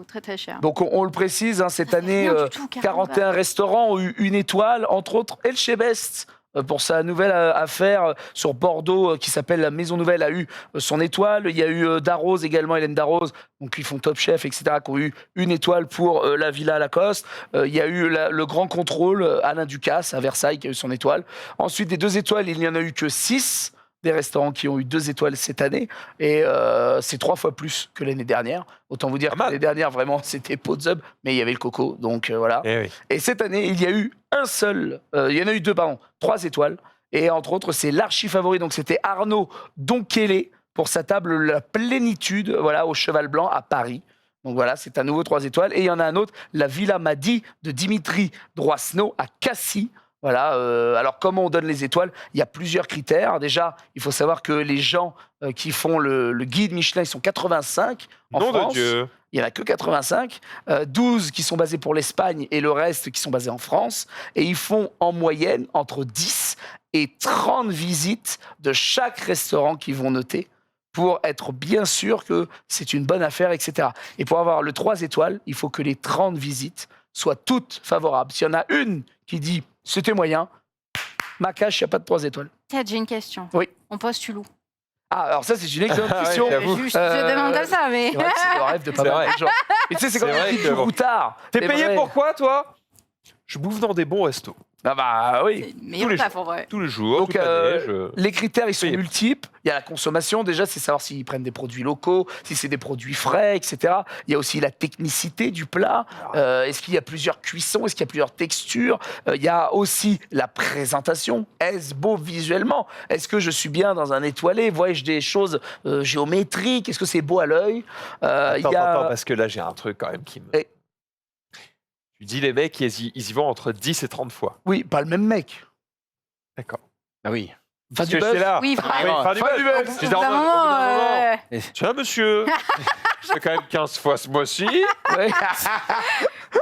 Speaker 3: très très cher.
Speaker 2: Donc, on le précise, hein, cette
Speaker 3: Ça fait
Speaker 2: année,
Speaker 3: rien du tout,
Speaker 2: 41 restaurants ont eu une étoile, entre autres Elchebest. Pour sa nouvelle affaire sur Bordeaux qui s'appelle La Maison Nouvelle a eu son étoile. Il y a eu Darroze également, Hélène Darroze, donc ils font Top Chef, etc., qui ont eu une étoile pour la Villa Lacoste. Il y a eu le Grand Contrôle, Alain Ducasse à Versailles qui a eu son étoile. Ensuite, des 2 étoiles, il n'y en a eu que 6 des restaurants qui ont eu 2 étoiles cette année. Et c'est 3 fois plus que l'année dernière. Autant vous dire que l'année dernière, vraiment, c'était Podzub, mais il y avait le coco. Donc voilà.
Speaker 1: Oui.
Speaker 2: Et cette année, il y a eu il y en a eu 2, pardon, 3 étoiles. Et entre autres, c'est l'archi-favori. Donc c'était Arnaud Donkele pour sa table La Plénitude, voilà, au Cheval Blanc à Paris. Donc voilà, c'est un nouveau 3 étoiles. Et il y en a un autre, la Villa Madi de Dimitri Droisneau à Cassis. Voilà, alors comment on donne les étoiles? Il y a plusieurs critères. Déjà, il faut savoir que les gens qui font le guide Michelin, ils sont 85 en
Speaker 1: Nom
Speaker 2: France.
Speaker 1: de Dieu.
Speaker 2: Il n'y en a que 85. 12 qui sont basés pour l'Espagne et le reste qui sont basés en France. Et ils font en moyenne entre 10 et 30 visites de chaque restaurant qu'ils vont noter pour être bien sûr que c'est une bonne affaire, etc. Et pour avoir le 3 étoiles, il faut que les 30 visites soient toutes favorables. S'il y en a une qui dit « c'était moyen », ma cache, il n'y a pas de 3 étoiles.
Speaker 3: Tiens, j'ai une question.
Speaker 2: Oui.
Speaker 3: On postule où?
Speaker 2: Ah, alors ça, c'est une excellente
Speaker 1: Ah ouais,
Speaker 2: question.
Speaker 1: j'avoue.
Speaker 3: Juste, je demande comme ça, mais...
Speaker 2: C'est vrai que c'est le rêve de pas
Speaker 1: C'est
Speaker 2: mal
Speaker 1: vrai.
Speaker 2: de gens. Et tu sais, c'est comme
Speaker 1: C'est vrai
Speaker 2: on dit
Speaker 1: que
Speaker 2: tout
Speaker 1: bon.
Speaker 2: routard.
Speaker 1: T'es
Speaker 2: C'est
Speaker 1: payé
Speaker 2: vrai.
Speaker 1: pour quoi, toi? Je bouffe dans des bons restos.
Speaker 2: Ah bah oui.
Speaker 3: C'est le meilleur
Speaker 1: les
Speaker 3: taf, en vrai.
Speaker 1: Tous les jours,
Speaker 2: Donc,
Speaker 1: toute l'année.
Speaker 2: les critères, ils sont
Speaker 1: Payé.
Speaker 2: multiples. Il y a la consommation, déjà, c'est savoir s'ils prennent des produits locaux, si c'est des produits frais, etc. Il y a aussi la technicité du plat. Est-ce qu'il y a plusieurs cuissons? Est-ce qu'il y a plusieurs textures? Il y a aussi la présentation. Est-ce beau visuellement? Est-ce que je suis bien dans un étoilé? Vois-je des choses géométriques? Est-ce que c'est beau à l'œil?
Speaker 1: Attends,
Speaker 2: il y a...
Speaker 1: attends, parce que là, j'ai un truc quand même qui me...
Speaker 2: Et-
Speaker 1: Tu dis, les mecs, ils y vont entre 10 et 30 fois.
Speaker 2: Oui, pas le même mec.
Speaker 1: D'accord.
Speaker 4: Ah oui.
Speaker 2: Fin
Speaker 1: Parce
Speaker 2: du
Speaker 1: que
Speaker 2: buzz.
Speaker 1: j'étais là.
Speaker 3: Oui,
Speaker 1: Ah
Speaker 3: vraiment.
Speaker 1: oui, fin du
Speaker 2: Fin du
Speaker 1: buzz.
Speaker 2: buzz.
Speaker 1: J'étais en
Speaker 3: Au bout d'un
Speaker 1: mode, au bout d'un
Speaker 3: moment,
Speaker 1: moment, tiens, monsieur, je fais quand même 15 fois ce mois-ci.
Speaker 2: Ouais.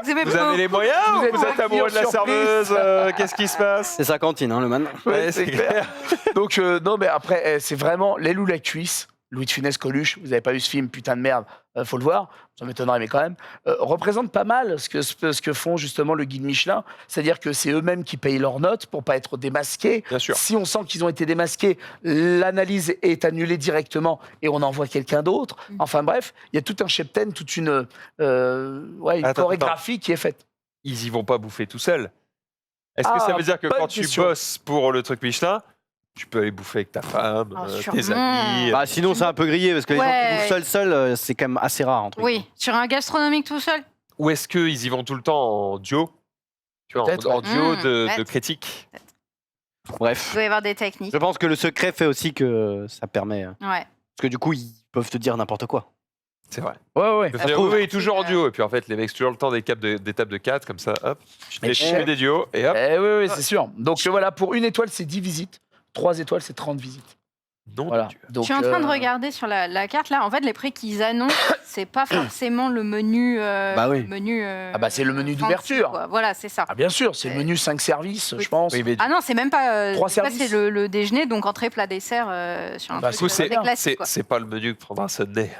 Speaker 3: vous aimez
Speaker 1: Vous
Speaker 3: pas
Speaker 1: avez les moyens
Speaker 2: Vous
Speaker 1: ou
Speaker 2: êtes
Speaker 1: vous êtes
Speaker 2: un
Speaker 1: amoureux de la
Speaker 2: client
Speaker 1: serveuse
Speaker 2: surprise.
Speaker 1: Qu'est-ce qui se passe?
Speaker 4: C'est sa cantine, hein, le man.
Speaker 2: Ouais, c'est clair. Donc, non, mais après, c'est vraiment l'aile ou la cuisse. Louis de Funès, Coluche, vous n'avez pas vu ce film, putain de merde, faut le voir, ça m'étonnerait, mais quand même, représente pas mal ce que font justement le guide Michelin, c'est-à-dire que c'est eux-mêmes qui payent leurs notes pour pas être démasqués.
Speaker 1: Bien sûr.
Speaker 2: Si on sent qu'ils ont été démasqués, l'analyse est annulée directement et on envoie quelqu'un d'autre. Enfin bref, il y a tout un cheptel, toute une
Speaker 1: Attends,
Speaker 2: chorégraphie qui est faite.
Speaker 1: Ils y vont pas bouffer tout seuls. Est-ce que ça veut dire que
Speaker 2: bonne
Speaker 1: quand tu
Speaker 2: question.
Speaker 1: bosses pour le truc Michelin, tu peux aller bouffer avec ta femme,
Speaker 3: Ah,
Speaker 1: tes
Speaker 3: sûrement.
Speaker 1: amis
Speaker 4: Bah, sinon, c'est un peu grillé parce que les gens
Speaker 3: Ouais.
Speaker 4: qui bouffent seuls, c'est quand même assez rare. Entre
Speaker 3: Oui, sur un gastronomique tout seul.
Speaker 1: Ou est-ce qu'ils y vont tout le temps en duo? Tu vois,
Speaker 2: Peut-être.
Speaker 1: en duo de
Speaker 3: peut-être.
Speaker 1: critiques.
Speaker 4: Bref.
Speaker 3: Il doit y avoir des techniques.
Speaker 4: Je pense que le secret fait aussi que ça permet.
Speaker 3: Ouais.
Speaker 4: Parce que du coup, ils peuvent te dire n'importe quoi.
Speaker 1: C'est vrai.
Speaker 2: Ouais.
Speaker 1: Ils peuvent dire, oui, toujours en duo. Et puis en fait, les mecs, c'est toujours le temps des tables de 4, comme ça, hop, je
Speaker 2: Mais
Speaker 1: fais des duos, et hop.
Speaker 2: Oui, c'est sûr. Donc voilà, pour une étoile, c'est 10 visites. 3 étoiles, c'est 30 visites.
Speaker 1: Non,
Speaker 2: Voilà.
Speaker 1: de Dieu.
Speaker 2: Donc,
Speaker 3: Je suis en train de regarder sur la carte là. En fait, les prix qu'ils annoncent, c'est pas forcément le menu.
Speaker 4: Bah oui.
Speaker 3: Le menu.
Speaker 2: Ah bah, c'est le menu
Speaker 3: fancy,
Speaker 2: d'ouverture.
Speaker 3: quoi. Voilà, c'est ça.
Speaker 2: Ah bien sûr, c'est le menu 5 services,
Speaker 3: Oui.
Speaker 2: je pense.
Speaker 1: Oui, mais
Speaker 3: Ah non, c'est même pas.
Speaker 2: 3
Speaker 3: ça,
Speaker 2: services.
Speaker 3: c'est le déjeuner, donc entrée, plat, dessert sur un
Speaker 2: Bah,
Speaker 3: truc
Speaker 1: du coup,
Speaker 3: assez classique.
Speaker 1: c'est
Speaker 3: quoi.
Speaker 1: c'est pas le menu que prendra Sunday.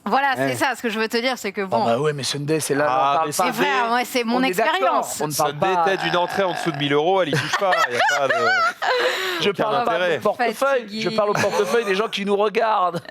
Speaker 3: Voilà,
Speaker 4: Ouais.
Speaker 3: c'est ça. Ce que je veux te dire, c'est que
Speaker 2: Ah
Speaker 3: bon.
Speaker 2: bah ouais, mais Sunday, c'est là,
Speaker 1: Ah,
Speaker 2: on parle
Speaker 1: mais
Speaker 2: pas.
Speaker 3: C'est vrai, ouais, c'est mon
Speaker 2: On est d'accord,
Speaker 3: expérience.
Speaker 2: on ne parle
Speaker 1: Sunday,
Speaker 2: pas.
Speaker 1: tête d'une entrée en dessous de 1000 euros, elle y touche pas. Il y a pas de...
Speaker 2: Je
Speaker 1: aucun
Speaker 2: parle pas
Speaker 1: intérêt.
Speaker 2: de portefeuille,
Speaker 3: Fatigué.
Speaker 2: je parle au portefeuille des gens qui nous regardent.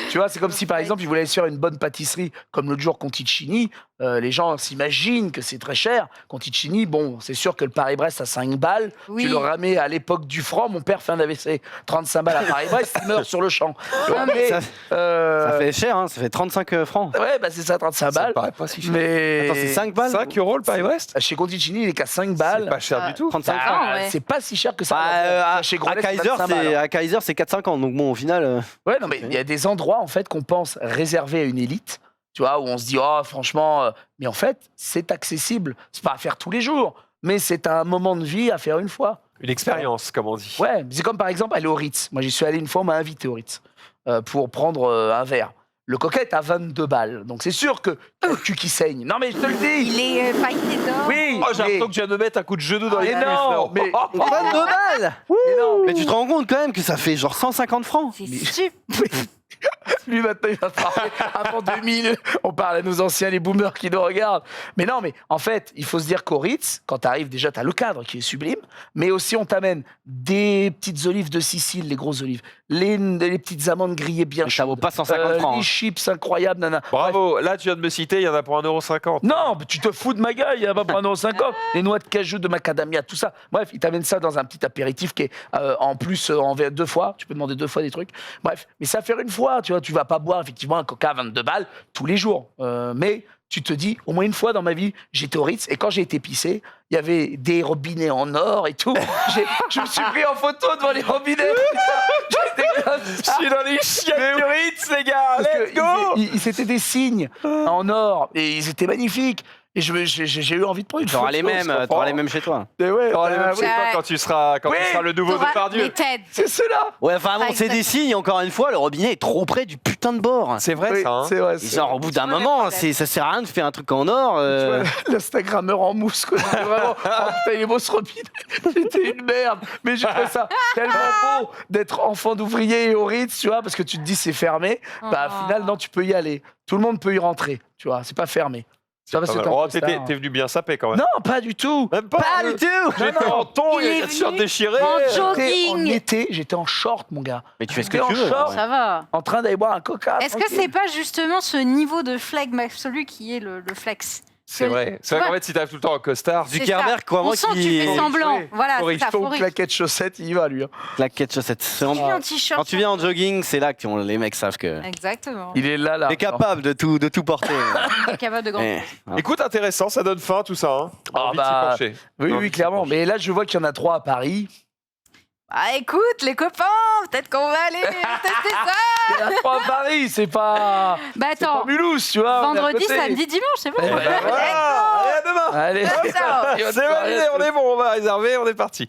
Speaker 2: Tu vois, c'est comme si par exemple, ils voulaient se faire une bonne pâtisserie, comme l'autre jour Conticini. Les gens s'imaginent que c'est très cher. Conticini, bon, c'est sûr que le Paris-Brest à 5 balles.
Speaker 3: Oui.
Speaker 2: Tu le ramais à l'époque du franc. Mon père fait un AVC, 35 balles à Paris-Brest, il meurt sur le champ. Tu vois,
Speaker 3: Non, mais-
Speaker 2: mais,
Speaker 4: Ça fait cher, hein, ça fait 35 francs.
Speaker 2: Ouais, bah c'est ça, 35
Speaker 1: Ça me
Speaker 2: balles.
Speaker 1: paraît pas si cher.
Speaker 2: Mais
Speaker 4: Attends, c'est 5 balles
Speaker 1: 5 euros le Paris-Brest?
Speaker 2: chez Conticini, il est qu'à 5
Speaker 1: C'est
Speaker 2: balles.
Speaker 1: pas cher du tout.
Speaker 4: 35
Speaker 2: Bah,
Speaker 4: francs.
Speaker 3: ouais.
Speaker 2: c'est pas si cher que ça.
Speaker 4: Bah,
Speaker 2: chez
Speaker 4: à
Speaker 2: Grollet, c'est
Speaker 4: Kaiser,
Speaker 2: 25 balles, hein.
Speaker 4: à Kaiser, c'est 4,50. Donc bon, au final.
Speaker 2: Ouais, non, mais il y a des endroits en fait qu'on pense réservés à une élite, tu vois, où on se dit, oh, franchement, mais en fait, c'est accessible. C'est pas à faire tous les jours. mais c'est un moment de vie à faire une fois.
Speaker 1: Une expérience, comme on dit.
Speaker 2: Ouais, c'est comme par exemple aller au Ritz. Moi, j'y suis allé une fois, on m'a invité au Ritz pour prendre un verre. Le coca est à 22 balles, donc c'est sûr que le cul qui saigne. Non mais je te le dis.
Speaker 3: Il est pailleté d'or.
Speaker 2: Oui,
Speaker 1: Oh, j'ai l'impression que tu viens de me mettre un coup de genou dans les
Speaker 2: mais
Speaker 1: cuisses, là.
Speaker 2: non, mais
Speaker 4: 22 balles
Speaker 2: mais non.
Speaker 4: Mais tu te rends compte quand même que ça fait genre 150 francs.
Speaker 3: C'est super.
Speaker 2: Lui maintenant il va parler avant 2000. On parle à nos anciens, les boomers qui nous regardent. Mais non, mais en fait, il faut se dire qu'au Ritz, quand tu arrives déjà, tu as le cadre qui est sublime, mais aussi on t'amène des petites olives de Sicile, les grosses olives, les petites amandes grillées bien
Speaker 4: Ça vaut
Speaker 2: chaudes,
Speaker 4: pas 150 francs.
Speaker 2: les
Speaker 4: hein.
Speaker 2: chips incroyables, nana.
Speaker 1: Bravo, là tu viens de me citer, il y en a pour 1,50 €.
Speaker 2: Non, mais tu te fous de ma gueule, il y a pas pour 1,50 €. Les noix de cajou, de macadamia, tout ça. Bref, ils t'amènent ça dans un petit apéritif qui est en plus en 2 fois. Tu peux demander 2 fois des trucs. Bref, mais ça faire une fois, tu vois. Tu vas pas boire effectivement un coca à 22 balles tous les jours. Mais tu te dis, au moins une fois dans ma vie, j'étais au Ritz et quand j'ai été pissé, il y avait des robinets en or et tout. Je me suis pris en photo devant les robinets. J'étais comme ça.
Speaker 1: Je suis dans les chiottes du Ritz, les gars.
Speaker 2: Parce
Speaker 1: Let's
Speaker 2: que
Speaker 1: go.
Speaker 2: c'était des signes en or et ils étaient magnifiques. Et j'ai eu envie de prendre une
Speaker 4: T'auras
Speaker 2: photo.
Speaker 4: les mêmes,
Speaker 2: je comprends.
Speaker 4: t'auras les mêmes chez toi.
Speaker 2: Mais ouais,
Speaker 1: T'auras les mêmes chez
Speaker 3: ouais.
Speaker 1: toi quand tu seras le nouveau
Speaker 3: T'auras
Speaker 1: Depardieu.
Speaker 3: les TED.
Speaker 2: c'est cela.
Speaker 4: Ouais, enfin bon,
Speaker 3: Pas
Speaker 4: c'est des
Speaker 3: exact.
Speaker 4: signes, encore une fois, le robinet est trop près du putain de bord.
Speaker 1: C'est vrai
Speaker 2: Oui,
Speaker 1: ça. Hein.
Speaker 2: c'est vrai.
Speaker 4: Et
Speaker 2: c'est
Speaker 4: genre, au bout d'un
Speaker 3: vois le
Speaker 4: moment,
Speaker 3: problème.
Speaker 4: ça sert à rien de faire un truc en or.
Speaker 2: Tu vois, l'Instagrammeur en mousse, quoi. C'était vraiment. Oh, putain, il est beau ce robinet. C'était une merde. Mais j'ai trouvé ça tellement beau d'être enfant d'ouvrier au Ritz, tu vois, parce que tu te dis c'est fermé. Bah,
Speaker 3: Oh.
Speaker 2: au final, non, tu peux y aller. Tout le monde peut y rentrer, tu vois. C'est pas fermé. C'est pas parce que t'es en
Speaker 1: Oh,
Speaker 2: costard.
Speaker 1: t'es venu bien saper quand même.
Speaker 2: Non, pas du tout.
Speaker 1: Même pas.
Speaker 4: Pas du tout.
Speaker 1: J'étais en ton, il y
Speaker 3: Il
Speaker 1: a
Speaker 3: est
Speaker 1: une t-shirt
Speaker 3: venu
Speaker 1: déchirée.
Speaker 3: en
Speaker 2: J'étais en
Speaker 3: jogging.
Speaker 2: été, j'étais en short, mon gars.
Speaker 4: Mais tu fais ce que
Speaker 2: T'es en
Speaker 4: tu veux.
Speaker 2: short.
Speaker 4: ouais.
Speaker 3: Ça va.
Speaker 2: En train d'aller boire un coca.
Speaker 3: Est-ce que c'est pas justement ce niveau de flegme absolu qui est le flex?
Speaker 1: C'est vrai. C'est vrai qu'en fait, si t'arrives tout le temps en costard,
Speaker 3: C'est
Speaker 4: Zuckerberg,
Speaker 3: ça.
Speaker 4: quoi,
Speaker 3: On
Speaker 4: moi
Speaker 3: sent que
Speaker 4: qui-
Speaker 3: tu fais semblant.
Speaker 2: Oui.
Speaker 3: Voilà, c'est
Speaker 2: Faudrait
Speaker 3: ça.
Speaker 2: ton
Speaker 3: Faudrait
Speaker 2: claquette chaussette, il y va, lui. Hein.
Speaker 4: Claquette chaussette.
Speaker 3: que tu en t-shirt.
Speaker 4: Quand tu viens en jogging, c'est là que les mecs savent que
Speaker 3: Exactement.
Speaker 2: Il est là.
Speaker 4: t'es capable de tout porter.
Speaker 3: Il est capable de grand.
Speaker 4: Eh, hein.
Speaker 1: écoute, intéressant, ça donne faim tout ça. Hein.
Speaker 2: Ah,
Speaker 1: Envie de s'y
Speaker 2: bah,
Speaker 1: pencher.
Speaker 2: Oui,
Speaker 1: Non,
Speaker 2: oui,
Speaker 1: c'est
Speaker 2: clairement.
Speaker 1: bon.
Speaker 2: Mais là, je vois qu'il y en a 3 à Paris.
Speaker 3: Ah, écoute, les copains, peut-être qu'on va aller tester ça.
Speaker 2: Il y en a 3 à Paris, c'est pas.
Speaker 3: Bah
Speaker 2: C'est pas
Speaker 3: attends,
Speaker 2: Mulhouse, tu vois. on est à
Speaker 3: vendredi,
Speaker 2: côté.
Speaker 3: samedi, dimanche, c'est bon.
Speaker 2: Eh ben,
Speaker 1: Voilà, allez, à demain.
Speaker 2: Allez,
Speaker 3: Ciao.
Speaker 1: C'est validé, on est bon, on va réserver, on est parti.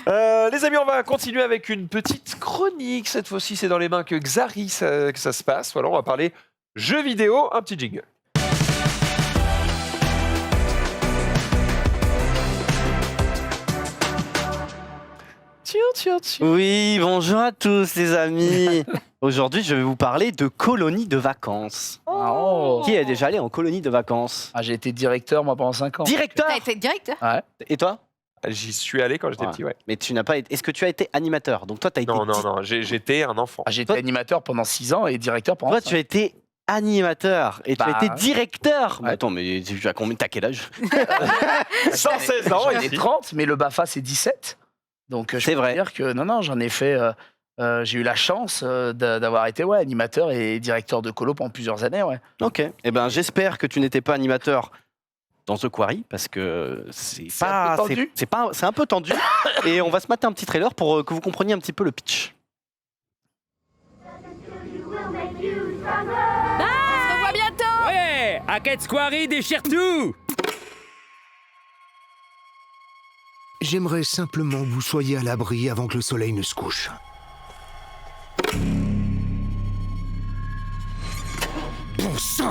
Speaker 1: Les amis, on va continuer avec une petite chronique. Cette fois-ci, c'est dans les mains que Xari que ça se passe. Voilà, on va parler jeux vidéo, un petit jingle. Tiens.
Speaker 4: Oui, bonjour à tous les amis. Aujourd'hui, je vais vous parler de colonies de vacances.
Speaker 2: Oh.
Speaker 4: Qui est déjà allé en colonie de vacances?
Speaker 2: Ah, j'ai été directeur, moi, pendant 5 ans.
Speaker 4: Directeur.
Speaker 3: T'as été directeur.
Speaker 4: Et toi?
Speaker 1: J'y suis allé quand j'étais
Speaker 4: Ouais.
Speaker 1: petit, ouais.
Speaker 4: Mais tu n'as pas été. Est-ce que tu as été animateur? Donc toi, tu as été.
Speaker 1: Non, j'étais un enfant.
Speaker 2: Ah, j'ai été
Speaker 4: Toi-
Speaker 2: animateur pendant 6 ans et directeur pendant
Speaker 4: Toi,
Speaker 2: 5
Speaker 4: tu as été animateur et tu
Speaker 2: Bah,
Speaker 4: as été directeur.
Speaker 2: ouais.
Speaker 4: Mais attends, mais tu as combien? T'as quel âge?
Speaker 1: 116 ans
Speaker 2: J'en ai
Speaker 1: ici.
Speaker 2: 30, mais le BAFA, c'est 17. Donc, je
Speaker 4: C'est
Speaker 2: peux
Speaker 4: vrai.
Speaker 2: dire que non, j'en ai fait. J'ai eu la chance d'avoir été animateur et directeur de colo pendant plusieurs années. Ouais.
Speaker 4: Ok. Eh ben, j'espère que tu n'étais pas animateur dans The Quarry parce que c'est
Speaker 2: C'est
Speaker 4: pas.
Speaker 2: un peu tendu.
Speaker 4: C'est un peu tendu. Et on va se mater un petit trailer pour que vous compreniez un petit peu le pitch.
Speaker 3: On se revoit bientôt.
Speaker 6: Ouais, Hackett Squarry déchire tout.
Speaker 7: J'aimerais simplement que vous soyez à l'abri avant que le soleil ne se couche. Bon sang!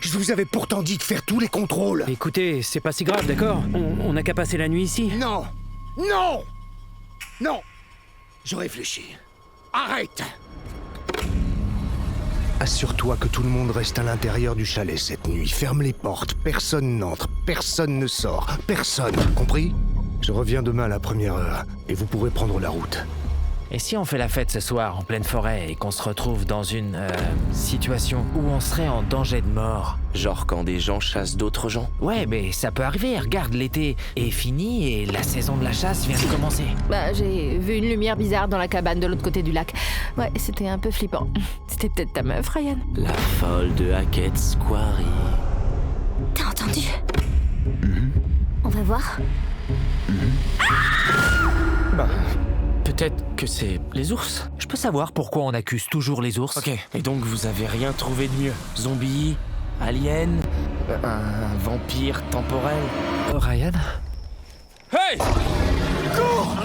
Speaker 7: Je vous avais pourtant dit de faire tous les contrôles.
Speaker 6: Écoutez, c'est pas si grave, d'accord? On n'a qu'à passer la nuit ici.
Speaker 7: Non! Non! Non! Je réfléchis. Arrête! Assure-toi que tout le monde reste à l'intérieur du chalet cette nuit. Ferme les portes. Personne n'entre. Personne ne sort. Personne. Compris? Je reviens demain à la première heure. Et vous pourrez prendre la route.
Speaker 8: Et si on fait la fête ce soir en pleine forêt et qu'on se retrouve dans une situation où on serait en danger de mort?
Speaker 9: Genre quand des gens chassent d'autres gens.
Speaker 8: Ouais, mais ça peut arriver. Regarde, l'été est fini et la saison de la chasse vient de commencer.
Speaker 10: Bah, j'ai vu une lumière bizarre dans la cabane de l'autre côté du lac. Ouais, c'était un peu flippant. C'était peut-être ta meuf, Ryan.
Speaker 9: La folle de Hackett Squarry.
Speaker 10: T'as entendu? On va voir.
Speaker 6: Peut-être que c'est les ours.
Speaker 8: Je peux savoir pourquoi on accuse toujours les ours?
Speaker 6: Ok, et donc vous avez rien trouvé de mieux? Zombies, aliens, un vampire temporel.
Speaker 8: Ryan?
Speaker 6: Hey! Cours!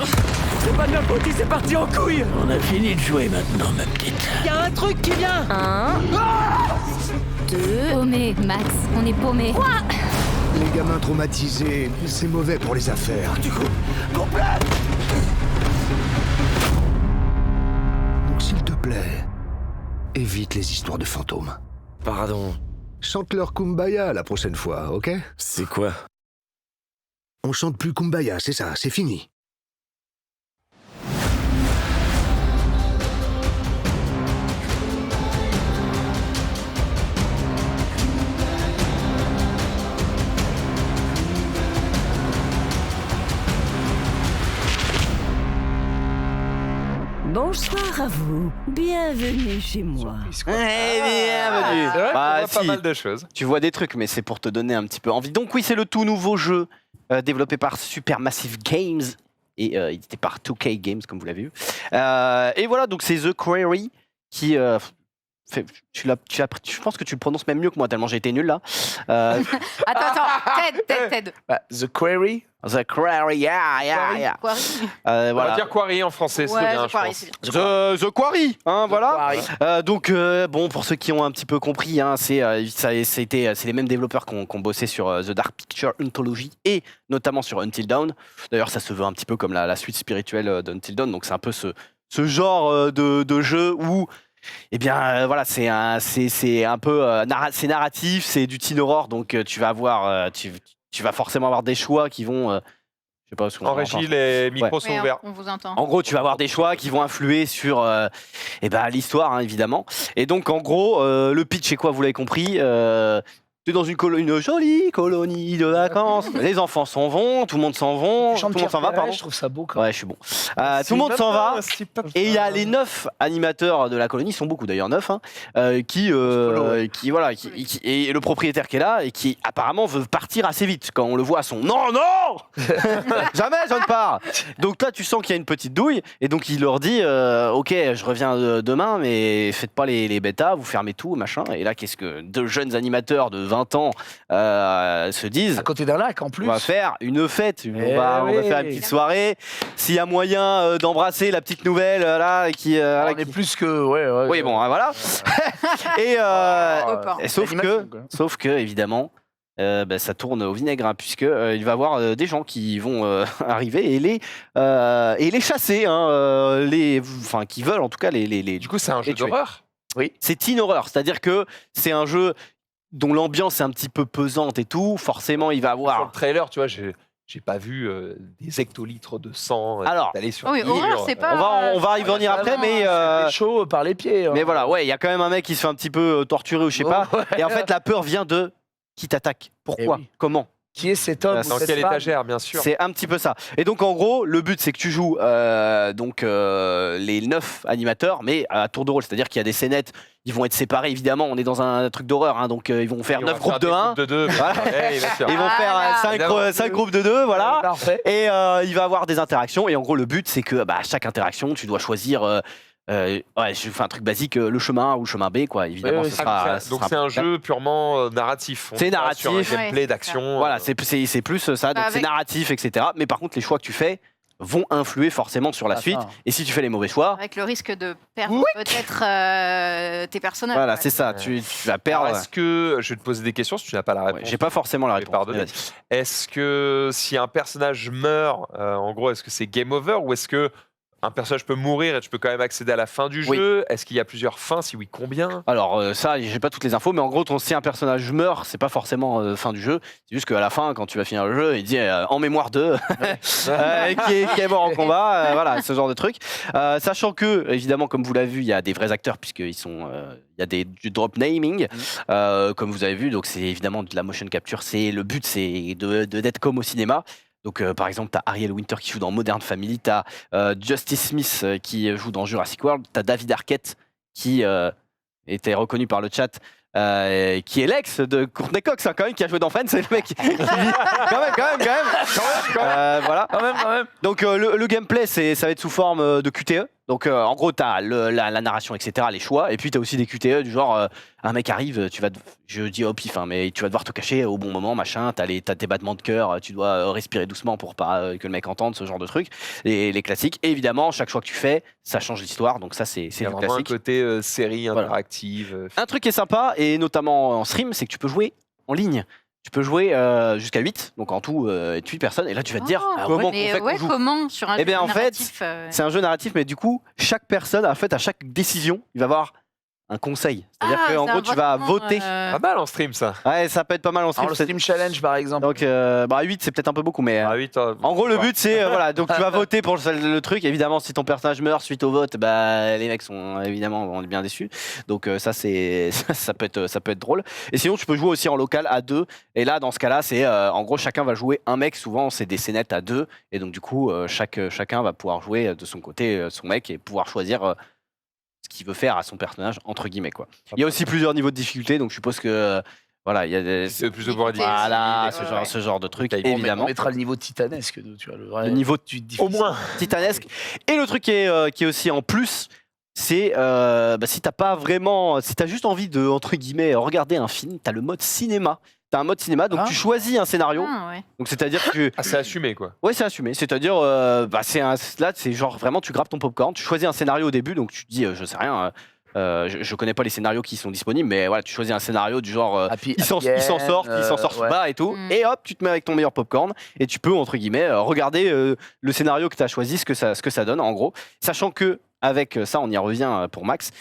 Speaker 6: C'est pas de ma faute, il s'est parti en couille! On a fini de jouer maintenant, ma petite.
Speaker 10: Y a un truc qui vient. 1, 2.
Speaker 5: Paumé, Max, on est paumé.
Speaker 7: Les gamins traumatisés, c'est mauvais pour les affaires.
Speaker 6: Du coup, complet!
Speaker 7: Donc s'il te plaît, évite les histoires de fantômes.
Speaker 9: Pardon,
Speaker 7: Chante leur Kumbaya la prochaine fois, ok?
Speaker 9: c'est quoi?
Speaker 7: On chante plus Kumbaya, c'est ça, c'est fini.
Speaker 11: Bonsoir à vous, bienvenue chez moi.
Speaker 4: Bienvenue.
Speaker 1: C'est vrai qu'on
Speaker 4: Bah,
Speaker 1: voit pas
Speaker 4: si.
Speaker 1: mal de choses.
Speaker 4: Tu vois des trucs, mais c'est pour te donner un petit peu envie. Donc oui, c'est le tout nouveau jeu développé par Supermassive Games et édité par 2K Games, comme vous l'avez vu. Et voilà, donc c'est The Quarry qui fait... Je pense que tu le prononces même mieux que moi, tellement j'ai été nul là.
Speaker 3: Attends, Ted.
Speaker 2: Bah, The Quarry.
Speaker 4: The Quarry, yeah.
Speaker 3: Quarry.
Speaker 1: On va
Speaker 4: Voilà.
Speaker 1: dire Quarry en français, c'est
Speaker 3: Ouais,
Speaker 1: bien,
Speaker 3: The
Speaker 1: je
Speaker 3: Quarry,
Speaker 1: pense.
Speaker 3: c'est bien.
Speaker 4: The Quarry, hein, voilà.
Speaker 2: Quarry.
Speaker 4: Donc bon, pour ceux qui ont un petit peu compris, hein, c'est les mêmes développeurs qui ont bossé sur The Dark Picture Anthology et notamment sur Until Dawn. D'ailleurs, ça se veut un petit peu comme la suite spirituelle d'Until Dawn. Donc c'est un peu ce genre de jeu où voilà, c'est un peu c'est narratif, c'est du teen horror, donc tu vas avoir tu vas forcément avoir des choix qui vont je sais pas ce qu'on
Speaker 1: En
Speaker 4: entend.
Speaker 1: régie, les micros sont
Speaker 3: Ouais,
Speaker 1: ouverts.
Speaker 3: on vous entend.
Speaker 4: En gros, tu vas avoir des choix qui vont influer sur l'histoire, hein, évidemment. Et donc, en gros, le pitch, c'est quoi? Vous l'avez compris. Tu es dans une jolie colonie de vacances. Les enfants s'en vont, tout le monde s'en va. Tout le monde s'en va, pardon.
Speaker 2: Je trouve ça beau quand même.
Speaker 4: Ouais, je suis bon. Tout le monde s'en va. Et il y a les 9 animateurs de la colonie, ils sont beaucoup d'ailleurs, 9, hein, et le propriétaire qui est là et qui apparemment veut partir assez vite. Quand on le voit à son non, jamais je ne pars. Donc là, tu sens qu'il y a une petite douille, et donc il leur dit ok, je reviens demain, mais faites pas les bêtas, vous fermez tout, machin. Et là, qu'est-ce que deux jeunes animateurs de 20 ans se disent?
Speaker 2: À côté d'un lac en plus.
Speaker 4: On va faire une fête, on va
Speaker 2: oui.
Speaker 4: faire une petite soirée. S'il y a moyen d'embrasser la petite nouvelle là, qui
Speaker 2: On est plus que. Ouais,
Speaker 4: oui, bon, voilà. Et,
Speaker 3: Repas.
Speaker 4: et sauf que évidemment, ça tourne au vinaigre, hein, puisque il va y avoir des gens qui vont arriver et les chasser, hein, qui veulent en tout cas les.
Speaker 1: Du coup, c'est un jeu
Speaker 4: tuer.
Speaker 1: d'horreur.
Speaker 4: Oui, c'est teen horror, c'est-à-dire que c'est un jeu dont l'ambiance est un petit peu pesante et tout. Forcément, il va
Speaker 1: Sur le
Speaker 4: avoir.
Speaker 1: trailer, tu vois, j'ai pas vu des hectolitres de sang
Speaker 4: Alors,
Speaker 1: aller sur
Speaker 3: Oui,
Speaker 1: le
Speaker 3: horreur,
Speaker 1: livre.
Speaker 3: c'est pas.
Speaker 4: On va y venir après, mais.
Speaker 2: C'est chaud par les pieds. hein.
Speaker 4: Mais voilà, ouais, il y a quand même un mec qui se fait un petit peu torturer ou je sais pas.
Speaker 2: Ouais.
Speaker 4: Et en fait, la peur vient de qui t'attaque. Pourquoi?
Speaker 2: Eh oui.
Speaker 4: Comment?
Speaker 2: Qui est cet homme ou
Speaker 1: Dans
Speaker 2: cette
Speaker 1: quelle
Speaker 2: femme
Speaker 1: étagère, bien sûr.
Speaker 4: C'est un petit peu ça. Et donc, en gros, le but, c'est que tu joues les 9 animateurs, mais à tour de rôle. C'est-à-dire qu'il y a des scénettes, ils vont être séparés, évidemment. On est dans un truc d'horreur, hein, donc ils vont faire
Speaker 1: Ils
Speaker 4: 9
Speaker 1: vont
Speaker 4: groupes
Speaker 1: faire
Speaker 4: de
Speaker 1: des
Speaker 4: 1.
Speaker 1: groupes de 2.
Speaker 4: Voilà.
Speaker 1: Bien sûr.
Speaker 4: Ils vont faire
Speaker 1: Évidemment.
Speaker 4: 5 groupes de 2, voilà.
Speaker 2: Parfait.
Speaker 4: Et il va avoir des interactions. Et en gros, le but, c'est que à chaque interaction, tu dois choisir. Je fais un truc basique, le chemin A ou le chemin B, quoi. Évidemment,
Speaker 2: Oui,
Speaker 4: ce
Speaker 2: oui,
Speaker 4: sera.
Speaker 1: Donc c'est un jeu purement narratif. On
Speaker 4: C'est
Speaker 1: est pas
Speaker 4: narratif.
Speaker 1: Sur un
Speaker 3: Ouais,
Speaker 1: gameplay
Speaker 3: c'est
Speaker 1: d'action.
Speaker 4: Voilà, c'est plus ça. Donc
Speaker 3: Avec-
Speaker 4: c'est narratif, etc. Mais par contre, les choix que tu fais vont influer forcément sur la
Speaker 2: Ah,
Speaker 4: suite.
Speaker 2: ça.
Speaker 4: Et si tu fais les mauvais choix,
Speaker 3: Avec le risque de perdre peut-être tes personnages.
Speaker 4: voilà,
Speaker 3: ouais.
Speaker 4: c'est ça. Tu vas
Speaker 1: Alors,
Speaker 4: perdre.
Speaker 1: est-ce que je vais te poser des questions si tu n'as pas la
Speaker 4: Ouais,
Speaker 1: réponse?
Speaker 4: j'ai pas forcément la
Speaker 1: Je vais
Speaker 4: réponse.
Speaker 1: pardonner.
Speaker 4: mais vas-y.
Speaker 1: Est-ce que si un personnage meurt, en gros, est-ce que c'est game over ou est-ce que un personnage peut mourir et tu peux quand même accéder à la fin du
Speaker 4: Oui.
Speaker 1: jeu? Est-ce qu'il y a plusieurs fins? Si oui, combien?
Speaker 4: Alors ça, j'ai pas toutes les infos, mais en gros, si un personnage meurt, c'est pas forcément fin du jeu. C'est juste qu'à la fin, quand tu vas finir le jeu, il dit en mémoire de qui est mort en combat, voilà, ce genre de truc. Sachant que, évidemment, comme vous l'avez vu, il y a des vrais acteurs puisqu'ils sont, il y a du drop naming, comme vous avez vu. Donc c'est évidemment de la motion capture. Le but, c'est d'être comme au cinéma. Donc, par exemple, tu as Ariel Winter qui joue dans Modern Family, tu as Justice Smith qui joue dans Jurassic World, tu as David Arquette qui était reconnu par le chat, qui est l'ex de Courtney Cox, hein, quand même, qui a joué dans Friends, c'est le mec qui vit. Quand même. Voilà.
Speaker 2: Quand même.
Speaker 4: Donc, le gameplay, ça va être sous forme de QTE. Donc en gros, tu as la narration, etc., les choix, et puis tu as aussi des QTE du genre un mec arrive, je dis au pif, hein, mais tu vas devoir te cacher au bon moment, machin, t'as tes battements de cœur, tu dois respirer doucement pour pas que le mec entende, ce genre de trucs, les classiques. Et évidemment, chaque choix que tu fais, ça change l'histoire, donc ça c'est
Speaker 1: Il y a
Speaker 4: du
Speaker 1: vraiment un
Speaker 4: classique.
Speaker 1: côté série
Speaker 4: Voilà.
Speaker 1: interactive.
Speaker 4: Un truc qui est sympa, et notamment en stream, c'est que tu peux jouer en ligne. Tu peux jouer jusqu'à 8, donc en tout 8 personnes, et là tu vas te dire comment on fait qu'on joue.
Speaker 3: Comment sur un
Speaker 4: Eh bien,
Speaker 3: jeu
Speaker 4: en fait,
Speaker 3: narratif,
Speaker 4: C'est un jeu narratif, mais du coup, chaque personne, en fait, à chaque décision, il va avoir un conseil. C'est-à-dire qu'en gros, tu vas voter.
Speaker 1: Pas mal en stream, ça.
Speaker 4: Ouais, ça peut être pas mal en stream.
Speaker 2: Alors, le Stream Challenge, par exemple.
Speaker 4: Donc, 8, c'est peut-être un peu beaucoup, mais.
Speaker 1: Ah, 8,
Speaker 4: En gros, le but, c'est voilà, donc tu vas voter pour le truc. Évidemment, si ton personnage meurt suite au vote, bah les mecs sont évidemment bien déçus. Donc ça, ça peut être drôle. Et sinon, tu peux jouer aussi en local à 2. Et là, dans ce cas-là, c'est en gros chacun va jouer un mec. Souvent, c'est des scénettes à 2. Et donc du coup, chacun va pouvoir jouer de son côté son mec et pouvoir choisir ce qu'il veut faire à son personnage entre guillemets quoi. Il y a aussi plusieurs niveaux de difficulté. Donc je suppose que voilà, il y a des
Speaker 1: plus ou moins
Speaker 4: voilà, ce genre de truc, évidemment.
Speaker 2: On mettra le niveau titanesque, tu vois, le vrai.
Speaker 4: Le niveau
Speaker 1: au moins
Speaker 4: titanesque. Et le truc qui est aussi en plus, c'est si t'as pas vraiment, si t'as juste envie de entre guillemets regarder un film, t'as le mode cinéma. T'as un mode cinéma, donc tu choisis un scénario. Donc c'est-à-dire que
Speaker 1: c'est assumé quoi.
Speaker 4: Ouais, c'est assumé. C'est-à-dire là, c'est genre vraiment tu grappes ton popcorn, tu choisis un scénario au début, donc tu te dis je sais rien. Je connais pas les scénarios qui sont disponibles, mais voilà, tu choisis un scénario du genre il s'en sort pas et tout, et hop, tu te mets avec ton meilleur popcorn et tu peux entre guillemets regarder le scénario que tu as choisi, ce que ça donne en gros, sachant que avec ça, on y revient pour Max,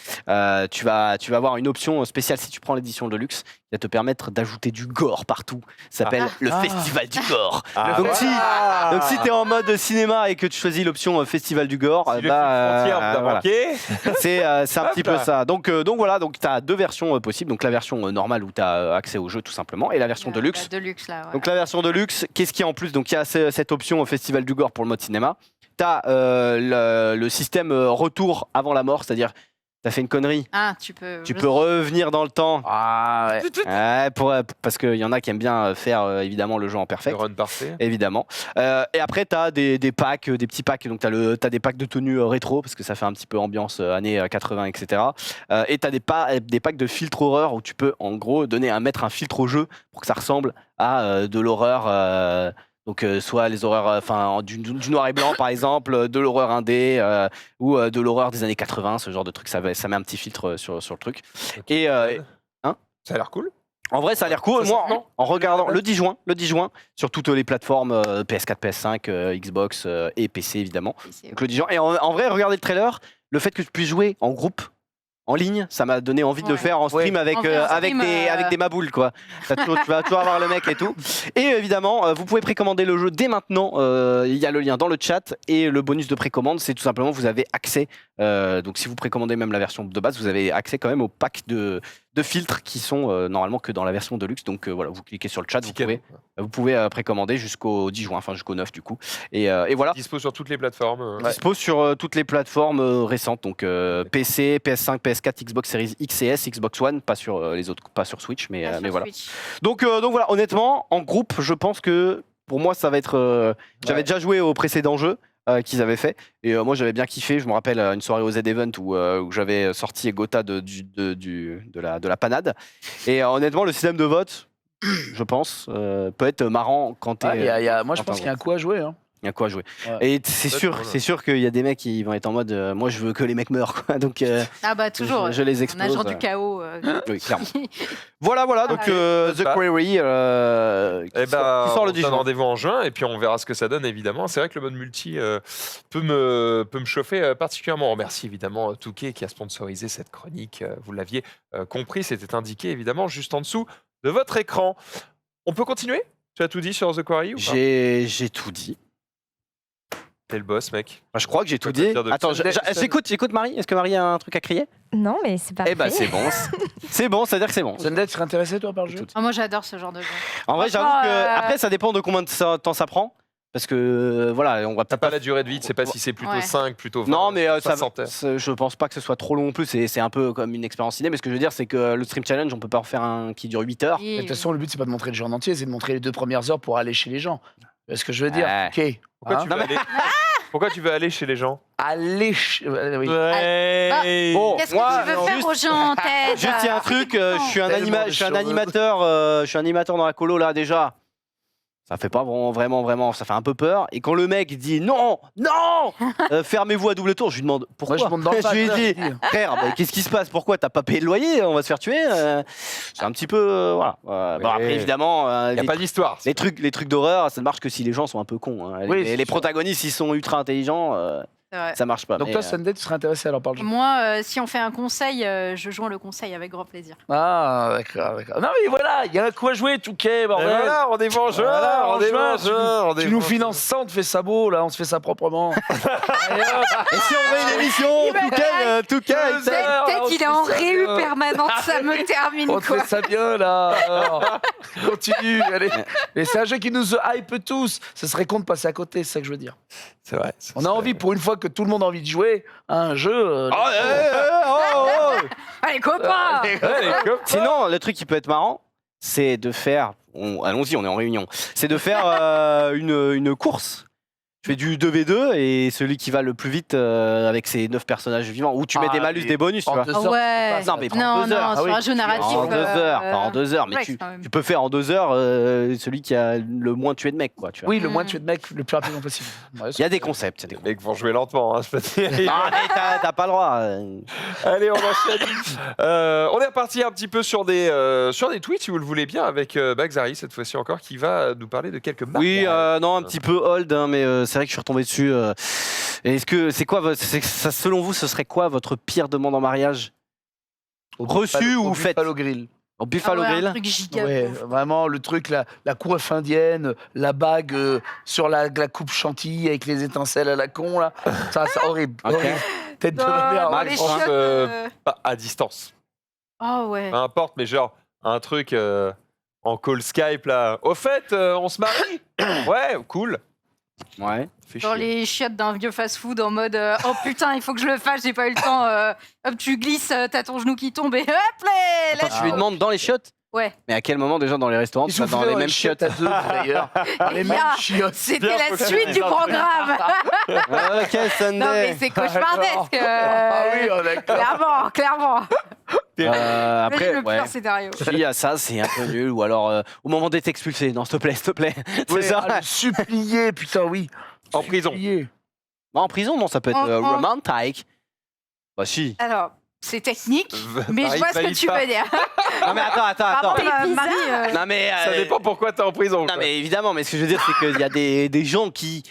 Speaker 4: tu vas avoir une option spéciale si tu prends l'édition de luxe qui va te permettre d'ajouter du gore partout. Ça s'appelle le Festival du Gore. Donc si tu es en mode cinéma et que tu choisis l'option Festival du Gore, voilà. C'est un petit peu ça. Donc voilà, donc tu as deux versions possibles. Donc la version normale où tu as accès au jeu tout simplement et la version de luxe. Donc la version de luxe, qu'est-ce qu'il y a en plus? Donc il y a cette option Festival du Gore pour le mode cinéma. T'as le système retour avant la mort, c'est-à-dire t'as fait une connerie, tu peux revenir dans le temps. Parce qu'il y en a qui aiment bien faire évidemment le jeu en perfect.
Speaker 1: Le run parfait.
Speaker 4: Évidemment. Et après t'as des packs, des petits packs, donc t'as des packs de tenues rétro, parce que ça fait un petit peu ambiance années 80, etc. Et t'as des packs de filtres horreur où tu peux en gros mettre un filtre au jeu pour que ça ressemble à de l'horreur. Donc soit les horreurs, du noir et blanc par exemple, de l'horreur indé ou de l'horreur des années 80, ce genre de truc, ça met un petit filtre sur le truc. Et
Speaker 1: ça a l'air cool.
Speaker 4: En vrai, ça a l'air cool. Moi, en regardant le 10 juin, sur toutes les plateformes PS4, PS5, Xbox et PC évidemment. Donc, le 10 juin. Et en vrai, regardez le trailer, le fait que tu puisses jouer en groupe. En ligne, ça m'a donné envie de le faire en stream avec des maboules quoi. Tu vas toujours avoir le mec et tout. Et évidemment, vous pouvez précommander le jeu dès maintenant. Il y a le lien dans le chat et le bonus de précommande, c'est tout simplement vous avez accès. Donc si vous précommandez même la version de base, vous avez accès quand même au pack de filtres qui sont normalement que dans la version de luxe. Donc voilà, vous cliquez sur le chat, vous pouvez précommander jusqu'au 10 juin, enfin jusqu'au 9 du coup. Et voilà.
Speaker 1: Dispo sur toutes les plateformes.
Speaker 4: Dispo sur toutes les plateformes récentes, donc PC, PS5, PS4, Xbox Series X et S, Xbox One, pas sur les autres, pas sur Switch, mais voilà. Donc voilà, honnêtement, en groupe, je pense que pour moi ça va être. J'avais déjà joué au précédent jeu qu'ils avaient fait et moi j'avais bien kiffé. Je me rappelle une soirée au Z-Event où j'avais sorti Gotha de la panade et honnêtement le système de vote je pense peut être marrant quand t'es
Speaker 2: moi je pense qu'il y a un coup à jouer hein.
Speaker 4: Il y a quoi à jouer. Et c'est sûr qu'il y a des mecs qui vont être en mode moi je veux que les mecs meurent quoi. Donc
Speaker 3: toujours.
Speaker 4: Je les explose.
Speaker 3: Un agent du chaos.
Speaker 4: Oui, clairement. voilà donc The Quarry qui sort le 10 juin.
Speaker 1: Rendez-vous en juin et puis on verra ce que ça donne évidemment. C'est vrai que le mode multi peut me chauffer particulièrement. On remercie évidemment Touquet qui a sponsorisé cette chronique. Vous l'aviez compris, c'était indiqué évidemment juste en dessous de votre écran. On peut continuer? Tu as tout dit sur The Quarry ou pas?
Speaker 4: J'ai tout dit.
Speaker 1: T'es le boss, mec.
Speaker 4: Je crois que j'ai tout dit. Attends, j'écoute Marie. Est-ce que Marie a un truc à crier?
Speaker 12: Non, mais c'est parfait.
Speaker 4: Eh ben c'est bon. C'est bon, c'est-à-dire que c'est bon.
Speaker 2: Sunday, tu serais intéressé toi par le jeu?
Speaker 3: Moi j'adore ce genre de jeu.
Speaker 4: En vrai, j'avoue que après ça dépend de combien de temps ça prend. Parce que voilà, on va
Speaker 1: peut-être pas la durée de vie, tu sais pas si c'est plutôt 5, plutôt 20.
Speaker 4: Non, mais je pense pas que ce soit trop long non plus. C'est un peu comme une expérience ciné. Mais ce que je veux dire, c'est que le Stream Challenge, on peut pas en faire un qui dure 8 heures.
Speaker 2: De toute façon, le but, c'est pas de montrer le jeu en entier, c'est de montrer les 2 premières heures pour aller chez les gens. C'est ce que je veux dire. Ok.
Speaker 1: Pourquoi tu veux aller Pourquoi tu veux aller chez les gens?
Speaker 2: Aller oui.
Speaker 1: Ouais.
Speaker 4: Bon,
Speaker 3: Qu'est-ce
Speaker 4: moi,
Speaker 3: que tu veux faire aux gens, Ted?
Speaker 4: juste il y a un truc, je suis un animateur dans la colo là déjà. Ça fait pas vraiment, ça fait un peu peur. Et quand le mec dit non, fermez-vous à double tour, je lui demande pourquoi.
Speaker 2: Moi, je monte dans le
Speaker 4: Je lui ai
Speaker 2: pack,
Speaker 4: dit, frère, mais qu'est-ce qui se passe? Pourquoi t'as pas payé le loyer? On va se faire tuer. C'est un petit peu, voilà. Bon, après évidemment,
Speaker 1: Il n'y a pas d'histoire.
Speaker 4: les trucs d'horreur, ça ne marche que si les gens sont un peu cons. Hein.
Speaker 2: Oui,
Speaker 4: les protagonistes, ils sont ultra intelligents,
Speaker 3: C'est vrai.
Speaker 4: ça marche pas.
Speaker 2: Donc
Speaker 4: mais,
Speaker 2: toi, Sunday, tu serais intéressé à leur parler.
Speaker 3: Moi, si on fait un conseil, je joins le conseil avec grand plaisir.
Speaker 2: Ah, d'accord. Non, mais voilà, il y a un coup à jouer, Touquet,
Speaker 1: Et
Speaker 2: bordel.
Speaker 1: voilà, on est vengeurs,
Speaker 2: Voilà,
Speaker 1: on est
Speaker 2: Angevin,
Speaker 1: vengeurs.
Speaker 2: Tu nous finances ça, on te fait ça beau, là, on se fait ça proprement. Allez, hop.
Speaker 4: Et si on fait une émission, Touquet,
Speaker 3: Peut-être qu'il est en réu permanente, ça me termine
Speaker 2: On te
Speaker 3: quoi.
Speaker 2: fait ça bien, là. Alors, continue, allez. Et c'est un jeu qui nous hype tous. Ce serait con de passer à côté, c'est ça que je veux dire.
Speaker 1: C'est vrai.
Speaker 2: On a envie, pour une fois que tout le monde a envie de jouer à un jeu.
Speaker 3: Allez, copains.
Speaker 4: Sinon, le truc qui peut être marrant, c'est de faire. Allons-y, on est en réunion. C'est de faire une course. Tu fais du 2v2 et celui qui va le plus vite avec ses 9 personnages vivants. Ou tu mets des malus, des bonus, tu vois.
Speaker 3: Ouais.
Speaker 4: Non, mais prends
Speaker 3: Non,
Speaker 4: 2 heures.
Speaker 3: non, sur un jeu narratif.
Speaker 4: En 2 heures, pas en 2 heures. Mais
Speaker 3: complexe, quand même.
Speaker 4: tu peux faire en 2 heures celui qui a le moins tué de mecs, quoi. Tu vois.
Speaker 2: Oui, le moins tué de mec le plus rapidement possible. Ouais,
Speaker 4: Il y a des concepts.
Speaker 1: Les mecs vont jouer lentement, hein, je peux te dire.
Speaker 4: Ah, mais t'as pas le droit.
Speaker 1: Allez, on enchaîne. On est reparti un petit peu sur des tweets, si vous le voulez bien, avec Baxari, cette fois-ci encore, qui va nous parler de quelques marques.
Speaker 4: Oui, non, un petit peu old, hein, mais c'est vrai que je suis retombé dessus. Est-ce que c'est quoi, selon vous, ce serait quoi votre pire demande en mariage? Reçu ou faite?
Speaker 2: Buffalo Grill.
Speaker 4: Au Buffalo Grill?
Speaker 3: Un truc giga.
Speaker 2: Ouais, vraiment, le truc, la coiffe indienne, la bague sur la coupe chantilly avec les étincelles à la con, là. Ça, c'est horrible.
Speaker 4: Ok.
Speaker 2: Horrible. Tête de ma mère.
Speaker 3: Dans
Speaker 2: ouais,
Speaker 3: les
Speaker 2: franchement.
Speaker 3: chiottes.
Speaker 1: Pas à distance.
Speaker 3: Oh ouais.
Speaker 1: Peu importe, mais genre, un truc en call Skype, là. Au fait, on se marie? Ouais, cool.
Speaker 4: Ouais.
Speaker 1: Fait
Speaker 3: Dans
Speaker 1: chier.
Speaker 3: les chiottes d'un vieux fast-food en mode oh putain, il faut que je le fasse, j'ai pas eu le temps. Hop, tu glisses, t'as ton genou qui tombe et hop là.
Speaker 4: Attends, tu lui demandes dans les chiottes?
Speaker 3: Ouais.
Speaker 4: Mais à quel moment déjà dans les restaurants
Speaker 2: Ils
Speaker 4: tu vas
Speaker 2: sont
Speaker 4: dans les mêmes chiottes?
Speaker 2: à deux, d'ailleurs. Dans les mêmes chiottes.
Speaker 3: C'était
Speaker 1: Bien,
Speaker 3: la
Speaker 1: faut que
Speaker 3: suite
Speaker 1: tu
Speaker 3: du
Speaker 1: dises un
Speaker 3: programme.
Speaker 4: Ok, Sunday.
Speaker 3: Non mais c'est cauchemardesque.
Speaker 2: Ah oui, on est d'accord.
Speaker 3: Clairement.
Speaker 4: Après,
Speaker 3: le
Speaker 4: ouais.
Speaker 3: pire scénario.
Speaker 4: Si, à ça, c'est un peu nul. Ou alors, au moment d'être expulsé, non, s'il te plaît. C'est
Speaker 2: Ouais,
Speaker 4: ça.
Speaker 2: le supplier, putain, oui.
Speaker 1: En prison.
Speaker 2: Supplier.
Speaker 4: Non, en prison, non, ça peut être
Speaker 3: En-
Speaker 4: romantique. Bah si.
Speaker 3: Alors, c'est technique, mais je
Speaker 1: Marie
Speaker 3: vois ce que
Speaker 1: valide
Speaker 3: tu
Speaker 1: pas.
Speaker 3: veux dire.
Speaker 4: Non, mais attends.
Speaker 3: Marie,
Speaker 4: Non, mais.
Speaker 1: Ça dépend pourquoi t'es en prison.
Speaker 4: Non,
Speaker 1: quoi.
Speaker 4: mais évidemment, mais ce que je veux dire, c'est qu'il y a des gens qui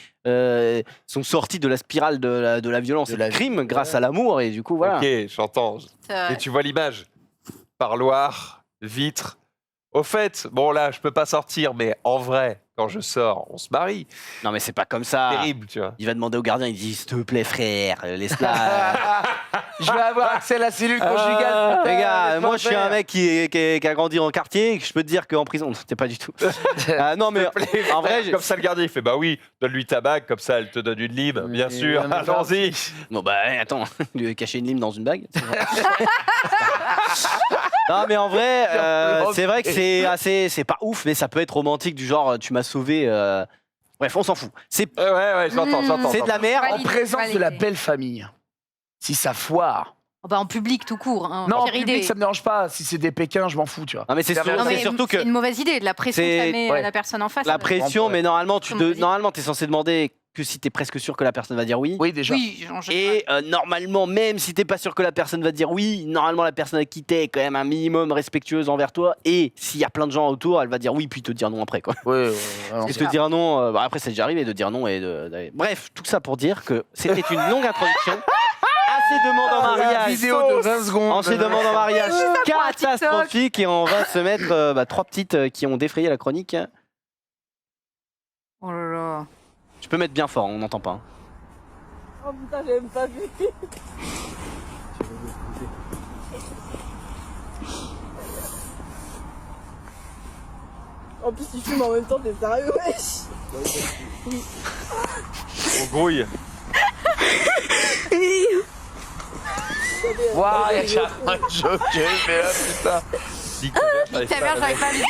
Speaker 4: sont sortis de la spirale de la violence et du crime grâce à l'amour, et du coup, voilà.
Speaker 1: Ok, j'entends. Et tu vois l'image. Parloir, vitre. Au fait, bon là, je peux pas sortir, mais en vrai, quand je sors, on se marie.
Speaker 4: Non, mais c'est pas comme ça.
Speaker 1: Terrible, tu vois.
Speaker 4: Il va demander au gardien, il dit, s'il te plaît, frère, laisse-la.
Speaker 2: Je vais avoir accès à la cellule conjugale.
Speaker 4: Les gars,
Speaker 2: Laisse-moi
Speaker 4: moi je suis
Speaker 2: faire.
Speaker 4: un mec qui a grandi en quartier, je peux te dire qu'en prison, t'es pas du tout. Non mais en vrai,
Speaker 1: Comme ça, le gardien, il fait bah oui, donne-lui ta bague, comme ça, elle te donne une lime, bien sûr.
Speaker 2: non, mais
Speaker 1: Allons-y.
Speaker 4: bon bah attends, lui cacher une lime dans une bague. Non mais en vrai, c'est vrai que c'est pas ouf, mais ça peut être romantique du genre tu m'as sauvé. Bref, on s'en fout. C'est
Speaker 1: Ouais, j'entends.
Speaker 4: de la merde.
Speaker 2: En
Speaker 3: Validé,
Speaker 2: présence de la
Speaker 3: validé.
Speaker 2: belle famille. Si ça foire.
Speaker 3: Oh, bah, en public tout court. Hein,
Speaker 2: Non, en
Speaker 3: pire
Speaker 2: public,
Speaker 3: idée.
Speaker 2: ça me dérange pas. Si c'est des Pékins, je m'en fous, tu vois.
Speaker 4: Non mais c'est
Speaker 3: Non, mais
Speaker 4: surtout que
Speaker 3: c'est une mauvaise idée, de la pression que ça
Speaker 4: c'est-
Speaker 3: met
Speaker 2: ouais.
Speaker 3: la personne en face.
Speaker 4: la
Speaker 3: ça-
Speaker 4: pression,
Speaker 2: Ouais.
Speaker 4: mais normalement
Speaker 3: Vas-y.
Speaker 4: normalement t'es censé demander que si t'es presque sûr que la personne va dire oui.
Speaker 2: Oui, déjà.
Speaker 3: Oui, en général.
Speaker 4: Et normalement, même si t'es pas sûr que la personne va dire oui, normalement la personne avec qui t'es est quand même un minimum respectueuse envers toi. Et s'il y a plein de gens autour, elle va dire oui puis te dire non après quoi.
Speaker 2: Ouais,
Speaker 4: Et te dire non, bah après c'est déjà arrivé de dire non et bref, tout ça pour dire que c'était une longue introduction. Assez de demandes en
Speaker 2: la
Speaker 4: mariage.
Speaker 2: vidéo de 20 secondes.
Speaker 4: En ces demandes en mariage
Speaker 3: pour un TikTok.
Speaker 4: catastrophique et on va se mettre 3 petites qui ont défrayé la chronique.
Speaker 3: Oh là là.
Speaker 4: Tu peux mettre bien fort, on n'entend pas.
Speaker 12: Oh putain, j'ai même pas vu. En plus, il fume en même temps, t'es sérieux, wesh?
Speaker 1: On grouille.
Speaker 2: Waouh, il y a carrément un joker, mais là, putain.
Speaker 1: Dis ta mère,
Speaker 3: Ta mère, j'arrive pas à lui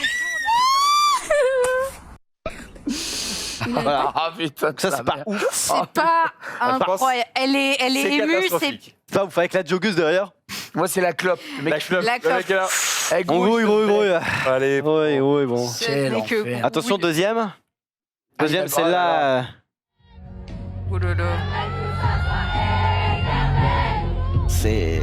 Speaker 4: Voilà.
Speaker 2: Ah putain,
Speaker 4: Ça, c'est pas ouf.
Speaker 3: C'est pas incroyable. Elle est
Speaker 1: C'est
Speaker 3: émue, c'est
Speaker 1: catastrophique.
Speaker 4: Pas ouf avec la joggeuse derrière.
Speaker 2: Moi, c'est la clope. Le mec,
Speaker 1: La clope.
Speaker 3: La clope.
Speaker 1: Le mec est là.
Speaker 2: avec
Speaker 4: En gros,
Speaker 1: Allez.
Speaker 4: ouais, bon.
Speaker 2: C'est
Speaker 3: n'est que
Speaker 2: l'enfer.
Speaker 4: Attention, deuxième. Deuxième,
Speaker 2: Ah,
Speaker 4: celle-là.
Speaker 3: Oh là là.
Speaker 4: C'est.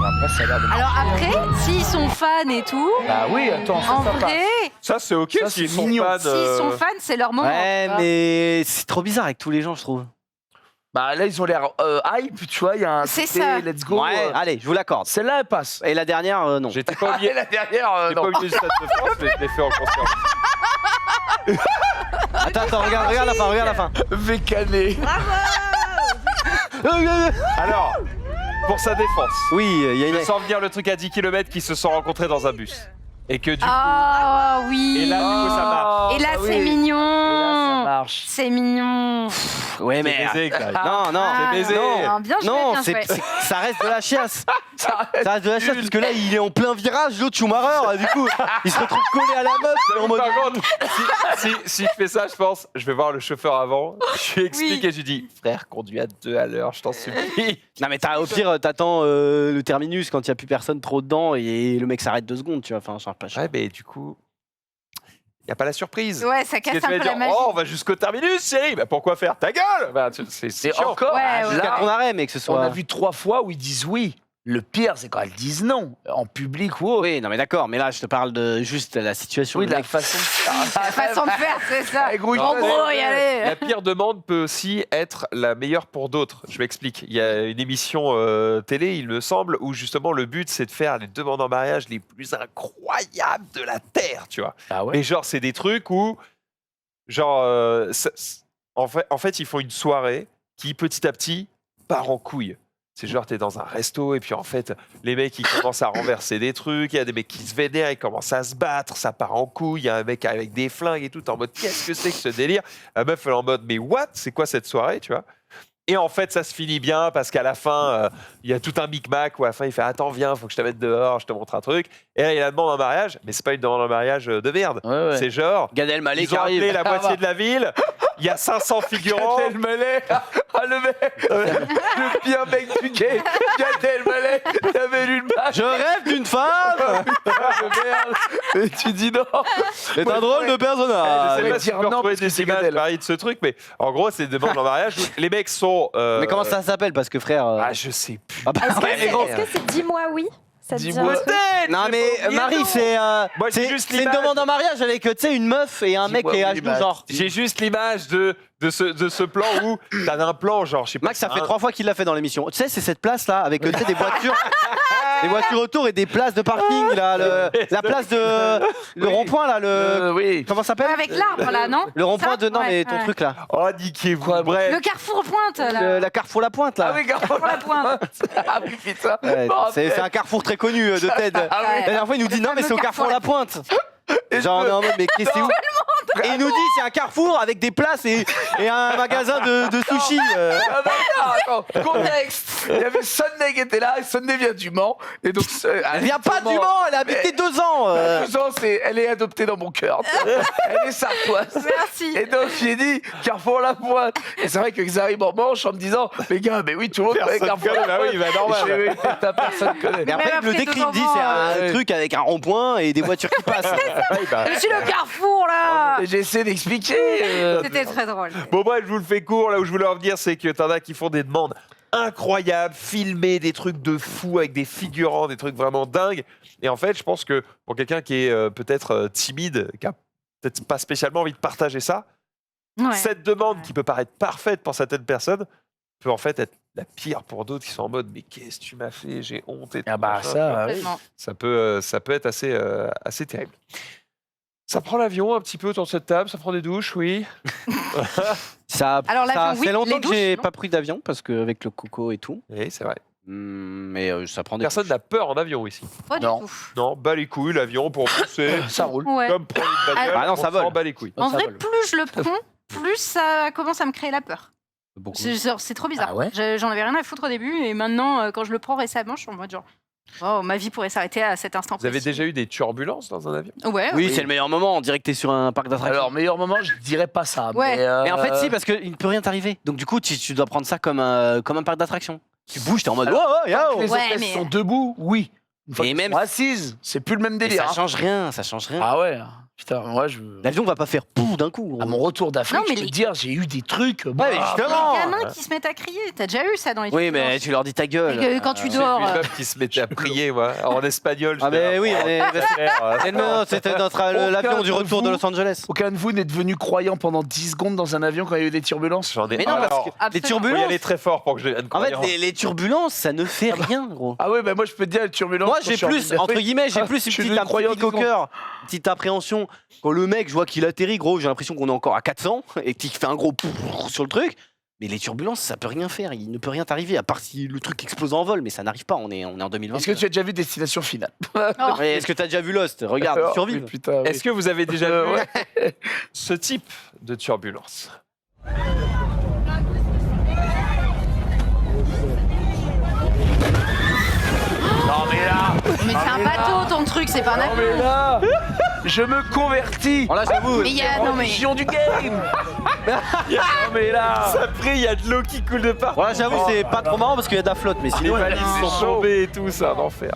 Speaker 2: Après, ça a l'air de-
Speaker 3: Alors après, s'ils sont fans et tout,
Speaker 2: Bah oui, attends,
Speaker 3: en
Speaker 2: ça passe.
Speaker 3: vrai,
Speaker 1: Ça, c'est ok
Speaker 2: Ça,
Speaker 1: s'ils
Speaker 2: c'est
Speaker 1: sont
Speaker 2: mignon.
Speaker 1: fans.
Speaker 3: s'ils sont fans, c'est leur moment.
Speaker 4: Ouais,
Speaker 3: tu vois.
Speaker 4: mais c'est trop bizarre avec tous les gens, je trouve.
Speaker 2: Bah là, ils ont l'air hype, tu vois, il y a un
Speaker 3: C'est
Speaker 2: côté,
Speaker 3: ça.
Speaker 2: let's go.
Speaker 4: Ouais, allez, je vous l'accorde.
Speaker 2: Celle-là, elle passe.
Speaker 4: Et la dernière, non.
Speaker 1: J'étais pas
Speaker 2: Ah,
Speaker 1: oublié.
Speaker 2: et la dernière,
Speaker 1: J'ai pas
Speaker 2: non.
Speaker 1: oublié le Stade de France, mais je l'ai fait en concert.
Speaker 4: Attends, regarde la fin.
Speaker 2: Vécané.
Speaker 1: Alors, pour sa défense,
Speaker 4: Oui, il y a une.
Speaker 1: je sens venir le truc à 10 km qui se sont rencontrés dans un bus. Et que du coup.
Speaker 3: Ah oui.
Speaker 1: Et là, du coup, ça marche.
Speaker 3: Et là,
Speaker 2: bah
Speaker 3: c'est
Speaker 2: oui.
Speaker 3: mignon.
Speaker 2: Et là, ça marche.
Speaker 3: C'est mignon.
Speaker 4: Ouais, mais.
Speaker 1: C'est baisé, Clyde.
Speaker 4: Non,
Speaker 3: Ah,
Speaker 1: baisé.
Speaker 3: non, bien joué,
Speaker 4: Non,
Speaker 3: bien joué.
Speaker 4: ça reste de la chiasse.
Speaker 2: Ça
Speaker 4: Ça reste de la chiasse parce que là, il est en plein virage, l'autre Schumacher, du coup, il se retrouve collé à la meuf. En mode.
Speaker 1: Par contre, si je fais ça, je pense, je vais voir le chauffeur avant, je lui explique
Speaker 3: Oui.
Speaker 1: et je lui dis, frère, conduis à 2 à l'heure, je t'en supplie.
Speaker 4: Non, mais au pire, t'attends le terminus quand il n'y a plus personne trop dedans et le mec s'arrête 2 secondes, tu vois. Enfin, je sais pas.
Speaker 1: Ouais, mais du coup, il n'y a pas la surprise.
Speaker 3: Ouais, ça
Speaker 1: Parce que
Speaker 3: casse
Speaker 1: tu
Speaker 3: un
Speaker 1: vas
Speaker 3: peu
Speaker 1: dire,
Speaker 3: la magie.
Speaker 1: oh, on va jusqu'au terminus, chérie. Bah pourquoi faire ta gueule bah, c'est
Speaker 2: C'est
Speaker 1: chiant.
Speaker 2: encore.
Speaker 3: Ouais, ouais.
Speaker 4: Jusqu'à
Speaker 2: Là,
Speaker 4: ton arrêt, mais que ce soit.
Speaker 2: on a vu 3 fois où ils disent oui. Le pire, c'est quand elles disent non, en public ou autre.
Speaker 4: Oui, non, mais d'accord, mais là, je te parle de juste la situation.
Speaker 2: Oui,
Speaker 4: du
Speaker 2: de la
Speaker 4: mec.
Speaker 2: façon de faire.
Speaker 3: La façon de faire, c'est ça.
Speaker 2: Avec Rouille
Speaker 3: En
Speaker 2: Passe.
Speaker 3: gros, y aller.
Speaker 1: La pire demande peut aussi être la meilleure pour d'autres. Je m'explique. Il y a une émission télé, il me semble, où justement le but c'est de faire les demandes en mariage les plus incroyables de la Terre, tu vois.
Speaker 2: Ah ouais.
Speaker 1: Et genre, c'est des trucs où, genre, en fait, ils font une soirée qui petit à petit part en couille. C'est genre, t'es dans un resto et puis en fait, les mecs ils commencent à renverser des trucs, il y a des mecs qui se vénèrent, ils commencent à se battre, ça part en couille, il y a un mec avec des flingues et tout, t'es en mode qu'est-ce que c'est que ce délire? La meuf elle est en mode mais what? C'est quoi cette soirée, tu vois? Et en fait, ça se finit bien parce qu'à la fin, il y a tout un micmac où à la fin il fait attends, viens, faut que je te mette dehors, je te montre un truc. Et là, il a demande en mariage, mais c'est pas une demande en mariage de merde.
Speaker 2: Ouais, ouais.
Speaker 1: C'est genre,
Speaker 4: Gad Elmaleh
Speaker 1: ils
Speaker 4: qui
Speaker 1: ont appelé
Speaker 4: arrive.
Speaker 1: la moitié de la ville, il y a 500 figurants.
Speaker 2: Gad Elmaleh. Ah, le mec, le pire mec du game. Gad Elmaleh, t'avais lu le match.
Speaker 4: Je rêve d'une femme.
Speaker 2: Merde. Et tu dis non.
Speaker 4: C'est un drôle de
Speaker 1: Je
Speaker 4: personnage.
Speaker 1: sais pas si
Speaker 2: dire
Speaker 1: tu peux
Speaker 2: non,
Speaker 1: retrouver
Speaker 2: parce que
Speaker 1: des
Speaker 2: c'est
Speaker 1: images
Speaker 2: Gad El.
Speaker 1: pareilles de ce truc, mais en gros, c'est des demandes en mariage où les mecs sont.
Speaker 4: Mais comment ça s'appelle? Parce que frère.
Speaker 1: Ah, je sais plus.
Speaker 4: Ah bah,
Speaker 13: Est-ce que
Speaker 4: ouais,
Speaker 13: c'est
Speaker 4: mais bon.
Speaker 13: dis-moi oui? Ça te dit
Speaker 2: Dis-moi.
Speaker 13: un truc
Speaker 4: Non mais Marie, c'est
Speaker 1: Moi, j'ai
Speaker 4: c'est
Speaker 1: juste
Speaker 4: c'est une
Speaker 1: l'image.
Speaker 4: demande en mariage avec tu sais une meuf et un mec qui est à
Speaker 2: oui,
Speaker 4: genoux
Speaker 2: bah,
Speaker 4: genre.
Speaker 1: J'ai juste l'image de ce plan où t'as un plan, genre, je sais pas.
Speaker 4: Max, ça
Speaker 1: c'est
Speaker 4: fait
Speaker 1: un-
Speaker 4: 3 fois qu'il l'a fait dans l'émission. Tu sais, c'est cette place là avec tu sais, des voitures autour et des places de parking là, la place de le rond-point là, le
Speaker 2: oui.
Speaker 4: comment ça s'appelle?
Speaker 3: Avec l'arbre, là, non?
Speaker 4: Le rond-point
Speaker 3: Ça
Speaker 4: de non
Speaker 3: Ouais,
Speaker 4: mais ton
Speaker 3: ouais.
Speaker 4: truc là.
Speaker 1: Oh, niquez-vous.
Speaker 2: Quoi,
Speaker 1: Bref.
Speaker 3: Le carrefour pointe, là.
Speaker 4: La Carrefour La Pointe là.
Speaker 2: Ah oui, Carrefour
Speaker 3: La Pointe.
Speaker 2: Ah oui, putain.
Speaker 4: Ouais,
Speaker 2: Oh,
Speaker 4: c'est un carrefour très connu de Ted.
Speaker 2: Ah oui.
Speaker 4: La dernière fois, il nous dit non, mais c'est au Carrefour La Pointe.
Speaker 2: Et
Speaker 4: Genre, on est en mode, mais qu'est-ce que c'est où? Et il nous dit, c'est un carrefour avec des places et un magasin de sushi.
Speaker 2: Ah bah non, attends, contexte. Il y avait Sunday qui était là, et Sunday vient du Mans. Et donc,
Speaker 4: Elle vient pas du Mans, elle a habité 2 ans.
Speaker 2: 2 ans, elle est adoptée dans mon cœur. Elle est sartoise.
Speaker 3: Merci.
Speaker 2: Et donc, j'ai dit Carrefour La Pointe. Et c'est vrai que j'arrive en manche en me disant, mais gars, mais oui, tout le monde connaît
Speaker 1: Personne
Speaker 2: Carrefour
Speaker 1: connaît,
Speaker 2: La
Speaker 1: bah
Speaker 2: Pointe.
Speaker 1: oui, bah normal.
Speaker 2: Je fais, oui, t'as personne connaît.
Speaker 4: Mais après,
Speaker 3: Même
Speaker 4: il me le
Speaker 3: après
Speaker 4: décrit,
Speaker 3: 2
Speaker 4: il me dit, c'est un
Speaker 2: ouais.
Speaker 4: truc avec un rond-point et des voitures qui passent.
Speaker 1: Ouais, bah.
Speaker 3: Je suis le carrefour, là.
Speaker 2: Et j'essaie d'expliquer.
Speaker 3: C'était très drôle.
Speaker 1: Bon, bref, je vous le fais court. Là où je voulais en venir, c'est que t'en as qui font des demandes incroyables, filmer des trucs de fou avec des figurants, des trucs vraiment dingues. Et en fait, je pense que pour quelqu'un qui est peut-être timide, qui a peut-être pas spécialement envie de partager ça,
Speaker 3: Ouais.
Speaker 1: cette demande qui peut paraître parfaite pour certaines personnes peut en fait être la pire pour d'autres qui sont en mode mais qu'est-ce que tu m'as fait, j'ai honte et tout.
Speaker 2: Ah bah
Speaker 1: machin.
Speaker 2: ça, oui.
Speaker 3: Complètement.
Speaker 1: Ça peut être assez terrible. Ça prend l'avion un petit peu autour de cette table, ça prend des douches, oui.
Speaker 4: Ça,
Speaker 3: Alors, l'avion,
Speaker 4: ça
Speaker 3: oui,
Speaker 4: fait longtemps
Speaker 3: les
Speaker 4: que j'ai
Speaker 3: douches,
Speaker 4: pas pris d'avion parce qu'avec le coco et tout.
Speaker 1: Oui, c'est vrai.
Speaker 4: Mais ça prend des.
Speaker 1: Personne n'a peur en avion ici.
Speaker 3: Pas du
Speaker 2: Non.
Speaker 3: tout.
Speaker 1: Non, bas les couilles, l'avion pour vous, c'est
Speaker 2: Ça roule.
Speaker 3: Ouais.
Speaker 1: comme prendre une bagnole.
Speaker 4: Ah non, ça
Speaker 1: on s'en
Speaker 4: vole.
Speaker 1: bat les couilles.
Speaker 3: En
Speaker 2: Ça
Speaker 3: vrai,
Speaker 2: vole.
Speaker 3: plus je le prends, plus ça commence à me créer la peur.
Speaker 4: Beaucoup.
Speaker 3: C'est trop bizarre.
Speaker 2: Ah ouais
Speaker 3: J'en avais rien à foutre au début et maintenant, quand je le prends récemment, je suis en mode genre. Oh, ma vie pourrait s'arrêter à cet instant.
Speaker 1: Vous avez déjà eu des turbulences dans un avion?
Speaker 3: Ouais.
Speaker 4: Oui, c'est le meilleur moment. On dirait que t'es sur un parc d'attractions.
Speaker 2: Alors, meilleur moment, je dirais pas ça.
Speaker 3: Ouais.
Speaker 4: Mais en fait, si, parce qu'il ne peut rien t'arriver. Donc, du coup, tu dois prendre ça comme un parc d'attractions. Tu bouges, t'es en mode.
Speaker 2: Alors,
Speaker 4: Oh, yo.
Speaker 2: Quand les hôtesses sont debout, oui. Une fois
Speaker 4: Et
Speaker 2: qu'elles
Speaker 4: même
Speaker 2: sont assises, c'est plus le même
Speaker 4: Et
Speaker 2: délire.
Speaker 4: ça change rien, ça change rien.
Speaker 2: Ah ouais. Putain, moi je.
Speaker 4: L'avion va pas faire pouf d'un coup.
Speaker 2: À mon retour d'Afrique,
Speaker 3: Non, mais
Speaker 2: je peux
Speaker 3: les-
Speaker 2: te dire, j'ai eu des trucs.
Speaker 4: Ouais, mais justement.
Speaker 3: Les gamins qui se mettent à crier, t'as déjà eu ça dans les
Speaker 4: Oui,
Speaker 3: turbulences.
Speaker 4: mais tu leur dis ta gueule.
Speaker 3: Et que quand tu
Speaker 1: J'ai
Speaker 3: dors.
Speaker 1: vu une meuf qui se mettait à prier, moi, en espagnol.
Speaker 4: Ah, mais oui,
Speaker 1: on
Speaker 4: c'était l'avion du retour de Los Angeles.
Speaker 2: Aucun de vous n'est devenu croyant pendant 10 secondes dans un avion quand il y a eu des turbulences?
Speaker 1: J'en ai
Speaker 4: Mais non,
Speaker 1: un.
Speaker 4: parce
Speaker 1: Alors,
Speaker 4: que les
Speaker 3: Absolument.
Speaker 1: faut y
Speaker 4: turbulences.
Speaker 1: aller très fort pour que je devienne
Speaker 4: En fait,
Speaker 1: croyant.
Speaker 4: les turbulences, ça ne fait rien, gros.
Speaker 2: Ah ouais, bah moi je peux te dire, les turbulences.
Speaker 4: Moi,
Speaker 2: quand
Speaker 4: j'ai
Speaker 2: je suis en
Speaker 4: plus,
Speaker 2: Afrique,
Speaker 4: entre guillemets, j'ai
Speaker 2: Ah,
Speaker 4: plus
Speaker 2: je
Speaker 4: une
Speaker 2: suis
Speaker 4: petite
Speaker 2: devenu croyant
Speaker 4: pique au
Speaker 2: 10
Speaker 4: cœur, une petite appréhension. Quand le mec, je vois qu'il atterrit, gros, j'ai l'impression qu'on est encore à 400 et qu'il fait un gros pouf sur le truc. Mais les turbulences, ça peut rien faire. Il ne peut rien t'arriver, à part si le truc explose en vol. Mais ça n'arrive pas. On est en 2020.
Speaker 2: Est-ce que tu as déjà vu Destination Finale?
Speaker 4: Ouais, est-ce que tu as déjà vu Lost? Regarde,
Speaker 2: Oh,
Speaker 4: survive.
Speaker 2: mais putain, oui.
Speaker 1: Est-ce que vous avez déjà vu
Speaker 2: ouais.
Speaker 1: ce type de turbulence?
Speaker 2: Non mais là,
Speaker 3: Mais c'est un bateau ton truc, c'est pas un
Speaker 2: non mais
Speaker 3: avion.
Speaker 2: là, je me convertis.
Speaker 4: Bon, là, j'avoue.
Speaker 3: Mais il y a. Non mais.
Speaker 2: Religion du game. Non mais là.
Speaker 1: Ça prie, il y a de l'eau qui coule de partout.
Speaker 4: Voilà, j'avoue, c'est pas trop marrant parce qu'il y a de la flotte. Mais
Speaker 1: Les
Speaker 4: sinon,
Speaker 1: valises
Speaker 3: Non.
Speaker 1: sont tombées et tout, c'est un enfer.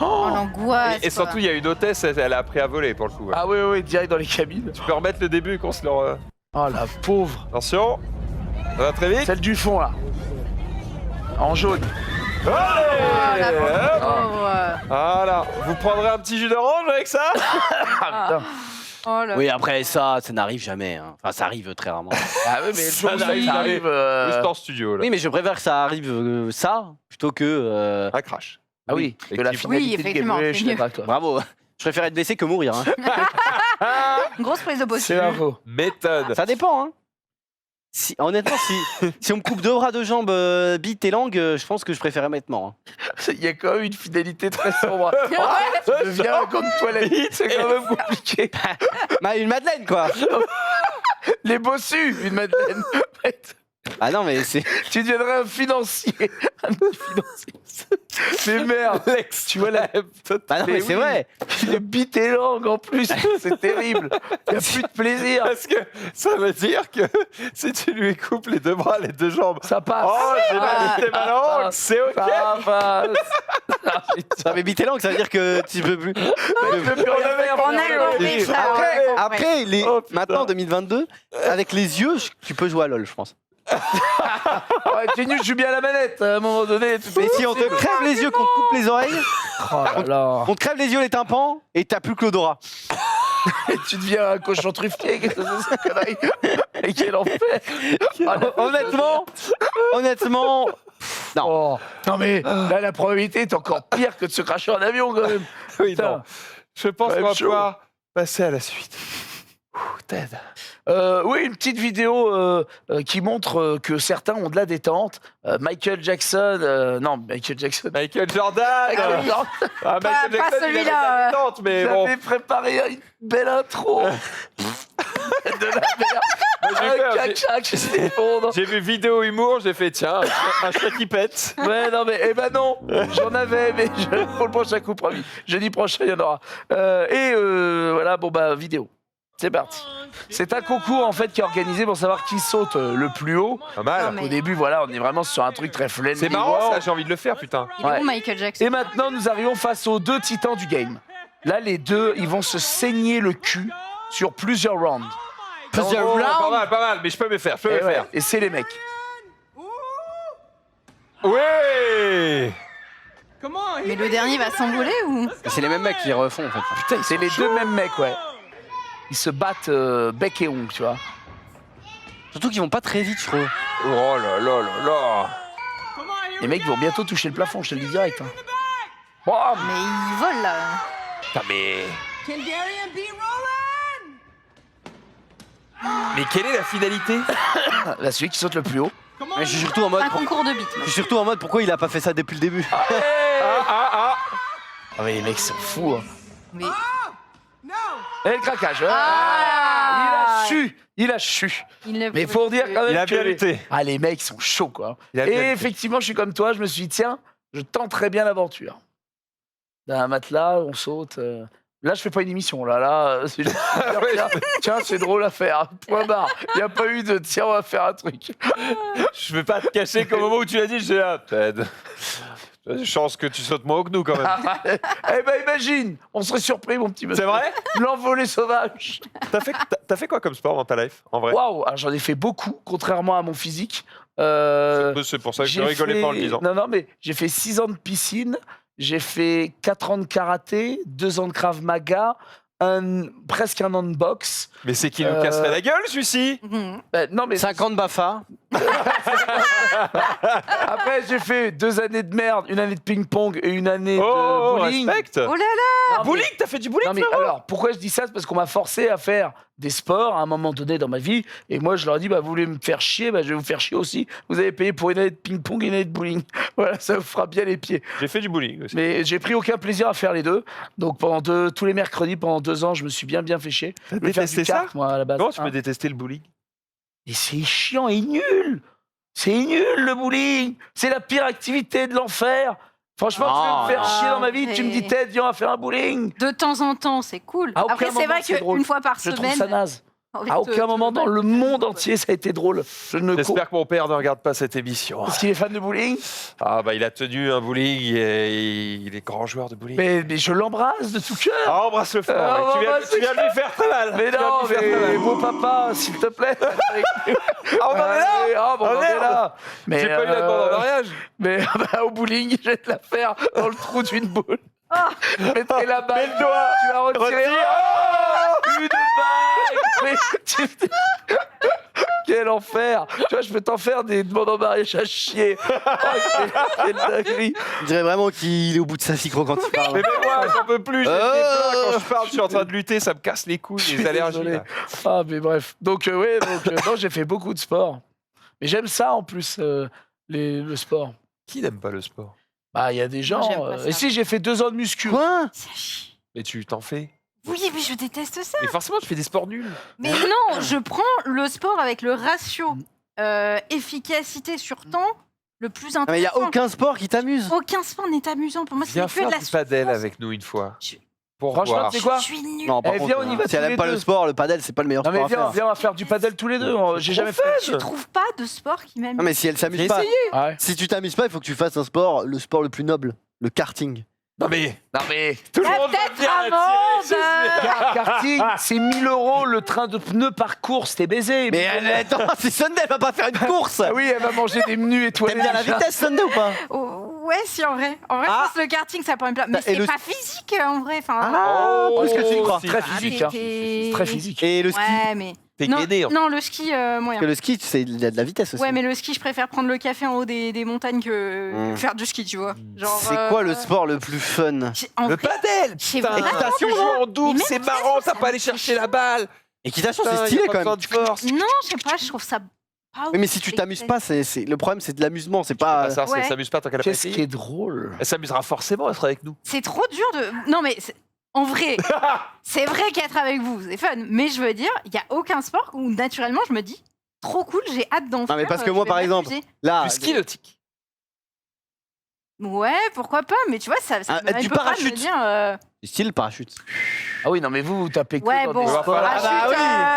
Speaker 3: Oh l'angoisse.
Speaker 1: Et surtout, il y a une hôtesse, elle a appris à voler pour le coup.
Speaker 2: Ah oui, direct dans les cabines.
Speaker 1: Tu peux remettre le début qu'on se le.
Speaker 2: Oh la pauvre.
Speaker 1: Attention, ça va très vite.
Speaker 2: Celle du fond là. En jaune.
Speaker 3: Oh, la
Speaker 1: Allez, hop.
Speaker 3: pauvre.
Speaker 1: Voilà, vous prendrez un petit jus d'orange avec ça?
Speaker 2: Ah putain.
Speaker 3: Oh là.
Speaker 4: oui, après ça n'arrive jamais. Hein. Enfin, ça arrive très rarement.
Speaker 2: Ah oui, mais le jour où ça
Speaker 1: n'arrive
Speaker 2: arrive.
Speaker 1: Juste en studio là.
Speaker 4: Oui, mais je préfère que ça arrive ça plutôt que.
Speaker 1: Un crash.
Speaker 2: Ah oui, que la
Speaker 1: effectivement.
Speaker 2: finalité
Speaker 3: Oui,
Speaker 2: du game.
Speaker 3: effectivement,
Speaker 2: Oui, je
Speaker 3: c'est
Speaker 2: suis
Speaker 3: mieux.
Speaker 2: d'accord avec toi.
Speaker 4: Bravo. Je préfère être blessé que mourir. Hein.
Speaker 3: Une grosse prise de boss.
Speaker 2: C'est l'info.
Speaker 1: Méthode.
Speaker 4: Ça dépend. Hein. Honnêtement, si on me coupe 2 bras, 2 jambes, bite et langue, je pense que je préférais m'être mort. Hein.
Speaker 2: Il y a quand même une fidélité très sombre. Tu deviens un compte toilette, c'est quand même compliqué.
Speaker 4: Une Madeleine, quoi.
Speaker 2: Les bossus, une Madeleine.
Speaker 4: Ah non, mais c'est.
Speaker 2: Tu deviendrais un financier. Un financier. Mais merde, Lex, tu vois la.
Speaker 4: Ah non, mais c'est vrai.
Speaker 2: Les bites et langues en plus, c'est terrible. Il n'y a plus de plaisir.
Speaker 1: Parce que ça veut dire que si tu lui coupes les 2 bras, les 2 jambes.
Speaker 2: Ça passe.
Speaker 1: Oh, j'ai mal à langue, c'est ok.
Speaker 2: Ça passe.
Speaker 4: Ça mais bite et langue, ça veut dire que tu peux plus.
Speaker 2: Tu peux plus rien faire.
Speaker 3: On a compris ça. on a compris.
Speaker 4: Après,
Speaker 1: Oh, putain.
Speaker 4: maintenant, en 2022, avec les yeux, tu peux jouer à LoL, je pense.
Speaker 2: Ouais, t'es nul, je suis bien à la manette. À un moment donné.
Speaker 4: Mais si on te crève les yeux, qu'on te coupe les oreilles,
Speaker 2: Oh là là.
Speaker 4: on te crève les yeux, les tympans, et t'as plus que l'odorat.
Speaker 2: Et tu deviens un cochon truffier. Qu'est-ce que c'est cette connerie? Et quel enfer.
Speaker 4: Honnêtement, non.
Speaker 2: Oh. Non mais là, la probabilité est encore pire que de se cracher en avion quand même.
Speaker 1: Oui,
Speaker 2: Putain.
Speaker 1: non. Je pense
Speaker 2: Quand
Speaker 1: qu'on
Speaker 2: même
Speaker 1: va
Speaker 2: chaud.
Speaker 1: pouvoir passer à la suite. Ted.
Speaker 2: Oui, une petite vidéo qui montre que certains ont de la détente. Michael Jackson, non, Michael Jackson.
Speaker 1: Michael Jordan.
Speaker 2: Michael Jordan.
Speaker 1: Ah, Michael
Speaker 3: Pas
Speaker 1: Jackson, il avait
Speaker 3: celui-là,
Speaker 1: de la détente, mais bon.
Speaker 2: J'avais préparé une belle intro. De la merde.
Speaker 1: j'ai
Speaker 2: Un
Speaker 1: fait-
Speaker 2: caca qui s'effondre.
Speaker 1: J'ai vu vidéo humour, j'ai fait tiens, un chat qui pète.
Speaker 2: Ouais, non, mais eh ben non, j'en avais, mais pour le prochain coup, promis. Jeudi prochain, il y en aura. Voilà, bon bah, vidéo. C'est parti. C'est un concours en fait qui est organisé pour savoir qui saute le plus haut.
Speaker 1: Pas mal.
Speaker 3: Non, mais-
Speaker 2: Au début, voilà, on est vraiment sur un truc très friendly.
Speaker 1: C'est marrant
Speaker 2: wow.
Speaker 1: ça, j'ai envie de le faire, putain.
Speaker 3: Il est
Speaker 2: Ouais.
Speaker 3: où Michael Jackson?
Speaker 2: Et maintenant, nous arrivons face aux 2 titans du game. Là, les 2, ils vont se saigner le cul sur plusieurs rounds.
Speaker 1: Plusieurs rounds. Pas mal, mais je peux me faire, je peux
Speaker 2: Et,
Speaker 1: me
Speaker 2: ouais,
Speaker 1: faire.
Speaker 2: et c'est les mecs.
Speaker 1: Ouais.
Speaker 3: Mais le dernier va s'envoler ou?
Speaker 4: C'est les mêmes mecs qui les refont, en fait.
Speaker 2: Putain, c'est les 2 mêmes mecs, ouais. Ils se battent bec et ongle, tu vois.
Speaker 4: Surtout qu'ils vont pas très vite, je trouve.
Speaker 1: Oh là là là là.
Speaker 2: Les mecs vont bientôt toucher le plafond, je te le dis direct. Hein. Oh,
Speaker 3: Mais il vole là.
Speaker 1: Putain, mais quelle est la finalité?
Speaker 2: là, celui qui saute le plus haut.
Speaker 4: Mais je suis surtout en mode.
Speaker 3: Un concours de beat.
Speaker 4: Je suis surtout en mode pourquoi il a pas fait ça depuis le début.
Speaker 2: Ah, mais les mecs sont fous. Hein.
Speaker 3: Mais...
Speaker 2: Et le craquage.
Speaker 3: Ah.
Speaker 2: Il a chu.
Speaker 3: Il ne
Speaker 2: Mais
Speaker 3: pouvait
Speaker 2: faut dire
Speaker 3: plus.
Speaker 2: quand même
Speaker 1: Il a
Speaker 2: que
Speaker 1: bien lutté.
Speaker 2: les mecs sont chauds, quoi.
Speaker 1: Il a bien
Speaker 2: Et
Speaker 1: lutté.
Speaker 2: effectivement, je suis comme toi, je me suis dit, tiens, je tenterais bien l'aventure. d'un matelas, on saute. Là, je fais pas une émission. Là, c'est juste tiens, c'est drôle à faire. Point barre. Il n'y a pas eu de tiens, on va faire un truc.
Speaker 1: Je vais pas te cacher qu'au moment où tu l'as dit, j'ai dit Ted. Chance que tu sautes moins haut que nous quand même.
Speaker 2: Eh ben, imagine, on serait surpris, mon petit monsieur.
Speaker 1: C'est vrai?
Speaker 2: L'envolée sauvage.
Speaker 1: T'as fait quoi comme sport dans ta life, en vrai?
Speaker 2: Waouh, j'en ai fait beaucoup, contrairement à mon physique.
Speaker 1: C'est pour ça que je rigolais pas en le disant.
Speaker 2: Non, mais j'ai fait 6 ans de piscine, j'ai fait 4 ans de karaté, 2 ans de Krav Maga, presque un an de boxe.
Speaker 1: Mais c'est qui nous casserait la gueule, celui-ci?
Speaker 2: Non, mais
Speaker 4: 50 Bafa.
Speaker 2: Après, j'ai fait 2 années de merde, 1 année de ping-pong et 1 année de bowling.
Speaker 1: Respect.
Speaker 3: Oh là là!
Speaker 2: Non,
Speaker 1: Bowling, t'as fait du bowling,
Speaker 2: non, mais
Speaker 1: frérot?
Speaker 2: alors, pourquoi je dis ça? C'est parce qu'on m'a forcé à faire des sports à un moment donné dans ma vie. Et moi, je leur ai dit, vous voulez me faire chier, je vais vous faire chier aussi. Vous avez payé pour 1 année de ping-pong et 1 année de bowling. Voilà, ça vous fera bien les pieds.
Speaker 1: J'ai fait du bowling aussi.
Speaker 2: Mais j'ai pris aucun plaisir à faire les deux. Donc, tous les mercredis, pendant 2 ans, je me suis bien fait chier.
Speaker 1: T'as
Speaker 2: Je voulais faire
Speaker 1: détesté
Speaker 2: du kart,
Speaker 1: ça?
Speaker 2: moi, à la base.
Speaker 1: Comment tu peux détester le bowling?
Speaker 2: Et c'est chiant et nul. C'est nul, le bowling. C'est la pire activité de l'enfer. Franchement, tu veux me faire chier dans ma vie, tu me dis, Ted, viens, on va faire un bowling.
Speaker 3: De temps en temps, c'est cool.
Speaker 2: À aucun
Speaker 3: Après, c'est
Speaker 2: moment,
Speaker 3: vrai
Speaker 2: c'est drôle.
Speaker 3: qu'une fois par
Speaker 2: Je trouve
Speaker 3: semaine.
Speaker 2: ça naze.
Speaker 3: envie
Speaker 2: À
Speaker 3: de
Speaker 2: aucun moment dans le monde entier, ça a été drôle.
Speaker 1: J'espère que mon père ne regarde pas cette émission.
Speaker 2: Parce qu'il est fan de bowling.
Speaker 1: Ah bah il a tenu un bowling et il est grand joueur de bowling.
Speaker 2: Mais je l'embrasse de tout cœur.
Speaker 1: Ah, embrasse-le fort. Tu viens de lui faire très mal.
Speaker 2: Mais non, mais beau papa, s'il te plaît.
Speaker 1: Ah, on en est là.
Speaker 2: Ah, bon, on en est là. Mais
Speaker 1: j'ai pas eu la demande en mariage.
Speaker 2: Mais au bowling, je vais te la faire dans le trou d'une boule. Mettez la balle.
Speaker 1: Mets le doigt.
Speaker 2: Tu vas retirer. Une balle. Quel enfer. Tu vois, je peux t'en faire des demandes en mariage à chier. Quelle dinguerie.
Speaker 4: On dirait vraiment qu'il est au bout de sa figure quand il parle.
Speaker 1: Mais moi, j'en peux plus. J'ai des plats quand je parle. Je suis en train de lutter, ça me casse les couilles, les allergies.
Speaker 2: Désolé.
Speaker 1: Là.
Speaker 2: Ah, mais bref. Donc, non, j'ai fait beaucoup de sport. Mais j'aime ça en plus, le sport.
Speaker 1: Qui n'aime pas le sport?
Speaker 2: Bah, il y a des gens.
Speaker 3: j'aime pas ça.
Speaker 2: Et si j'ai fait 2 ans de muscu.
Speaker 4: Quoi?
Speaker 1: Mais tu t'en fais.
Speaker 3: Oui, mais je déteste ça.
Speaker 1: Mais forcément, tu fais des sports nuls.
Speaker 3: Mais non, je prends le sport avec le ratio efficacité sur temps le plus intéressant.
Speaker 4: Mais il n'y a aucun sport qui t'amuse.
Speaker 3: Aucun sport n'est amusant. Pour moi, c'est
Speaker 1: Viens
Speaker 3: que
Speaker 1: faire
Speaker 3: de la
Speaker 1: du padel
Speaker 3: souffrance.
Speaker 1: avec nous une fois. Pour
Speaker 2: Franchement,
Speaker 1: voir.
Speaker 2: tu sais quoi?
Speaker 3: Je suis nulle.
Speaker 4: Non, par
Speaker 2: Eh,
Speaker 4: contre,
Speaker 2: viens, on y va
Speaker 4: si elle
Speaker 2: tous les
Speaker 4: aime pas
Speaker 2: deux.
Speaker 4: le sport, le padel, c'est pas le meilleur
Speaker 2: Non, mais
Speaker 4: sport à faire.
Speaker 2: viens, on va faire du padel tous les deux. J'ai jamais fait.
Speaker 3: Je trouve pas de sport qui m'amuse.
Speaker 4: Non, mais si elle s'amuse
Speaker 1: J'ai
Speaker 4: pas,
Speaker 1: essayé.
Speaker 2: Ouais.
Speaker 4: si tu t'amuses pas, il faut que tu fasses un sport, le sport le plus noble, le karting.
Speaker 1: Non mais
Speaker 2: Tout le
Speaker 3: La
Speaker 2: monde va
Speaker 3: tête
Speaker 2: bien
Speaker 3: Amande.
Speaker 2: Karting, c'est 1 000 € le train de pneus par course, t'es baisé.
Speaker 4: Mais attends, c'est Sunday, elle va pas faire une course.
Speaker 2: Ah oui, elle va manger des menus étoilés.
Speaker 4: T'aimes bien la
Speaker 2: déjà.
Speaker 4: vitesse, Sunday, ou pas?
Speaker 3: Oh, ouais, si, en vrai. En vrai,
Speaker 4: Ah.
Speaker 3: je pense que le karting, ça prend une place. Mais
Speaker 4: Et
Speaker 3: c'est
Speaker 4: le-
Speaker 3: pas physique, en vrai. Enfin,
Speaker 4: Ah, plus que tu y crois.
Speaker 2: C'est très physique. Hein.
Speaker 3: t'es-
Speaker 2: C'est très physique.
Speaker 4: Et le ski?
Speaker 3: Ouais, mais.
Speaker 1: t'es
Speaker 3: Non,
Speaker 1: gainé.
Speaker 3: non, le ski, moyen.
Speaker 4: Parce que le ski, il y a de la vitesse aussi.
Speaker 3: Ouais, mais le ski, je préfère prendre le café en haut des montagnes que faire du ski, tu vois. Genre,
Speaker 4: C'est quoi le sport le plus fun?
Speaker 3: En
Speaker 1: Le
Speaker 3: vrai,
Speaker 1: padel.
Speaker 3: c'est
Speaker 1: Putain,
Speaker 3: vraiment
Speaker 1: t'as su
Speaker 3: drôle.
Speaker 1: jouer en
Speaker 3: Mais
Speaker 1: double,
Speaker 3: même
Speaker 1: c'est
Speaker 3: ça,
Speaker 1: marrant,
Speaker 3: ça
Speaker 1: t'as pas
Speaker 3: me
Speaker 1: allé
Speaker 3: fait
Speaker 1: chercher la balle.
Speaker 4: Équitation,
Speaker 1: Putain,
Speaker 4: c'est
Speaker 1: y a
Speaker 4: stylé
Speaker 1: pas
Speaker 4: quand même.
Speaker 1: besoin de force.
Speaker 3: Non, je sais pas, je trouve ça pas
Speaker 4: Oui, mais
Speaker 3: ouf.
Speaker 4: si tu t'amuses pas, le problème, c'est de l'amusement, c'est pas.
Speaker 1: Ah, ça,
Speaker 3: Ouais.
Speaker 1: elle s'amuse pas tant qu'elle a pas
Speaker 2: Qu'est-ce qui
Speaker 1: essayé.
Speaker 2: est drôle?
Speaker 1: Elle s'amusera forcément, elle sera avec nous.
Speaker 3: C'est trop dur de. Non, mais en vrai, c'est vrai qu'être avec vous, c'est fun. Mais je veux dire, il y a aucun sport où naturellement je me dis trop cool, j'ai hâte d'en faire.
Speaker 4: Non, mais parce que
Speaker 3: je
Speaker 4: moi,
Speaker 3: vais
Speaker 4: par exemple,
Speaker 3: m'amuser.
Speaker 4: là.
Speaker 1: Du ski nautique.
Speaker 3: Ouais, pourquoi pas, mais tu vois, ça
Speaker 4: Ah,
Speaker 3: me
Speaker 4: du
Speaker 3: peut pas de
Speaker 4: parachute.
Speaker 3: me dire.
Speaker 4: Style parachute.
Speaker 2: Ah oui, non, mais vous tapez que
Speaker 3: Ouais,
Speaker 2: dans
Speaker 3: bon,
Speaker 2: des
Speaker 1: va
Speaker 2: sports.
Speaker 1: falloir-
Speaker 3: parachute,
Speaker 1: Ah bah oui,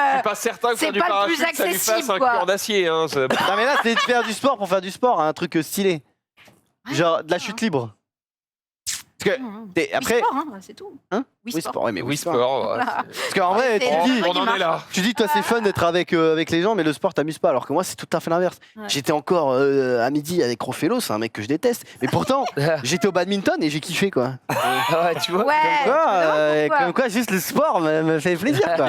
Speaker 1: Je suis pas certain que
Speaker 3: c'est
Speaker 1: faire du
Speaker 3: pas le plus
Speaker 1: parachute, ça lui fasse
Speaker 3: accessible,
Speaker 1: un
Speaker 3: quoi.
Speaker 1: cœur d'acier. Hein,
Speaker 4: Non, mais là, c'est de faire du sport pour faire du sport, un truc stylé. Genre de la chute libre. Parce que, après.
Speaker 3: Oui, sport, hein, c'est tout.
Speaker 4: Hein?
Speaker 3: Oui,
Speaker 4: Oui,
Speaker 3: sport.
Speaker 4: sport, ouais, mais
Speaker 1: Oui,
Speaker 4: oui, sport.
Speaker 1: sport. ouais.
Speaker 3: Voilà.
Speaker 4: Parce qu'en vrai,
Speaker 3: c'est
Speaker 4: tu
Speaker 3: le
Speaker 4: dis,
Speaker 3: truc
Speaker 1: On
Speaker 3: qui
Speaker 1: en
Speaker 3: marche.
Speaker 1: est là.
Speaker 4: tu dis, toi, c'est fun d'être avec les gens, mais le sport t'amuse pas. Alors que moi, c'est tout à fait l'inverse.
Speaker 3: Ouais.
Speaker 4: J'étais encore à midi avec Rofello, c'est un mec que je déteste. Mais pourtant, j'étais au badminton et j'ai kiffé, quoi.
Speaker 2: Ah ouais, tu vois?
Speaker 3: Ouais,
Speaker 4: Comme quoi, juste le sport me fait plaisir, quoi.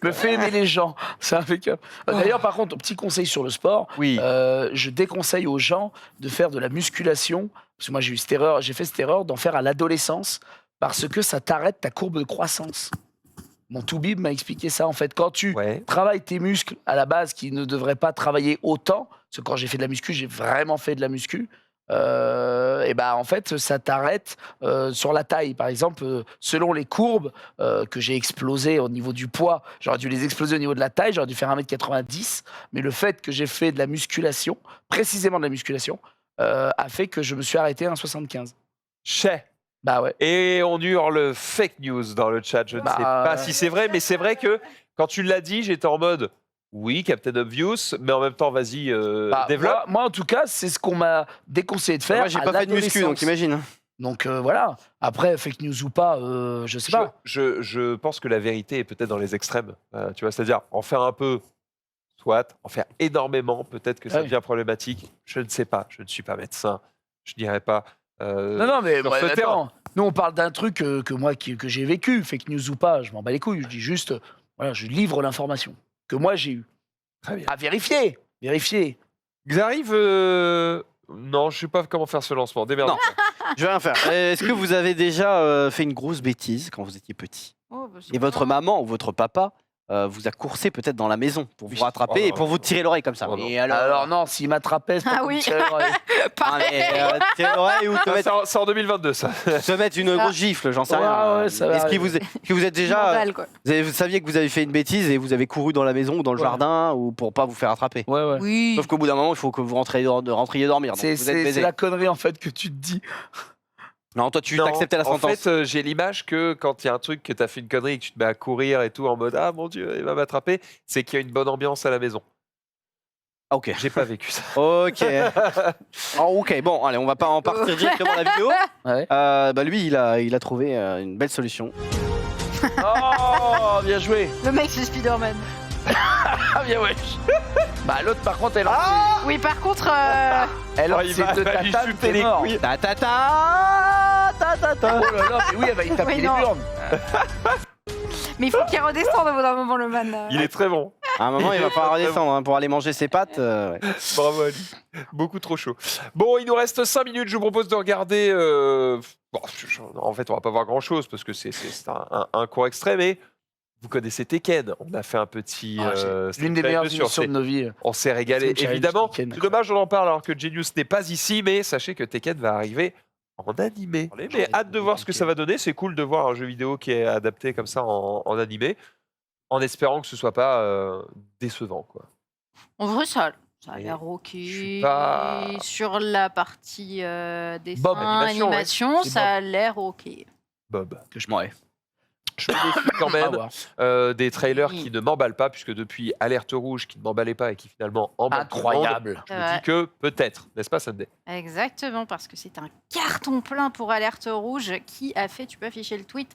Speaker 2: Me fait aimer les gens. C'est impeccable. D'ailleurs, par contre, petit conseil sur le sport.
Speaker 1: Oui.
Speaker 2: Je déconseille aux gens de faire de la musculation. Parce que moi, j'ai fait cette erreur d'en faire à l'adolescence parce que ça t'arrête ta courbe de croissance. Mon Toubib m'a expliqué ça. En fait, quand tu travailles tes muscles à la base qui ne devraient pas travailler autant, parce que quand j'ai fait de la muscu, j'ai vraiment fait de la muscu. Et ben en fait, ça t'arrête sur la taille. Par exemple, selon les courbes que j'ai explosées au niveau du poids, j'aurais dû les exploser au niveau de la taille, j'aurais dû faire 1m90. Mais le fait que j'ai fait de la musculation, précisément de la musculation, a fait que je me suis arrêté à 1,75.
Speaker 1: Chais.
Speaker 2: Bah ouais.
Speaker 1: Et on hurle fake news dans le chat. Je ne sais pas si c'est vrai, mais c'est vrai que quand tu l'as dit, j'étais en mode oui, Captain Obvious, mais en même temps, vas-y, développe.
Speaker 2: Moi, en tout cas, c'est ce qu'on m'a déconseillé de faire.
Speaker 4: Moi, j'ai pas fait de muscu, donc imagine.
Speaker 2: Donc voilà. Après, fake news ou pas, je sais pas.
Speaker 1: Je pense que la vérité est peut-être dans les extrêmes. Tu vois, c'est-à-dire en faire un peu, soit, en faire énormément, peut-être que ça devient problématique. Je ne sais pas. Je ne suis pas médecin. Je dirais pas.
Speaker 2: Non, mais attends. Nous, on parle d'un truc que j'ai vécu, fake news ou pas. Je m'en bats les couilles. Je dis juste, voilà, je livre l'information que moi j'ai eue.
Speaker 1: Très bien.
Speaker 2: À vérifier.
Speaker 1: Xariv, non, je sais pas comment faire ce lancement. Démerde.
Speaker 4: Non, je vais rien faire. Est-ce que vous avez déjà fait une grosse bêtise quand vous étiez petit? Et votre maman ou votre papa vous a coursé peut-être dans la maison pour vous rattraper et pour vous tirer l'oreille comme ça.
Speaker 2: Et alors non, s'il m'attrapait, c'est pas pour me tirer l'oreille.
Speaker 4: Tirer l'oreille ou te mettre...
Speaker 1: C'est en 2022, ça.
Speaker 4: Se mettre une grosse gifle, j'en sais rien.
Speaker 2: Ouais, ça va.
Speaker 4: Est-ce que vous êtes déjà... Vous saviez que vous avez fait une bêtise et vous avez couru dans la maison ou dans le jardin ou pour pas vous faire attraper.
Speaker 2: Ouais.
Speaker 3: Oui.
Speaker 4: Sauf qu'au bout d'un moment, il faut que vous rentriez dormir.
Speaker 2: C'est la connerie en fait que tu te dis.
Speaker 4: Non, toi, tu acceptais la sentence.
Speaker 1: En fait, j'ai l'image que quand il y a un truc que tu as fait une connerie et que tu te mets à courir et tout en mode ah mon Dieu, il va m'attraper, c'est qu'il y a une bonne ambiance à la maison.
Speaker 4: Ok.
Speaker 1: J'ai pas vécu ça.
Speaker 4: Ok. Ok, bon, allez, on va pas en partir directement à la vidéo.
Speaker 2: Ouais.
Speaker 4: Lui, il a trouvé une belle solution.
Speaker 2: Oh, bien joué.
Speaker 3: Le mec, c'est Spider-Man.
Speaker 2: Ah, bien wesh. Bah, l'autre, par contre, elle
Speaker 3: Oui, par contre.
Speaker 2: elle
Speaker 1: il va lui chuter les couilles.
Speaker 2: Oh là là, mais oui, elle va y taper les burnes.
Speaker 3: Mais il faut qu'il redescende au bout d'un moment, le man.
Speaker 1: Il est très bon.
Speaker 4: À un moment, il va falloir redescendre pour aller manger ses pâtes. Ouais.
Speaker 1: Bravo à lui. Beaucoup trop chaud. Bon, il nous reste 5 minutes. Je vous propose de regarder. Bon, en fait, on va pas voir grand-chose parce que c'est un court extrait, mais vous connaissez Tekken. On a fait un petit.
Speaker 2: L'une des meilleures émissions de nos vies.
Speaker 1: On s'est régalé, évidemment. C'est dommage, on en parle alors que Genius n'est pas ici, mais sachez que Tekken va arriver en animé. Mais hâte de voir ce que ça va donner. C'est cool de voir un jeu vidéo qui est adapté comme ça en animé, en espérant que ce soit pas décevant, quoi.
Speaker 3: En vrai, ça a l'air ok. Sur la partie dessin, animation, ça a l'air ok.
Speaker 1: Bob.
Speaker 2: Que je m'en vais.
Speaker 1: Je me défie quand même des trailers qui ne m'emballent pas, puisque depuis Alerte Rouge, qui ne m'emballait pas et qui finalement emballe
Speaker 2: incroyable.
Speaker 1: Je me dis que peut-être, n'est-ce pas, Sunday?
Speaker 3: Exactement, parce que c'est un carton plein pour Alerte Rouge qui a fait, tu peux afficher le tweet,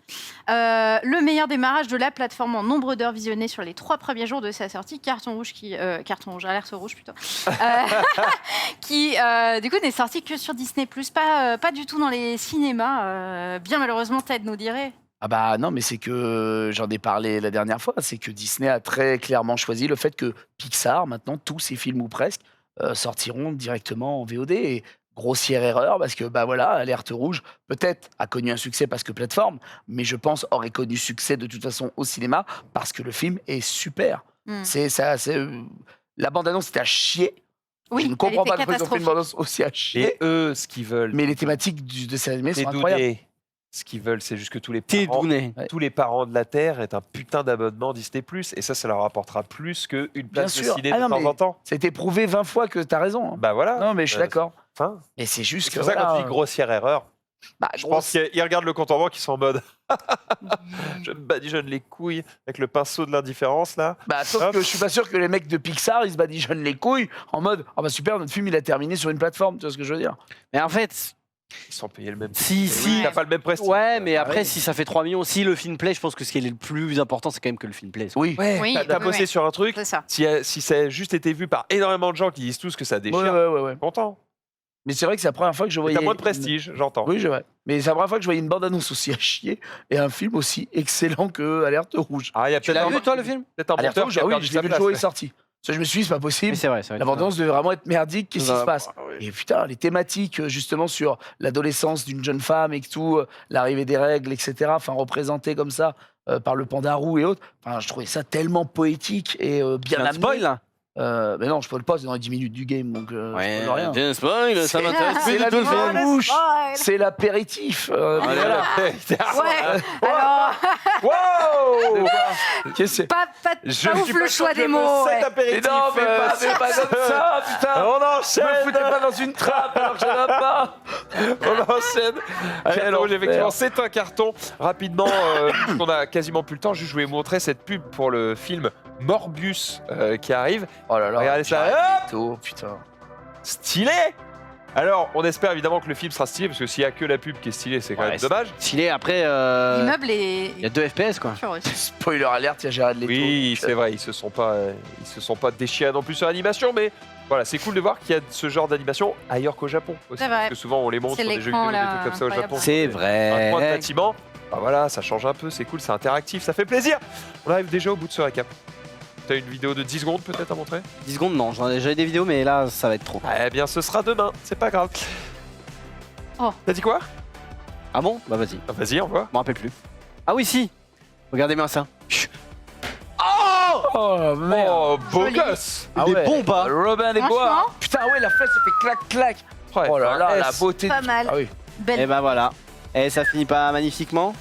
Speaker 3: le meilleur démarrage de la plateforme en nombre d'heures visionnées sur les 3 premiers jours de sa sortie. Alerte Rouge plutôt, qui du coup n'est sorti que sur Disney+, pas du tout dans les cinémas, bien malheureusement Ted nous dirait.
Speaker 2: Ah bah non, mais c'est que, j'en ai parlé la dernière fois, c'est que Disney a très clairement choisi le fait que Pixar, maintenant, tous ses films ou presque, sortiront directement en VOD. Et grossière erreur, parce que, bah voilà, Alerte Rouge, peut-être, a connu un succès parce que plateforme, mais je pense aurait connu succès de toute façon au cinéma, parce que le film est super. La bande-annonce, c'était à chier.
Speaker 3: Oui,
Speaker 2: je ne comprends pas pourquoi ils ont fait une bande-annonce aussi à chier.
Speaker 1: Et eux, ce qu'ils veulent...
Speaker 2: Mais les thématiques de ces animés sont incroyables.
Speaker 1: Ce qu'ils veulent, c'est juste que tous les parents de la Terre aient un putain d'abonnement Disney+. Et ça leur apportera plus qu'une place de ciné de temps en temps.
Speaker 2: Ça a été prouvé 20 fois que t'as raison.
Speaker 1: Bah voilà.
Speaker 2: Non, mais je suis d'accord. Mais c'est juste que...
Speaker 1: C'est pour ça quand tu dis grossière erreur, je pense qu'ils regardent le compte en banque, ils sont en mode... je me badigeonne les couilles avec le pinceau de l'indifférence, là.
Speaker 2: Bah, sauf que je suis pas sûr que les mecs de Pixar, ils se badigeonnent les couilles en mode « Ah bah super, notre film, il a terminé sur une plateforme. » Tu vois ce que je veux dire?
Speaker 4: Mais en fait...
Speaker 1: Ils sont payés le même.
Speaker 4: Si.
Speaker 1: T'as pas le même prestige.
Speaker 4: Ouais, mais après, si ça fait 3 millions, si le film plaît, je pense que ce qui est le plus important, c'est quand même que le film plaise.
Speaker 2: Oui.
Speaker 1: T'as bossé sur un truc. Si ça a juste été vu par énormément de gens qui disent tous que ça déchire,
Speaker 2: ouais.
Speaker 1: Content.
Speaker 2: Mais c'est vrai que c'est la première fois que je voyais.
Speaker 1: T'as moins de prestige, j'entends.
Speaker 2: Oui, je vois. Mais c'est la première fois que je voyais une bande-annonce aussi à chier et un film aussi excellent que Alerte Rouge.
Speaker 1: Ah,
Speaker 4: tu l'as vu, toi, le film?
Speaker 2: Alerte Rouge, oui, je l'ai vu le jour où il est sorti. Ça, je me suis dit, c'est pas possible.
Speaker 4: C'est vrai.
Speaker 2: La bande-annonce devait vraiment être merdique. Qu'est-ce qui se passe? Et putain, les thématiques, justement, sur l'adolescence d'une jeune femme et tout, l'arrivée des règles, etc., enfin, représentées comme ça par le panda roux et autres. Enfin, je trouvais ça tellement poétique et bien amené.
Speaker 4: Spoil, là?
Speaker 2: Mais non, je spoil pas, c'est dans les 10 minutes du game, donc je spoil rien.
Speaker 4: Bien spoil, ça m'intéresse plus du tout le film.
Speaker 2: Bouche, c'est l'apéritif. Voilà.
Speaker 3: Ouais, alors...
Speaker 1: Wow.
Speaker 2: Qu'est-ce que
Speaker 3: Pas ouf le choix des mots. Ouais.
Speaker 2: Mais non, fais pas comme ça, putain.
Speaker 1: On enchaîne.
Speaker 2: Me foutez pas dans une trappe alors que j'en ai pas.
Speaker 1: On enchaîne. Allez,
Speaker 2: Quel
Speaker 1: rouge, effectivement,
Speaker 2: enfer.
Speaker 1: c'est un carton. Rapidement, on a quasiment plus le temps. Je voulais vous montrer cette pub pour le film Morbius qui arrive.
Speaker 2: Oh là là.
Speaker 1: Regardez ça.
Speaker 2: Oh putain.
Speaker 1: Stylé. Alors, on espère évidemment que le film sera stylé, parce que s'il n'y a que la pub qui est stylée, c'est quand même dommage.
Speaker 4: Stylé, après.
Speaker 3: L'immeuble est.
Speaker 4: Il y a 2 FPS quoi.
Speaker 2: Spoiler alerte, il y a Gérard Leto.
Speaker 1: Oui, c'est vrai, ils se sont pas déchirés non plus sur l'animation, mais voilà, c'est cool de voir qu'il y a ce genre d'animation ailleurs qu'au Japon aussi.
Speaker 3: C'est vrai.
Speaker 1: Parce que souvent on les montre
Speaker 3: C'est
Speaker 1: sur des jeux
Speaker 3: l'écran,
Speaker 1: vidéo, des
Speaker 3: là,
Speaker 1: trucs comme ça au
Speaker 3: incroyable.
Speaker 1: Japon.
Speaker 4: C'est
Speaker 1: Un coin de
Speaker 4: vrai.
Speaker 1: bâtiment. Bah voilà, ça change un peu, c'est cool, c'est interactif, ça fait plaisir. On arrive déjà au bout de ce récap. T'as une vidéo de 10 secondes peut-être à montrer?
Speaker 4: 10 secondes, non, j'en ai déjà eu des vidéos, mais là, ça va être trop.
Speaker 1: Eh bien, ce sera demain, c'est pas grave.
Speaker 3: Oh.
Speaker 1: T'as dit quoi?
Speaker 4: Ah bon? Bah vas-y.
Speaker 1: Ah, vas-y, on voit.
Speaker 4: Je m'en rappelle plus. Ah oui, si. Regardez-moi ça.
Speaker 2: Oh merde.
Speaker 1: Oh, beau
Speaker 3: Joli.
Speaker 1: gosse.
Speaker 4: Il est bon pas?
Speaker 2: Robin des Bois.
Speaker 3: Franchement.
Speaker 2: Putain, ouais, la flèche, ça fait clac-clac.
Speaker 1: Ouais,
Speaker 2: Oh là là,
Speaker 1: un
Speaker 2: la
Speaker 1: S.
Speaker 2: beauté.
Speaker 3: Pas mal.
Speaker 2: Ah oui.
Speaker 3: Belle.
Speaker 4: Et bah voilà. Et ça finit pas magnifiquement.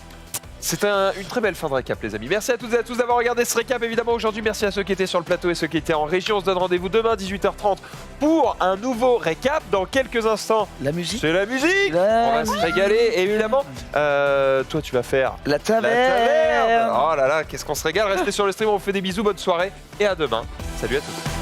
Speaker 1: C'est une très belle fin de récap, les amis. Merci à toutes et à tous d'avoir regardé ce récap. Évidemment, aujourd'hui, merci à ceux qui étaient sur le plateau et ceux qui étaient en région. On se donne rendez-vous demain, 18h30, pour un nouveau récap. Dans quelques instants,
Speaker 2: La musique.
Speaker 1: c'est la musique. On va se régaler. Et évidemment, toi, tu vas faire
Speaker 2: La
Speaker 1: la
Speaker 2: taverne.
Speaker 1: taverne. Oh là là, qu'est-ce qu'on se régale. Restez sur le stream, on vous fait des bisous. Bonne soirée et à demain. Salut à tous.